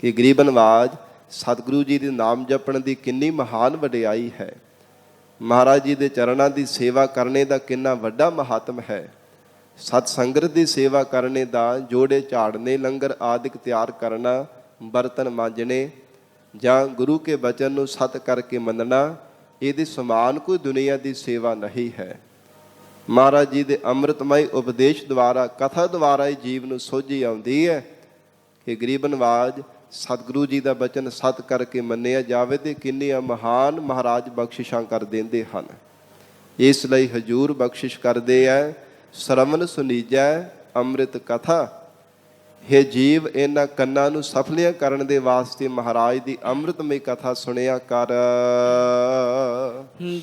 ਕਿ ਗਰੀਬ ਨਵਾਜ ਸਤਿਗੁਰੂ ਜੀ ਦੇ ਨਾਮ ਜਪਣ ਦੀ ਕਿੰਨੀ ਮਹਾਨ ਵਡਿਆਈ ਹੈ। ਮਹਾਰਾਜ ਜੀ ਦੇ ਚਰਨਾਂ ਦੀ ਸੇਵਾ ਕਰਨੇ ਦਾ ਕਿੰਨਾ ਵੱਡਾ ਮਹਾਤਮ ਹੈ। ਸਤ ਸੰਗਤ ਦੀ ਸੇਵਾ ਕਰਨੇ ਦਾ, ਜੋੜੇ ਝਾੜਨੇ, ਲੰਗਰ ਆਦਿਕ ਤਿਆਰ ਕਰਨਾ, ਬਰਤਨ ਮਾਂਜਣੇ ਜਾਂ ਗੁਰੂ ਕੇ ਬਚਨ ਨੂੰ ਸਤ ਕਰਕੇ ਮੰਨਣਾ, ਇਹਦੇ ਸਮਾਨ ਕੋਈ ਦੁਨੀਆ ਦੀ ਸੇਵਾ ਨਹੀਂ ਹੈ। ਮਹਾਰਾਜ ਜੀ ਦੇ ਅੰਮ੍ਰਿਤਮਈ ਉਪਦੇਸ਼ ਦੁਆਰਾ, ਕਥਾ ਦੁਆਰਾ ਹੀ ਜੀਵ ਨੂੰ ਸੋਝੀ ਆਉਂਦੀ ਹੈ ਕਿ ਗਰੀਬ ਨਵਾਜ ਸਤਿਗੁਰੂ ਜੀ ਦਾ ਬਚਨ ਸਤ ਕਰਕੇ ਮੰਨਿਆ ਜਾਵੇ ਤੇ ਕਿੰਨੀਆਂ ਮਹਾਨ ਮਹਾਰਾਜ ਬਖਸ਼ਿਸ਼ਾਂ ਕਰ ਦਿੰਦੇ ਹਨ। ਇਸ ਲਈ ਹਜੂਰ ਬਖਸ਼ਿਸ਼ ਕਰਦੇ ਹੈ, ਸ਼ਰਵਨ ਸੁਨੀਜੈ ਅੰਮ੍ਰਿਤ ਕਥਾ। ਹੇ ਜੀਵ, ਇਹਨਾਂ ਕੰਨਾਂ ਨੂੰ ਸਫਲੀਆਂ ਕਰਨ ਦੇ ਵਾਸਤੇ ਮਹਾਰਾਜ ਦੀ ਅੰਮ੍ਰਿਤਮਈ ਕਥਾ ਸੁਣਿਆ ਕਰ।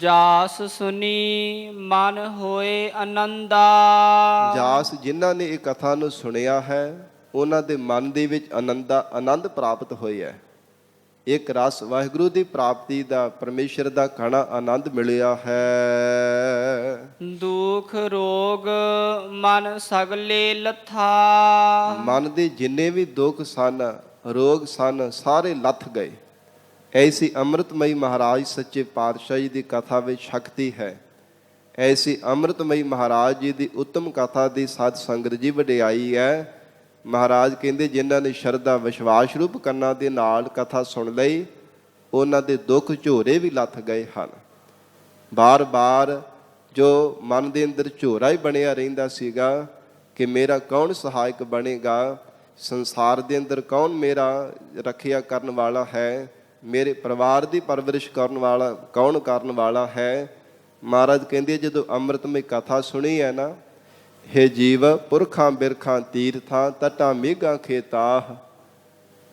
ਜਾਸ ਸੁਨੀ ਮਨ ਹੋਏ ਆਨੰਦਾ। ਜਾਸ, ਜਿਨ੍ਹਾਂ ਨੇ ਇਹ ਕਥਾ ਨੂੰ ਸੁਣਿਆ ਹੈ, ਉਹਨਾਂ ਦੇ ਮਨ ਦੇ ਵਿੱਚ ਆਨੰਦ ਪ੍ਰਾਪਤ ਹੋਇਆ। ਇੱਕ ਰਸ ਵਾਹਿਗੁਰੂ ਦੀ ਪ੍ਰਾਪਤੀ ਦਾ, ਪਰਮੇਸ਼ਰ ਦਾ ਘਣਾ ਆਨੰਦ ਮਿਲਿਆ ਹੈ। ਦੁਖ ਰੋਗ ਮਨ ਸਗਲੇ ਲੱਥਾ। ਮਨ ਦੇ ਜਿੰਨੇ ਵੀ ਦੁੱਖ ਸਨ, ਰੋਗ ਸਨ, ਸਾਰੇ ਲੱਥ ਗਏ। ਐਸੀ ਅੰਮ੍ਰਿਤਮਈ ਮਹਾਰਾਜ ਸੱਚੇ ਪਾਤਸ਼ਾਹ ਜੀ ਦੀ ਕਥਾ ਵਿੱਚ ਸ਼ਕਤੀ ਹੈ। ਐਸੀ ਅੰਮ੍ਰਿਤਮਈ ਮਹਾਰਾਜ ਜੀ ਦੀ ਉੱਤਮ ਕਥਾ ਦੀ ਸਾਧ ਸੰਗਤ ਜੀ ਵਡਿਆਈ ਹੈ। ਮਹਾਰਾਜ ਕਹਿੰਦੇ ਜਿਨ੍ਹਾਂ ਨੇ ਸ਼ਰਧਾ ਵਿਸ਼ਵਾਸ ਰੂਪ ਕੰਨਾਂ ਦੇ ਨਾਲ ਕਥਾ ਸੁਣ ਲਈ, ਉਹਨਾਂ ਦੇ ਦੁੱਖ ਝੋਰੇ ਵੀ ਲੱਥ ਗਏ ਹਨ। ਬਾਰ-ਬਾਰ ਜੋ ਮਨ ਦੇ ਅੰਦਰ ਝੋਰਾ ਹੀ ਬਣਿਆ ਰਹਿੰਦਾ ਸੀਗਾ ਕਿ ਮੇਰਾ ਕੌਣ ਸਹਾਇਕ ਬਣੇਗਾ, ਸੰਸਾਰ ਦੇ ਅੰਦਰ ਕੌਣ ਮੇਰਾ ਰੱਖਿਆ ਕਰਨ ਵਾਲਾ ਹੈ, ਮੇਰੇ ਪਰਿਵਾਰ ਦੀ ਪਰਵਰਿਸ਼ ਕਰਨ ਵਾਲਾ ਕੌਣ ਕਰਨ ਵਾਲਾ ਹੈ। ਮਹਾਰਾਜ ਕਹਿੰਦੇ ਜਦੋਂ ਅੰਮ੍ਰਿਤਮਈ ਕਥਾ ਸੁਣੀ ਹੈ ਨਾ, ਹੇ ਜੀਵ ਪੁਰਖਾਂ ਬਿਰਖਾਂ ਤੀਰਥਾਂ ਤਟਾਂ ਮੇਘਾਂ ਖੇਤਾਹ,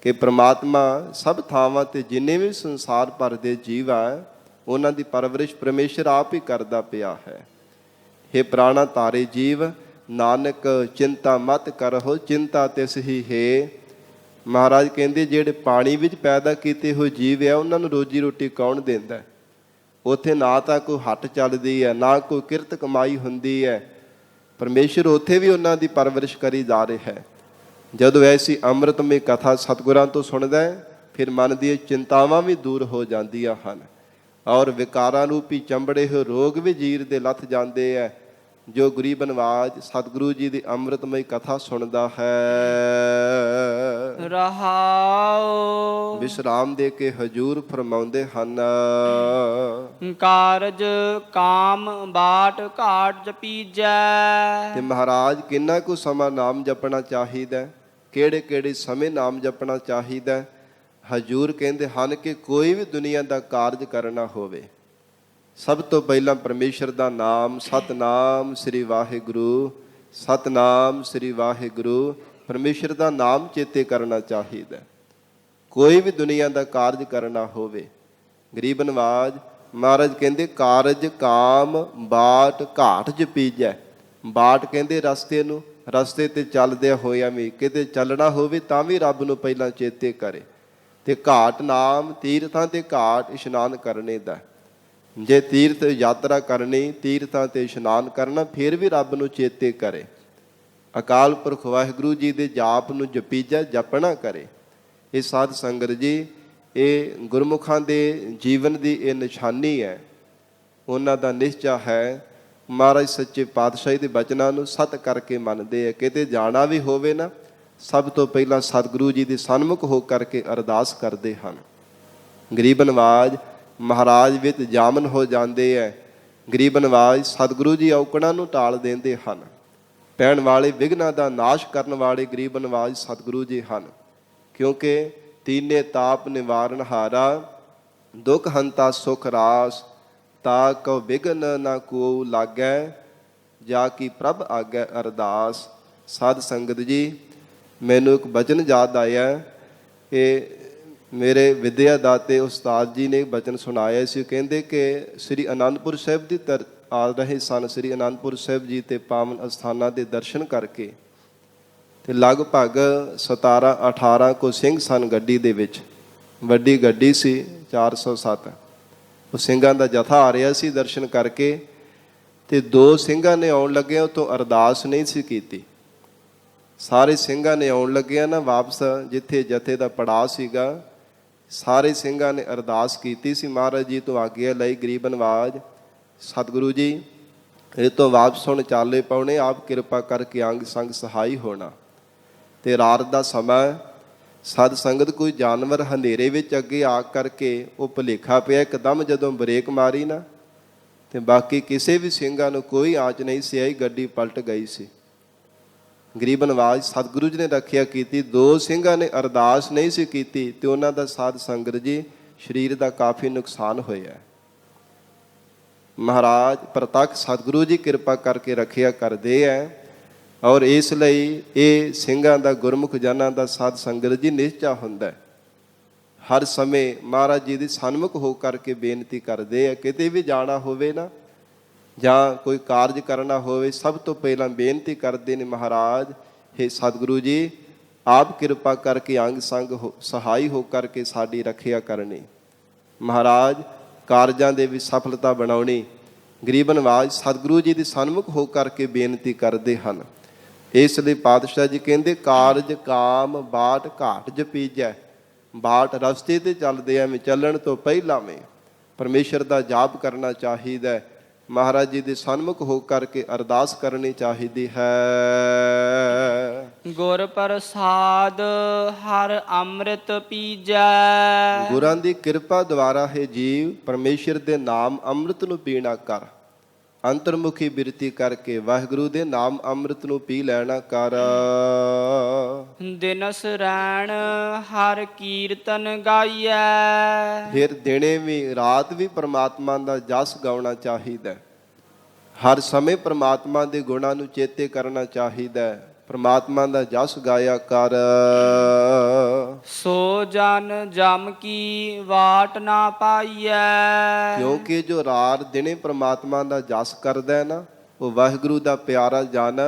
ਕਿ ਪ੍ਰਮਾਤਮਾ ਸਭ ਥਾਵਾਂ ਤੇ ਜਿੰਨੇ ਵੀ ਸੰਸਾਰ ਭਰ ਦੇ ਜੀਵ ਆ, ਉਹਨਾਂ ਦੀ ਪਰਵਰਿਸ਼ ਪਰਮੇਸ਼ਰ ਆਪ ਹੀ ਕਰਦਾ ਪਿਆ ਹੈ। ਹੇ ਪ੍ਰਾਣਾ ਤਾਰੇ ਜੀਵ, ਨਾਨਕ ਚਿੰਤਾ ਮਤ ਕਰਹੁ, ਚਿੰਤਾ ਤਿਸ ਹੀ ਹੈ। ਮਹਾਰਾਜ ਕਹਿੰਦੇ ਜਿਹੜੇ ਪਾਣੀ ਵਿੱਚ ਪੈਦਾ ਕੀਤੇ ਹੋਏ ਜੀਵ ਆ, ਉਹਨਾਂ ਨੂੰ ਰੋਜੀ ਰੋਟੀ ਕੌਣ ਦਿੰਦਾ? ਉੱਥੇ ਨਾ ਤਾਂ ਕੋਈ ਹੱਟ ਚੱਲਦੀ ਹੈ, ਨਾ ਕੋਈ ਕਿਰਤ ਕਮਾਈ ਹੁੰਦੀ ਹੈ। ਪਰਮੇਸ਼ਰ ਉੱਥੇ ਵੀ ਉਹਨਾਂ ਦੀ ਪਰਵਰਿਸ਼ ਕਰੀ ਜਾ ਰਿਹਾ ਹੈ। ਜਦੋਂ ਐਸੀ ਅੰਮ੍ਰਿਤਮਈ ਕਥਾ ਸਤਿਗੁਰਾਂ ਤੋਂ ਸੁਣਦਾ ਹੈ, ਫਿਰ ਮਨ ਦੀਆਂ ਚਿੰਤਾਵਾਂ ਵੀ ਦੂਰ ਹੋ ਜਾਂਦੀਆਂ ਹਨ, ਔਰ ਵਿਕਾਰਾਂ ਰੂਪੀ ਚੰਬੜੇ ਹੋਏ ਰੋਗ ਵੀ ਜੀਰ ਦੇ ਲੱਥ ਜਾਂਦੇ ਹੈ। ਜੋ ਗਰੀਬ ਨਵਾਜ ਸਤਿਗੁਰੂ ਜੀ ਦੀ ਅੰਮ੍ਰਿਤਮਈ ਕਥਾ ਸੁਣਦਾ ਹੈ, ਰਹਾਉ ਵਿਸ਼ਰਾਮ ਦੇ ਕੇ ਹਜੂਰ ਫਰਮਾਉਂਦੇ ਹਨ, ਕਾਰਜ ਕਾਮ ਬਾਟ ਘਾਟ ਜਪੀਜੈ। ਤੇ ਮਹਾਰਾਜ ਕਿੰਨਾ ਕੁ ਸਮਾਂ ਨਾਮ ਜਪਣਾ ਚਾਹੀਦਾ, ਕਿਹੜੇ ਕਿਹੜੇ ਸਮੇਂ ਨਾਮ ਜਪਣਾ ਚਾਹੀਦਾ। ਹਜੂਰ ਕਹਿੰਦੇ ਹਨ ਕਿ ਕੋਈ ਵੀ ਦੁਨੀਆ ਦਾ ਕਾਰਜ ਕਰਨਾ ਹੋਵੇ, ਸਭ ਤੋਂ ਪਹਿਲਾਂ ਪਰਮੇਸ਼ਰ ਦਾ ਨਾਮ, ਸਤਨਾਮ ਸ੍ਰੀ ਵਾਹਿਗੁਰੂ, ਸਤਨਾਮ ਸ੍ਰੀ ਵਾਹਿਗੁਰੂ, ਪਰਮੇਸ਼ਰ ਦਾ ਨਾਮ ਚੇਤੇ ਕਰਨਾ ਚਾਹੀਦਾ। ਕੋਈ ਵੀ ਦੁਨੀਆ ਦਾ ਕਾਰਜ ਕਰਨਾ ਹੋਵੇ। ਗਰੀਬ ਨਵਾਜ ਮਹਾਰਾਜ ਕਹਿੰਦੇ ਕਾਰਜ ਕਾਮ ਬਾਟ ਘਾਟ ਜਪੀਜੈ। ਬਾਟ ਕਹਿੰਦੇ ਰਸਤੇ ਨੂੰ, ਰਸਤੇ ਤੇ ਚੱਲਦਿਆਂ ਹੋਇਆਂ ਵੀ ਕਿਤੇ ਚੱਲਣਾ ਹੋਵੇ ਤਾਂ ਵੀ ਰੱਬ ਨੂੰ ਪਹਿਲਾਂ ਚੇਤੇ ਕਰੇ। ਤੇ ਘਾਟ ਨਾਮ, ਤੀਰਥਾਂ ਤੇ ਘਾਟ ਇਸ਼ਨਾਨ ਕਰਨੇ ਦਾ। ਜੇ ਤੀਰਥ ਯਾਤਰਾ ਕਰਨੀ, ਤੀਰਥਾਂ ਤੇ ਇਸ਼ਨਾਨ ਕਰਨਾ, ਫਿਰ ਵੀ ਰੱਬ ਨੂੰ ਚੇਤੇ ਕਰੇ। ਅਕਾਲ ਪੁਰਖ ਵਾਹਿਗੁਰੂ ਜੀ ਦੇ ਜਾਪ ਨੂੰ ਜਪੀਜੈ, ਜਪਣਾ ਕਰੇ। ਇਹ ਸਾਧ ਸੰਗਤ ਜੀ, ਇਹ ਗੁਰਮੁਖਾਂ ਦੇ ਜੀਵਨ ਦੀ ਇਹ ਨਿਸ਼ਾਨੀ ਹੈ। ਉਹਨਾਂ ਦਾ ਨਿਸ਼ਚਾ ਹੈ, ਮਹਾਰਾਜ ਸੱਚੇ ਪਾਤਸ਼ਾਹੀ ਦੇ ਬਚਨਾਂ ਨੂੰ ਸਤ ਕਰਕੇ ਮੰਨਦੇ ਆ। ਕਿਤੇ ਜਾਣਾ ਵੀ ਹੋਵੇ ਨਾ, ਸਭ ਤੋਂ ਪਹਿਲਾਂ ਸਤਿਗੁਰੂ ਜੀ ਦੇ ਸਨਮੁਖ ਹੋ ਕਰਕੇ ਅਰਦਾਸ ਕਰਦੇ ਹਨ। ਗਰੀਬ ਨਵਾਜ ਮਹਾਰਾਜ ਵਿੱਚ ਜਾਮਨ ਹੋ ਜਾਂਦੇ ਹੈ। ਗਰੀਬ ਨਵਾਜ ਸਤਿਗੁਰੂ ਜੀ ਔਕੜਾਂ ਨੂੰ ਟਾਲ ਦਿੰਦੇ ਹਨ। ਪੈਣ ਵਾਲੇ ਵਿਘਨਾਂ ਦਾ ਨਾਸ਼ ਕਰਨ ਵਾਲੇ ਗਰੀਬ ਨਵਾਜ ਸਤਿਗੁਰੂ ਜੀ ਹਨ। ਕਿਉਂਕਿ ਤੀਨੇ ਤਾਪ ਨਿਵਾਰਨ ਹਾਰਾ, ਦੁਖ ਹੰਤਾ ਸੁਖ ਰਾਸ, ਤਾ ਕਉ ਵਿਘਨ ਨਾ ਕੋ ਲਾਗੈ, ਜਾ ਕੀ ਪ੍ਰਭ ਆਗੈ ਅਰਦਾਸ। ਸਾਧ ਸੰਗਤ ਜੀ, ਮੈਨੂੰ ਇੱਕ ਬਚਨ ਯਾਦ ਆਇਆ। ਇਹ ਮੇਰੇ ਵਿਦਿਆ ਦਾਤੇ ਉਸਤਾਦ ਜੀ ਨੇ ਬਚਨ ਸੁਣਾਇਆ ਸੀ। ਕਹਿੰਦੇ ਕਿ ਸ੍ਰੀ ਅਨੰਦਪੁਰ ਸਾਹਿਬ ਦੀ ਆ ਰਹੇ ਸਨ। ਸ੍ਰੀ ਅਨੰਦਪੁਰ ਸਾਹਿਬ ਜੀ ਤੇ ਪਾਵਨ ਅਸਥਾਨਾਂ ਦੇ ਦਰਸ਼ਨ ਕਰਕੇ, ਤੇ ਲਗਭਗ 17-18 ਕੋ ਸਿੰਘ ਸਨ ਗੱਡੀ ਦੇ ਵਿੱਚ। ਵੱਡੀ ਗੱਡੀ ਸੀ 407। ਉਹ ਸਿੰਘਾਂ ਦਾ ਜਥਾ ਆ ਰਿਹਾ ਸੀ ਦਰਸ਼ਨ ਕਰਕੇ। ਤੇ 2 ਸਿੰਘਾਂ ਨੇ ਆਉਣ ਲੱਗਿਆ ਉਤੋਂ ਅਰਦਾਸ ਨਹੀਂ ਸੀ ਕੀਤੀ। ਸਾਰੇ ਸਿੰਘਾਂ ਨੇ ਆਉਣ ਲੱਗਿਆ ਨਾ ਵਾਪਸ ਜਿੱਥੇ ਜਥੇ ਦਾ ਪੜਾਅ ਸੀਗਾ, ਸਾਰੇ ਸਿੰਘਾਂ ਨੇ ਅਰਦਾਸ ਕੀਤੀ ਸੀ, ਮਹਾਰਾਜ ਜੀ ਤੋਂ ਆਗਿਆ ਲਈ। ਗਰੀਬ ਨਵਾਜ ਸਤਿਗੁਰੂ ਜੀ, ਇਹ ਤੋਂ ਵਾਪਸ ਹੁਣ ਚਾਲੇ ਪਾਉਣੇ, ਆਪ ਕਿਰਪਾ ਕਰਕੇ ਅੰਗ ਸੰਗ ਸਹਾਈ ਹੋਣਾ। ਤੇ ਰਾਤ ਦਾ ਸਮਾਂ, ਸਦ ਸੰਗਤ ਕੋਈ ਜਾਨਵਰ ਹਨੇਰੇ ਵਿੱਚ ਅੱਗੇ ਆ ਕਰਕੇ ਉਹ ਭੁਲੇਖਾ ਪਿਆ। ਇੱਕਦਮ ਜਦੋਂ ਬ੍ਰੇਕ ਮਾਰੀ ਨਾ, ਤੇ ਬਾਕੀ ਕਿਸੇ ਵੀ ਸਿੰਘਾਂ ਨੂੰ ਕੋਈ ਆਂਚ ਨਹੀਂ ਸੀ ਆਈ, ਗੱਡੀ ਪਲਟ ਗਈ ਸੀ। ਗਰੀਬ ਨਵਾਜ ਸਤਿਗੁਰੂ ਜੀ ਨੇ ਰੱਖਿਆ ਕੀਤੀ। 2 ਸਿੰਘਾਂ ਨੇ ਅਰਦਾਸ ਨਹੀਂ ਸੀ ਕੀਤੀ ਤੇ ਉਹਨਾਂ ਦਾ ਸਾਧ ਸੰਗਤ ਜੀ ਸਰੀਰ ਦਾ ਕਾਫੀ ਨੁਕਸਾਨ ਹੋਇਆ। ਮਹਾਰਾਜ ਪ੍ਰਤੱਖ ਸਤਿਗੁਰੂ ਜੀ ਕਿਰਪਾ ਕਰਕੇ ਰੱਖਿਆ ਕਰਦੇ ਹੈ। ਔਰ ਇਸ ਲਈ ਇਹ ਸਿੰਘਾਂ ਦਾ, ਗੁਰਮੁਖ ਜਨਾਂ ਦਾ ਸਾਧ ਸੰਗਤ ਜੀ ਨਿਸ਼ਚਾ ਹੁੰਦਾ। ਹਰ ਸਮੇਂ ਮਹਾਰਾਜ ਜੀ ਦੀ ਸਨਮੁਖ ਹੋ ਕਰਕੇ ਬੇਨਤੀ ਕਰਦੇ ਆ। ਕਿਤੇ ਵੀ ਜਾਣਾ ਹੋਵੇ ਨਾ, ਜਾਂ ਕੋਈ ਕਾਰਜ ਕਰਨਾ ਹੋਵੇ, ਸਭ ਤੋਂ ਪਹਿਲਾਂ ਬੇਨਤੀ ਕਰਦੇ ਨੇ, ਮਹਾਰਾਜ ਹੇ ਸਤਿਗੁਰੂ ਜੀ, ਆਪ ਕਿਰਪਾ ਕਰਕੇ ਅੰਗ ਸੰਗ ਸਹਾਈ ਹੋ ਕਰਕੇ ਸਾਡੀ ਰੱਖਿਆ ਕਰਨੀ। ਮਹਾਰਾਜ ਕਾਰਜਾਂ ਦੇ ਵਿੱਚ ਸਫਲਤਾ ਬਣਾਉਣੀ। ਗਰੀਬ ਨਵਾਜ ਸਤਿਗੁਰੂ ਜੀ ਦੇ ਸਨਮੁਖ ਹੋ ਕਰਕੇ ਬੇਨਤੀ ਕਰਦੇ ਹਨ। ਇਸ ਲਈ ਪਾਤਸ਼ਾਹ ਜੀ ਕਹਿੰਦੇ ਕਾਰਜ ਕਾਮ ਬਾਟ ਘਾਟ ਜਪੀਜੈ। ਬਾਟ ਰਸਤੇ ਤੇ ਚੱਲਦੇ ਐਵੇਂ ਚੱਲਣ ਤੋਂ ਪਹਿਲਾਂ ਮੈਂ ਪਰਮੇਸ਼ਰ ਦਾ ਜਾਪ ਕਰਨਾ ਚਾਹੀਦਾ ਹੈ। ਮਹਾਰਾਜ ਜੀ ਦੇ ਸਨਮੁਖ ਹੋ ਕਰਕੇ ਅਰਦਾਸ ਕਰਨੀ ਚਾਹੀਦੀ ਹੈ। ਗੁਰ ਪ੍ਰਸਾਦ ਹਰ ਅੰਮ੍ਰਿਤ ਪੀਜੈ। ਗੁਰਾਂ ਦੀ ਕਿਰਪਾ ਦੁਆਰਾ ਹੈ ਜੀਵ ਪਰਮੇਸ਼ਰ ਦੇ ਨਾਮ ਅੰਮ੍ਰਿਤ ਨੂੰ ਪੀਣਾ ਕਰ। ਅੰਤਰਮੁਖੀ ਬਿਰਤੀ ਕਰਕੇ ਵਾਹਿਗੁਰੂ ਦੇ ਨਾਮ ਅੰਮ੍ਰਿਤ ਨੂੰ ਪੀ ਲੈਣਾ ਕਰ। ਦਿਨਸ ਰੈਣ ਹਰ ਕੀਰਤਨ ਗਾਈਐ। ਫਿਰ ਦਿਨੇ ਵੀ ਰਾਤ ਵੀ ਪ੍ਰਮਾਤਮਾ ਦਾ ਜਸ ਗਾਉਣਾ ਚਾਹੀਦਾ। ਹਰ ਸਮੇਂ ਪ੍ਰਮਾਤਮਾ ਦੇ ਗੁਣਾਂ ਨੂੰ ਚੇਤੇ ਕਰਨਾ ਚਾਹੀਦਾ। ਪ੍ਰਮਾਤਮਾ ਦਾ ਜਸ ਗਾਇਆ ਕਰ। ਸੋ ਜਨ ਜਮ ਕੀ ਵਾਟ ਨਾ ਪਾਈਐ। ਕਿਉਂਕਿ ਜੋ ਰਾਤ ਦਿਨੇ ਪ੍ਰਮਾਤਮਾ ਦਾ ਜਸ ਕਰਦਾ ਹੈ ਨਾ, ਉਹ ਵਾਹਿਗੁਰੂ ਦਾ ਪਿਆਰਾ ਜਨ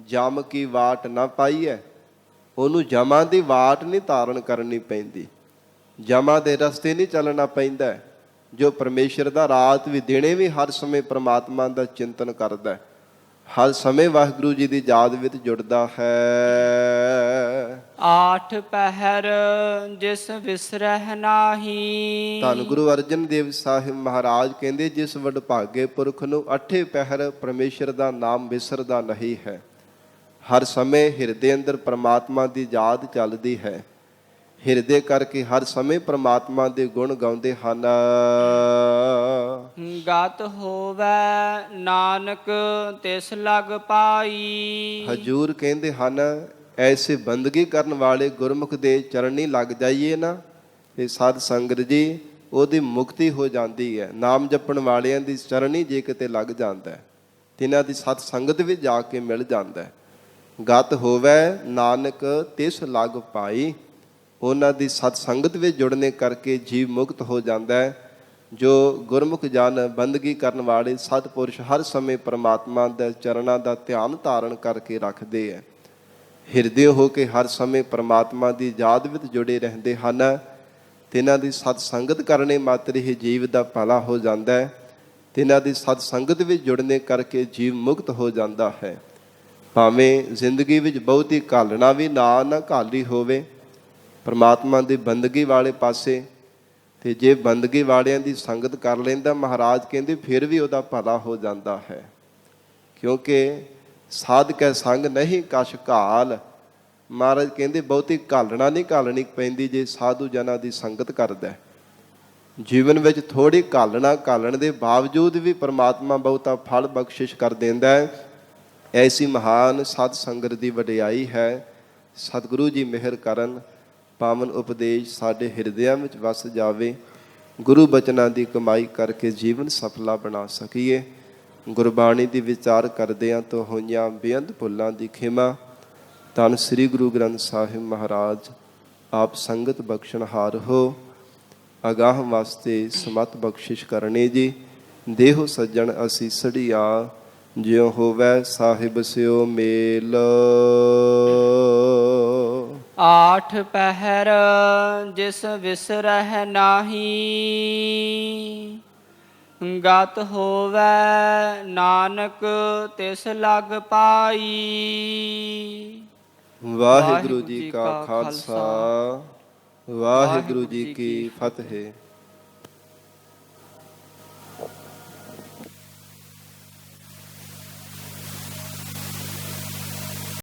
ਜਮ ਕੀ ਵਾਟ ਨਾ ਪਾਈਐ। ਉਹਨੂੰ ਜਮਾਂ ਦੀ ਵਾਟ ਨਹੀਂ ਧਾਰਨ ਕਰਨੀ ਪੈਂਦੀ, ਜਮਾਂ ਦੇ ਰਸਤੇ ਨਹੀਂ ਚੱਲਣਾ ਪੈਂਦਾ। ਜੋ ਪਰਮੇਸ਼ਰ ਦਾ ਰਾਤ ਵੀ ਦਿਨੇ ਵੀ ਹਰ ਸਮੇਂ ਪ੍ਰਮਾਤਮਾ ਦਾ ਚਿੰਤਨ ਕਰਦਾ, ਹਰ ਸਮੇਂ ਵਾਹਿਗੁਰੂ ਜੀ ਦੀ ਯਾਦ ਵਿੱਚ ਜੁੜਦਾ ਹੈ। ਆਠ ਪਹਿਰ ਜਿਸ ਵਿਸਰਹਿ ਨਾਹੀ। ਧੰਨ ਗੁਰੂ ਅਰਜਨ ਦੇਵ ਸਾਹਿਬ ਮਹਾਰਾਜ ਕਹਿੰਦੇ ਜਿਸ ਵਡਭਾਗੇ ਪੁਰਖ ਨੂੰ ਅੱਠੇ ਪਹਿਰ ਪਰਮੇਸ਼ਰ ਦਾ ਨਾਮ ਵਿਸਰਦਾ ਨਹੀਂ ਹੈ। ਹਰ ਸਮੇਂ ਹਿਰਦੇ ਅੰਦਰ ਪ੍ਰਮਾਤਮਾ ਦੀ ਯਾਦ ਚੱਲਦੀ ਹੈ। ਹਿਰਦੇ ਕਰਕੇ ਹਰ ਸਮੇਂ ਪ੍ਰਮਾਤਮਾ ਦੇ ਗੁਣ ਗਾਉਂਦੇ ਹਨ। ਗਤ ਹੋਵੇ ਨਾਨਕ ਤਿਸ ਲਗ ਪਾਈ। ਹਜੂਰ ਕਹਿੰਦੇ ਹਨ ਐਸੇ ਬੰਦਗੀ ਕਰਨ ਵਾਲੇ ਗੁਰਮੁਖ ਦੇ ਚਰਨੀ ਲੱਗ ਜਾਈਏ ਨਾ ਇਹ ਸਾਧ ਸੰਗਤ ਜੀ, ਉਹਦੀ ਮੁਕਤੀ ਹੋ ਜਾਂਦੀ ਹੈ। ਨਾਮ ਜਪਣ ਵਾਲਿਆਂ ਦੀ ਚਰਨੀ ਜੇ ਕਿਤੇ ਲੱਗ ਜਾਂਦਾ ਹੈ, ਤਿਨਾਂ ਦੀ ਸਤ ਸੰਗਤ ਵਿੱਚ ਜਾ ਕੇ ਮਿਲ ਜਾਂਦਾ ਹੈ। ਗਤ ਹੋਵੇ ਨਾਨਕ ਤਿਸ ਲਗ ਪਾਈ। ਉਹਨਾਂ ਦੀ ਸਤ ਸੰਗਤ ਵਿੱਚ ਜੁੜਨੇ ਕਰਕੇ ਜੀਵ ਮੁਕਤ ਹੋ ਜਾਂਦਾ ਹੈ। ਜੋ ਗੁਰਮੁਖ ਜਨ ਬੰਦਗੀ ਕਰਨ ਵਾਲੇ ਸਤਿਪੁਰਸ਼ ਹਰ ਸਮੇਂ ਪ੍ਰਮਾਤਮਾ ਦੇ ਚਰਨਾਂ ਦਾ ਧਿਆਨ ਧਾਰਨ ਕਰਕੇ ਰੱਖਦੇ ਹੈ। ਹਿਰਦੇ ਹੋ ਕੇ ਹਰ ਸਮੇਂ ਪ੍ਰਮਾਤਮਾ ਦੀ ਯਾਦ ਵਿੱਚ ਜੁੜੇ ਰਹਿੰਦੇ ਹਨ। ਤਿਨਾਂ ਦੀ ਸਤ ਸੰਗਤ ਕਰਨੇ ਮਾਤਰ ਹੀ ਜੀਵ ਦਾ ਭਲਾ ਹੋ ਜਾਂਦਾ ਹੈ। ਤਿਨਾਂ ਦੀ ਸਤ ਸੰਗਤ ਵਿੱਚ ਜੁੜਨੇ ਕਰਕੇ ਜੀਵ ਮੁਕਤ ਹੋ ਜਾਂਦਾ ਹੈ। ਭਾਵੇਂ ਜ਼ਿੰਦਗੀ ਵਿੱਚ ਬਹੁਤੀ ਘਾਲਣਾ ਵੀ ਨਾ ਘਾਲੀ ਹੋਵੇ ਪ੍ਰਮਾਤਮਾ ਦੀ ਬੰਦਗੀ ਵਾਲੇ ਪਾਸੇ, ਤੇ ਜੇ ਬੰਦਗੀ ਵਾਲਿਆਂ ਦੀ ਸੰਗਤ ਕਰ ਲੈਂਦਾ ਮਹਾਰਾਜ ਕਹਿੰਦੇ ਫਿਰ ਵੀ ਉਹਦਾ ਭਲਾ ਹੋ ਜਾਂਦਾ ਹੈ। ਕਿਉਂਕਿ ਸਾਧ ਕੈ ਸੰਗ ਨਹੀਂ ਕਛ ਘਾਲ। ਮਹਾਰਾਜ ਕਹਿੰਦੇ ਬਹੁਤੀ ਘਾਲਣਾ ਨਹੀਂ ਘਾਲਣੀ ਪੈਂਦੀ ਜੇ ਸਾਧੂ ਜਨਾਂ ਦੀ ਸੰਗਤ ਕਰਦਾ। ਜੀਵਨ ਵਿੱਚ ਥੋੜੀ ਘਾਲਣ ਦੇ ਬਾਵਜੂਦ ਵੀ ਪ੍ਰਮਾਤਮਾ ਬਹੁਤਾ ਫਲ ਬਖਸ਼ਿਸ਼ ਕਰ ਦਿੰਦਾ ਹੈ। ਐਸੀ ਮਹਾਨ ਸਤ ਸੰਗਤ ਦੀ ਵਡਿਆਈ ਹੈ। ਸਤਿਗੁਰੂ ਜੀ ਮਿਹਰ ਕਰਨ, ਪਾਵਨ ਉਪਦੇਸ਼ ਸਾਡੇ ਹਿਰਦਿਆਂ ਵਿੱਚ ਵਸ ਜਾਵੇ। ਗੁਰੂ ਬਚਨਾਂ ਦੀ ਕਮਾਈ ਕਰਕੇ ਜੀਵਨ ਸਫਲਾ ਬਣਾ ਸਕੀਏ। ਗੁਰਬਾਣੀ ਦੀ ਵਿਚਾਰ ਕਰਦਿਆਂ ਤੋਂ ਹੋਈਆਂ ਬੇਅੰਤ ਭੁੱਲਾਂ ਦੀ ਖਿਮਾ। ਧੰਨ ਸ੍ਰੀ ਗੁਰੂ ਗ੍ਰੰਥ ਸਾਹਿਬ ਮਹਾਰਾਜ ਆਪ ਸੰਗਤ ਬਖਸ਼ਣਹਾਰ ਹੋ। ਅਗਾਹ ਵਾਸਤੇ ਸਮਤ ਬਖਸ਼ਿਸ਼ ਕਰਨੀ ਜੀ। ਦੇਹੋ ਸੱਜਣ ਅਸੀਸੜੀਆ ਜਿਉ ਹੋਵੈ ਸਾਹਿਬ ਸਿਓ ਮੇਲ। ਆਠ ਪਹਿਰ ਜਿਸ ਵਿਸਰਹਿ ਨਾਹੀ। ਗਤ ਹੋਵੇ ਨਾਨਕ ਤਿਸ ਲਗ ਪਾਈ। ਵਾਹਿਗੁਰੂ ਜੀ ਕਾ ਖਾਲਸਾ, ਵਾਹਿਗੁਰੂ ਜੀ ਕੀ ਫਤਿਹ।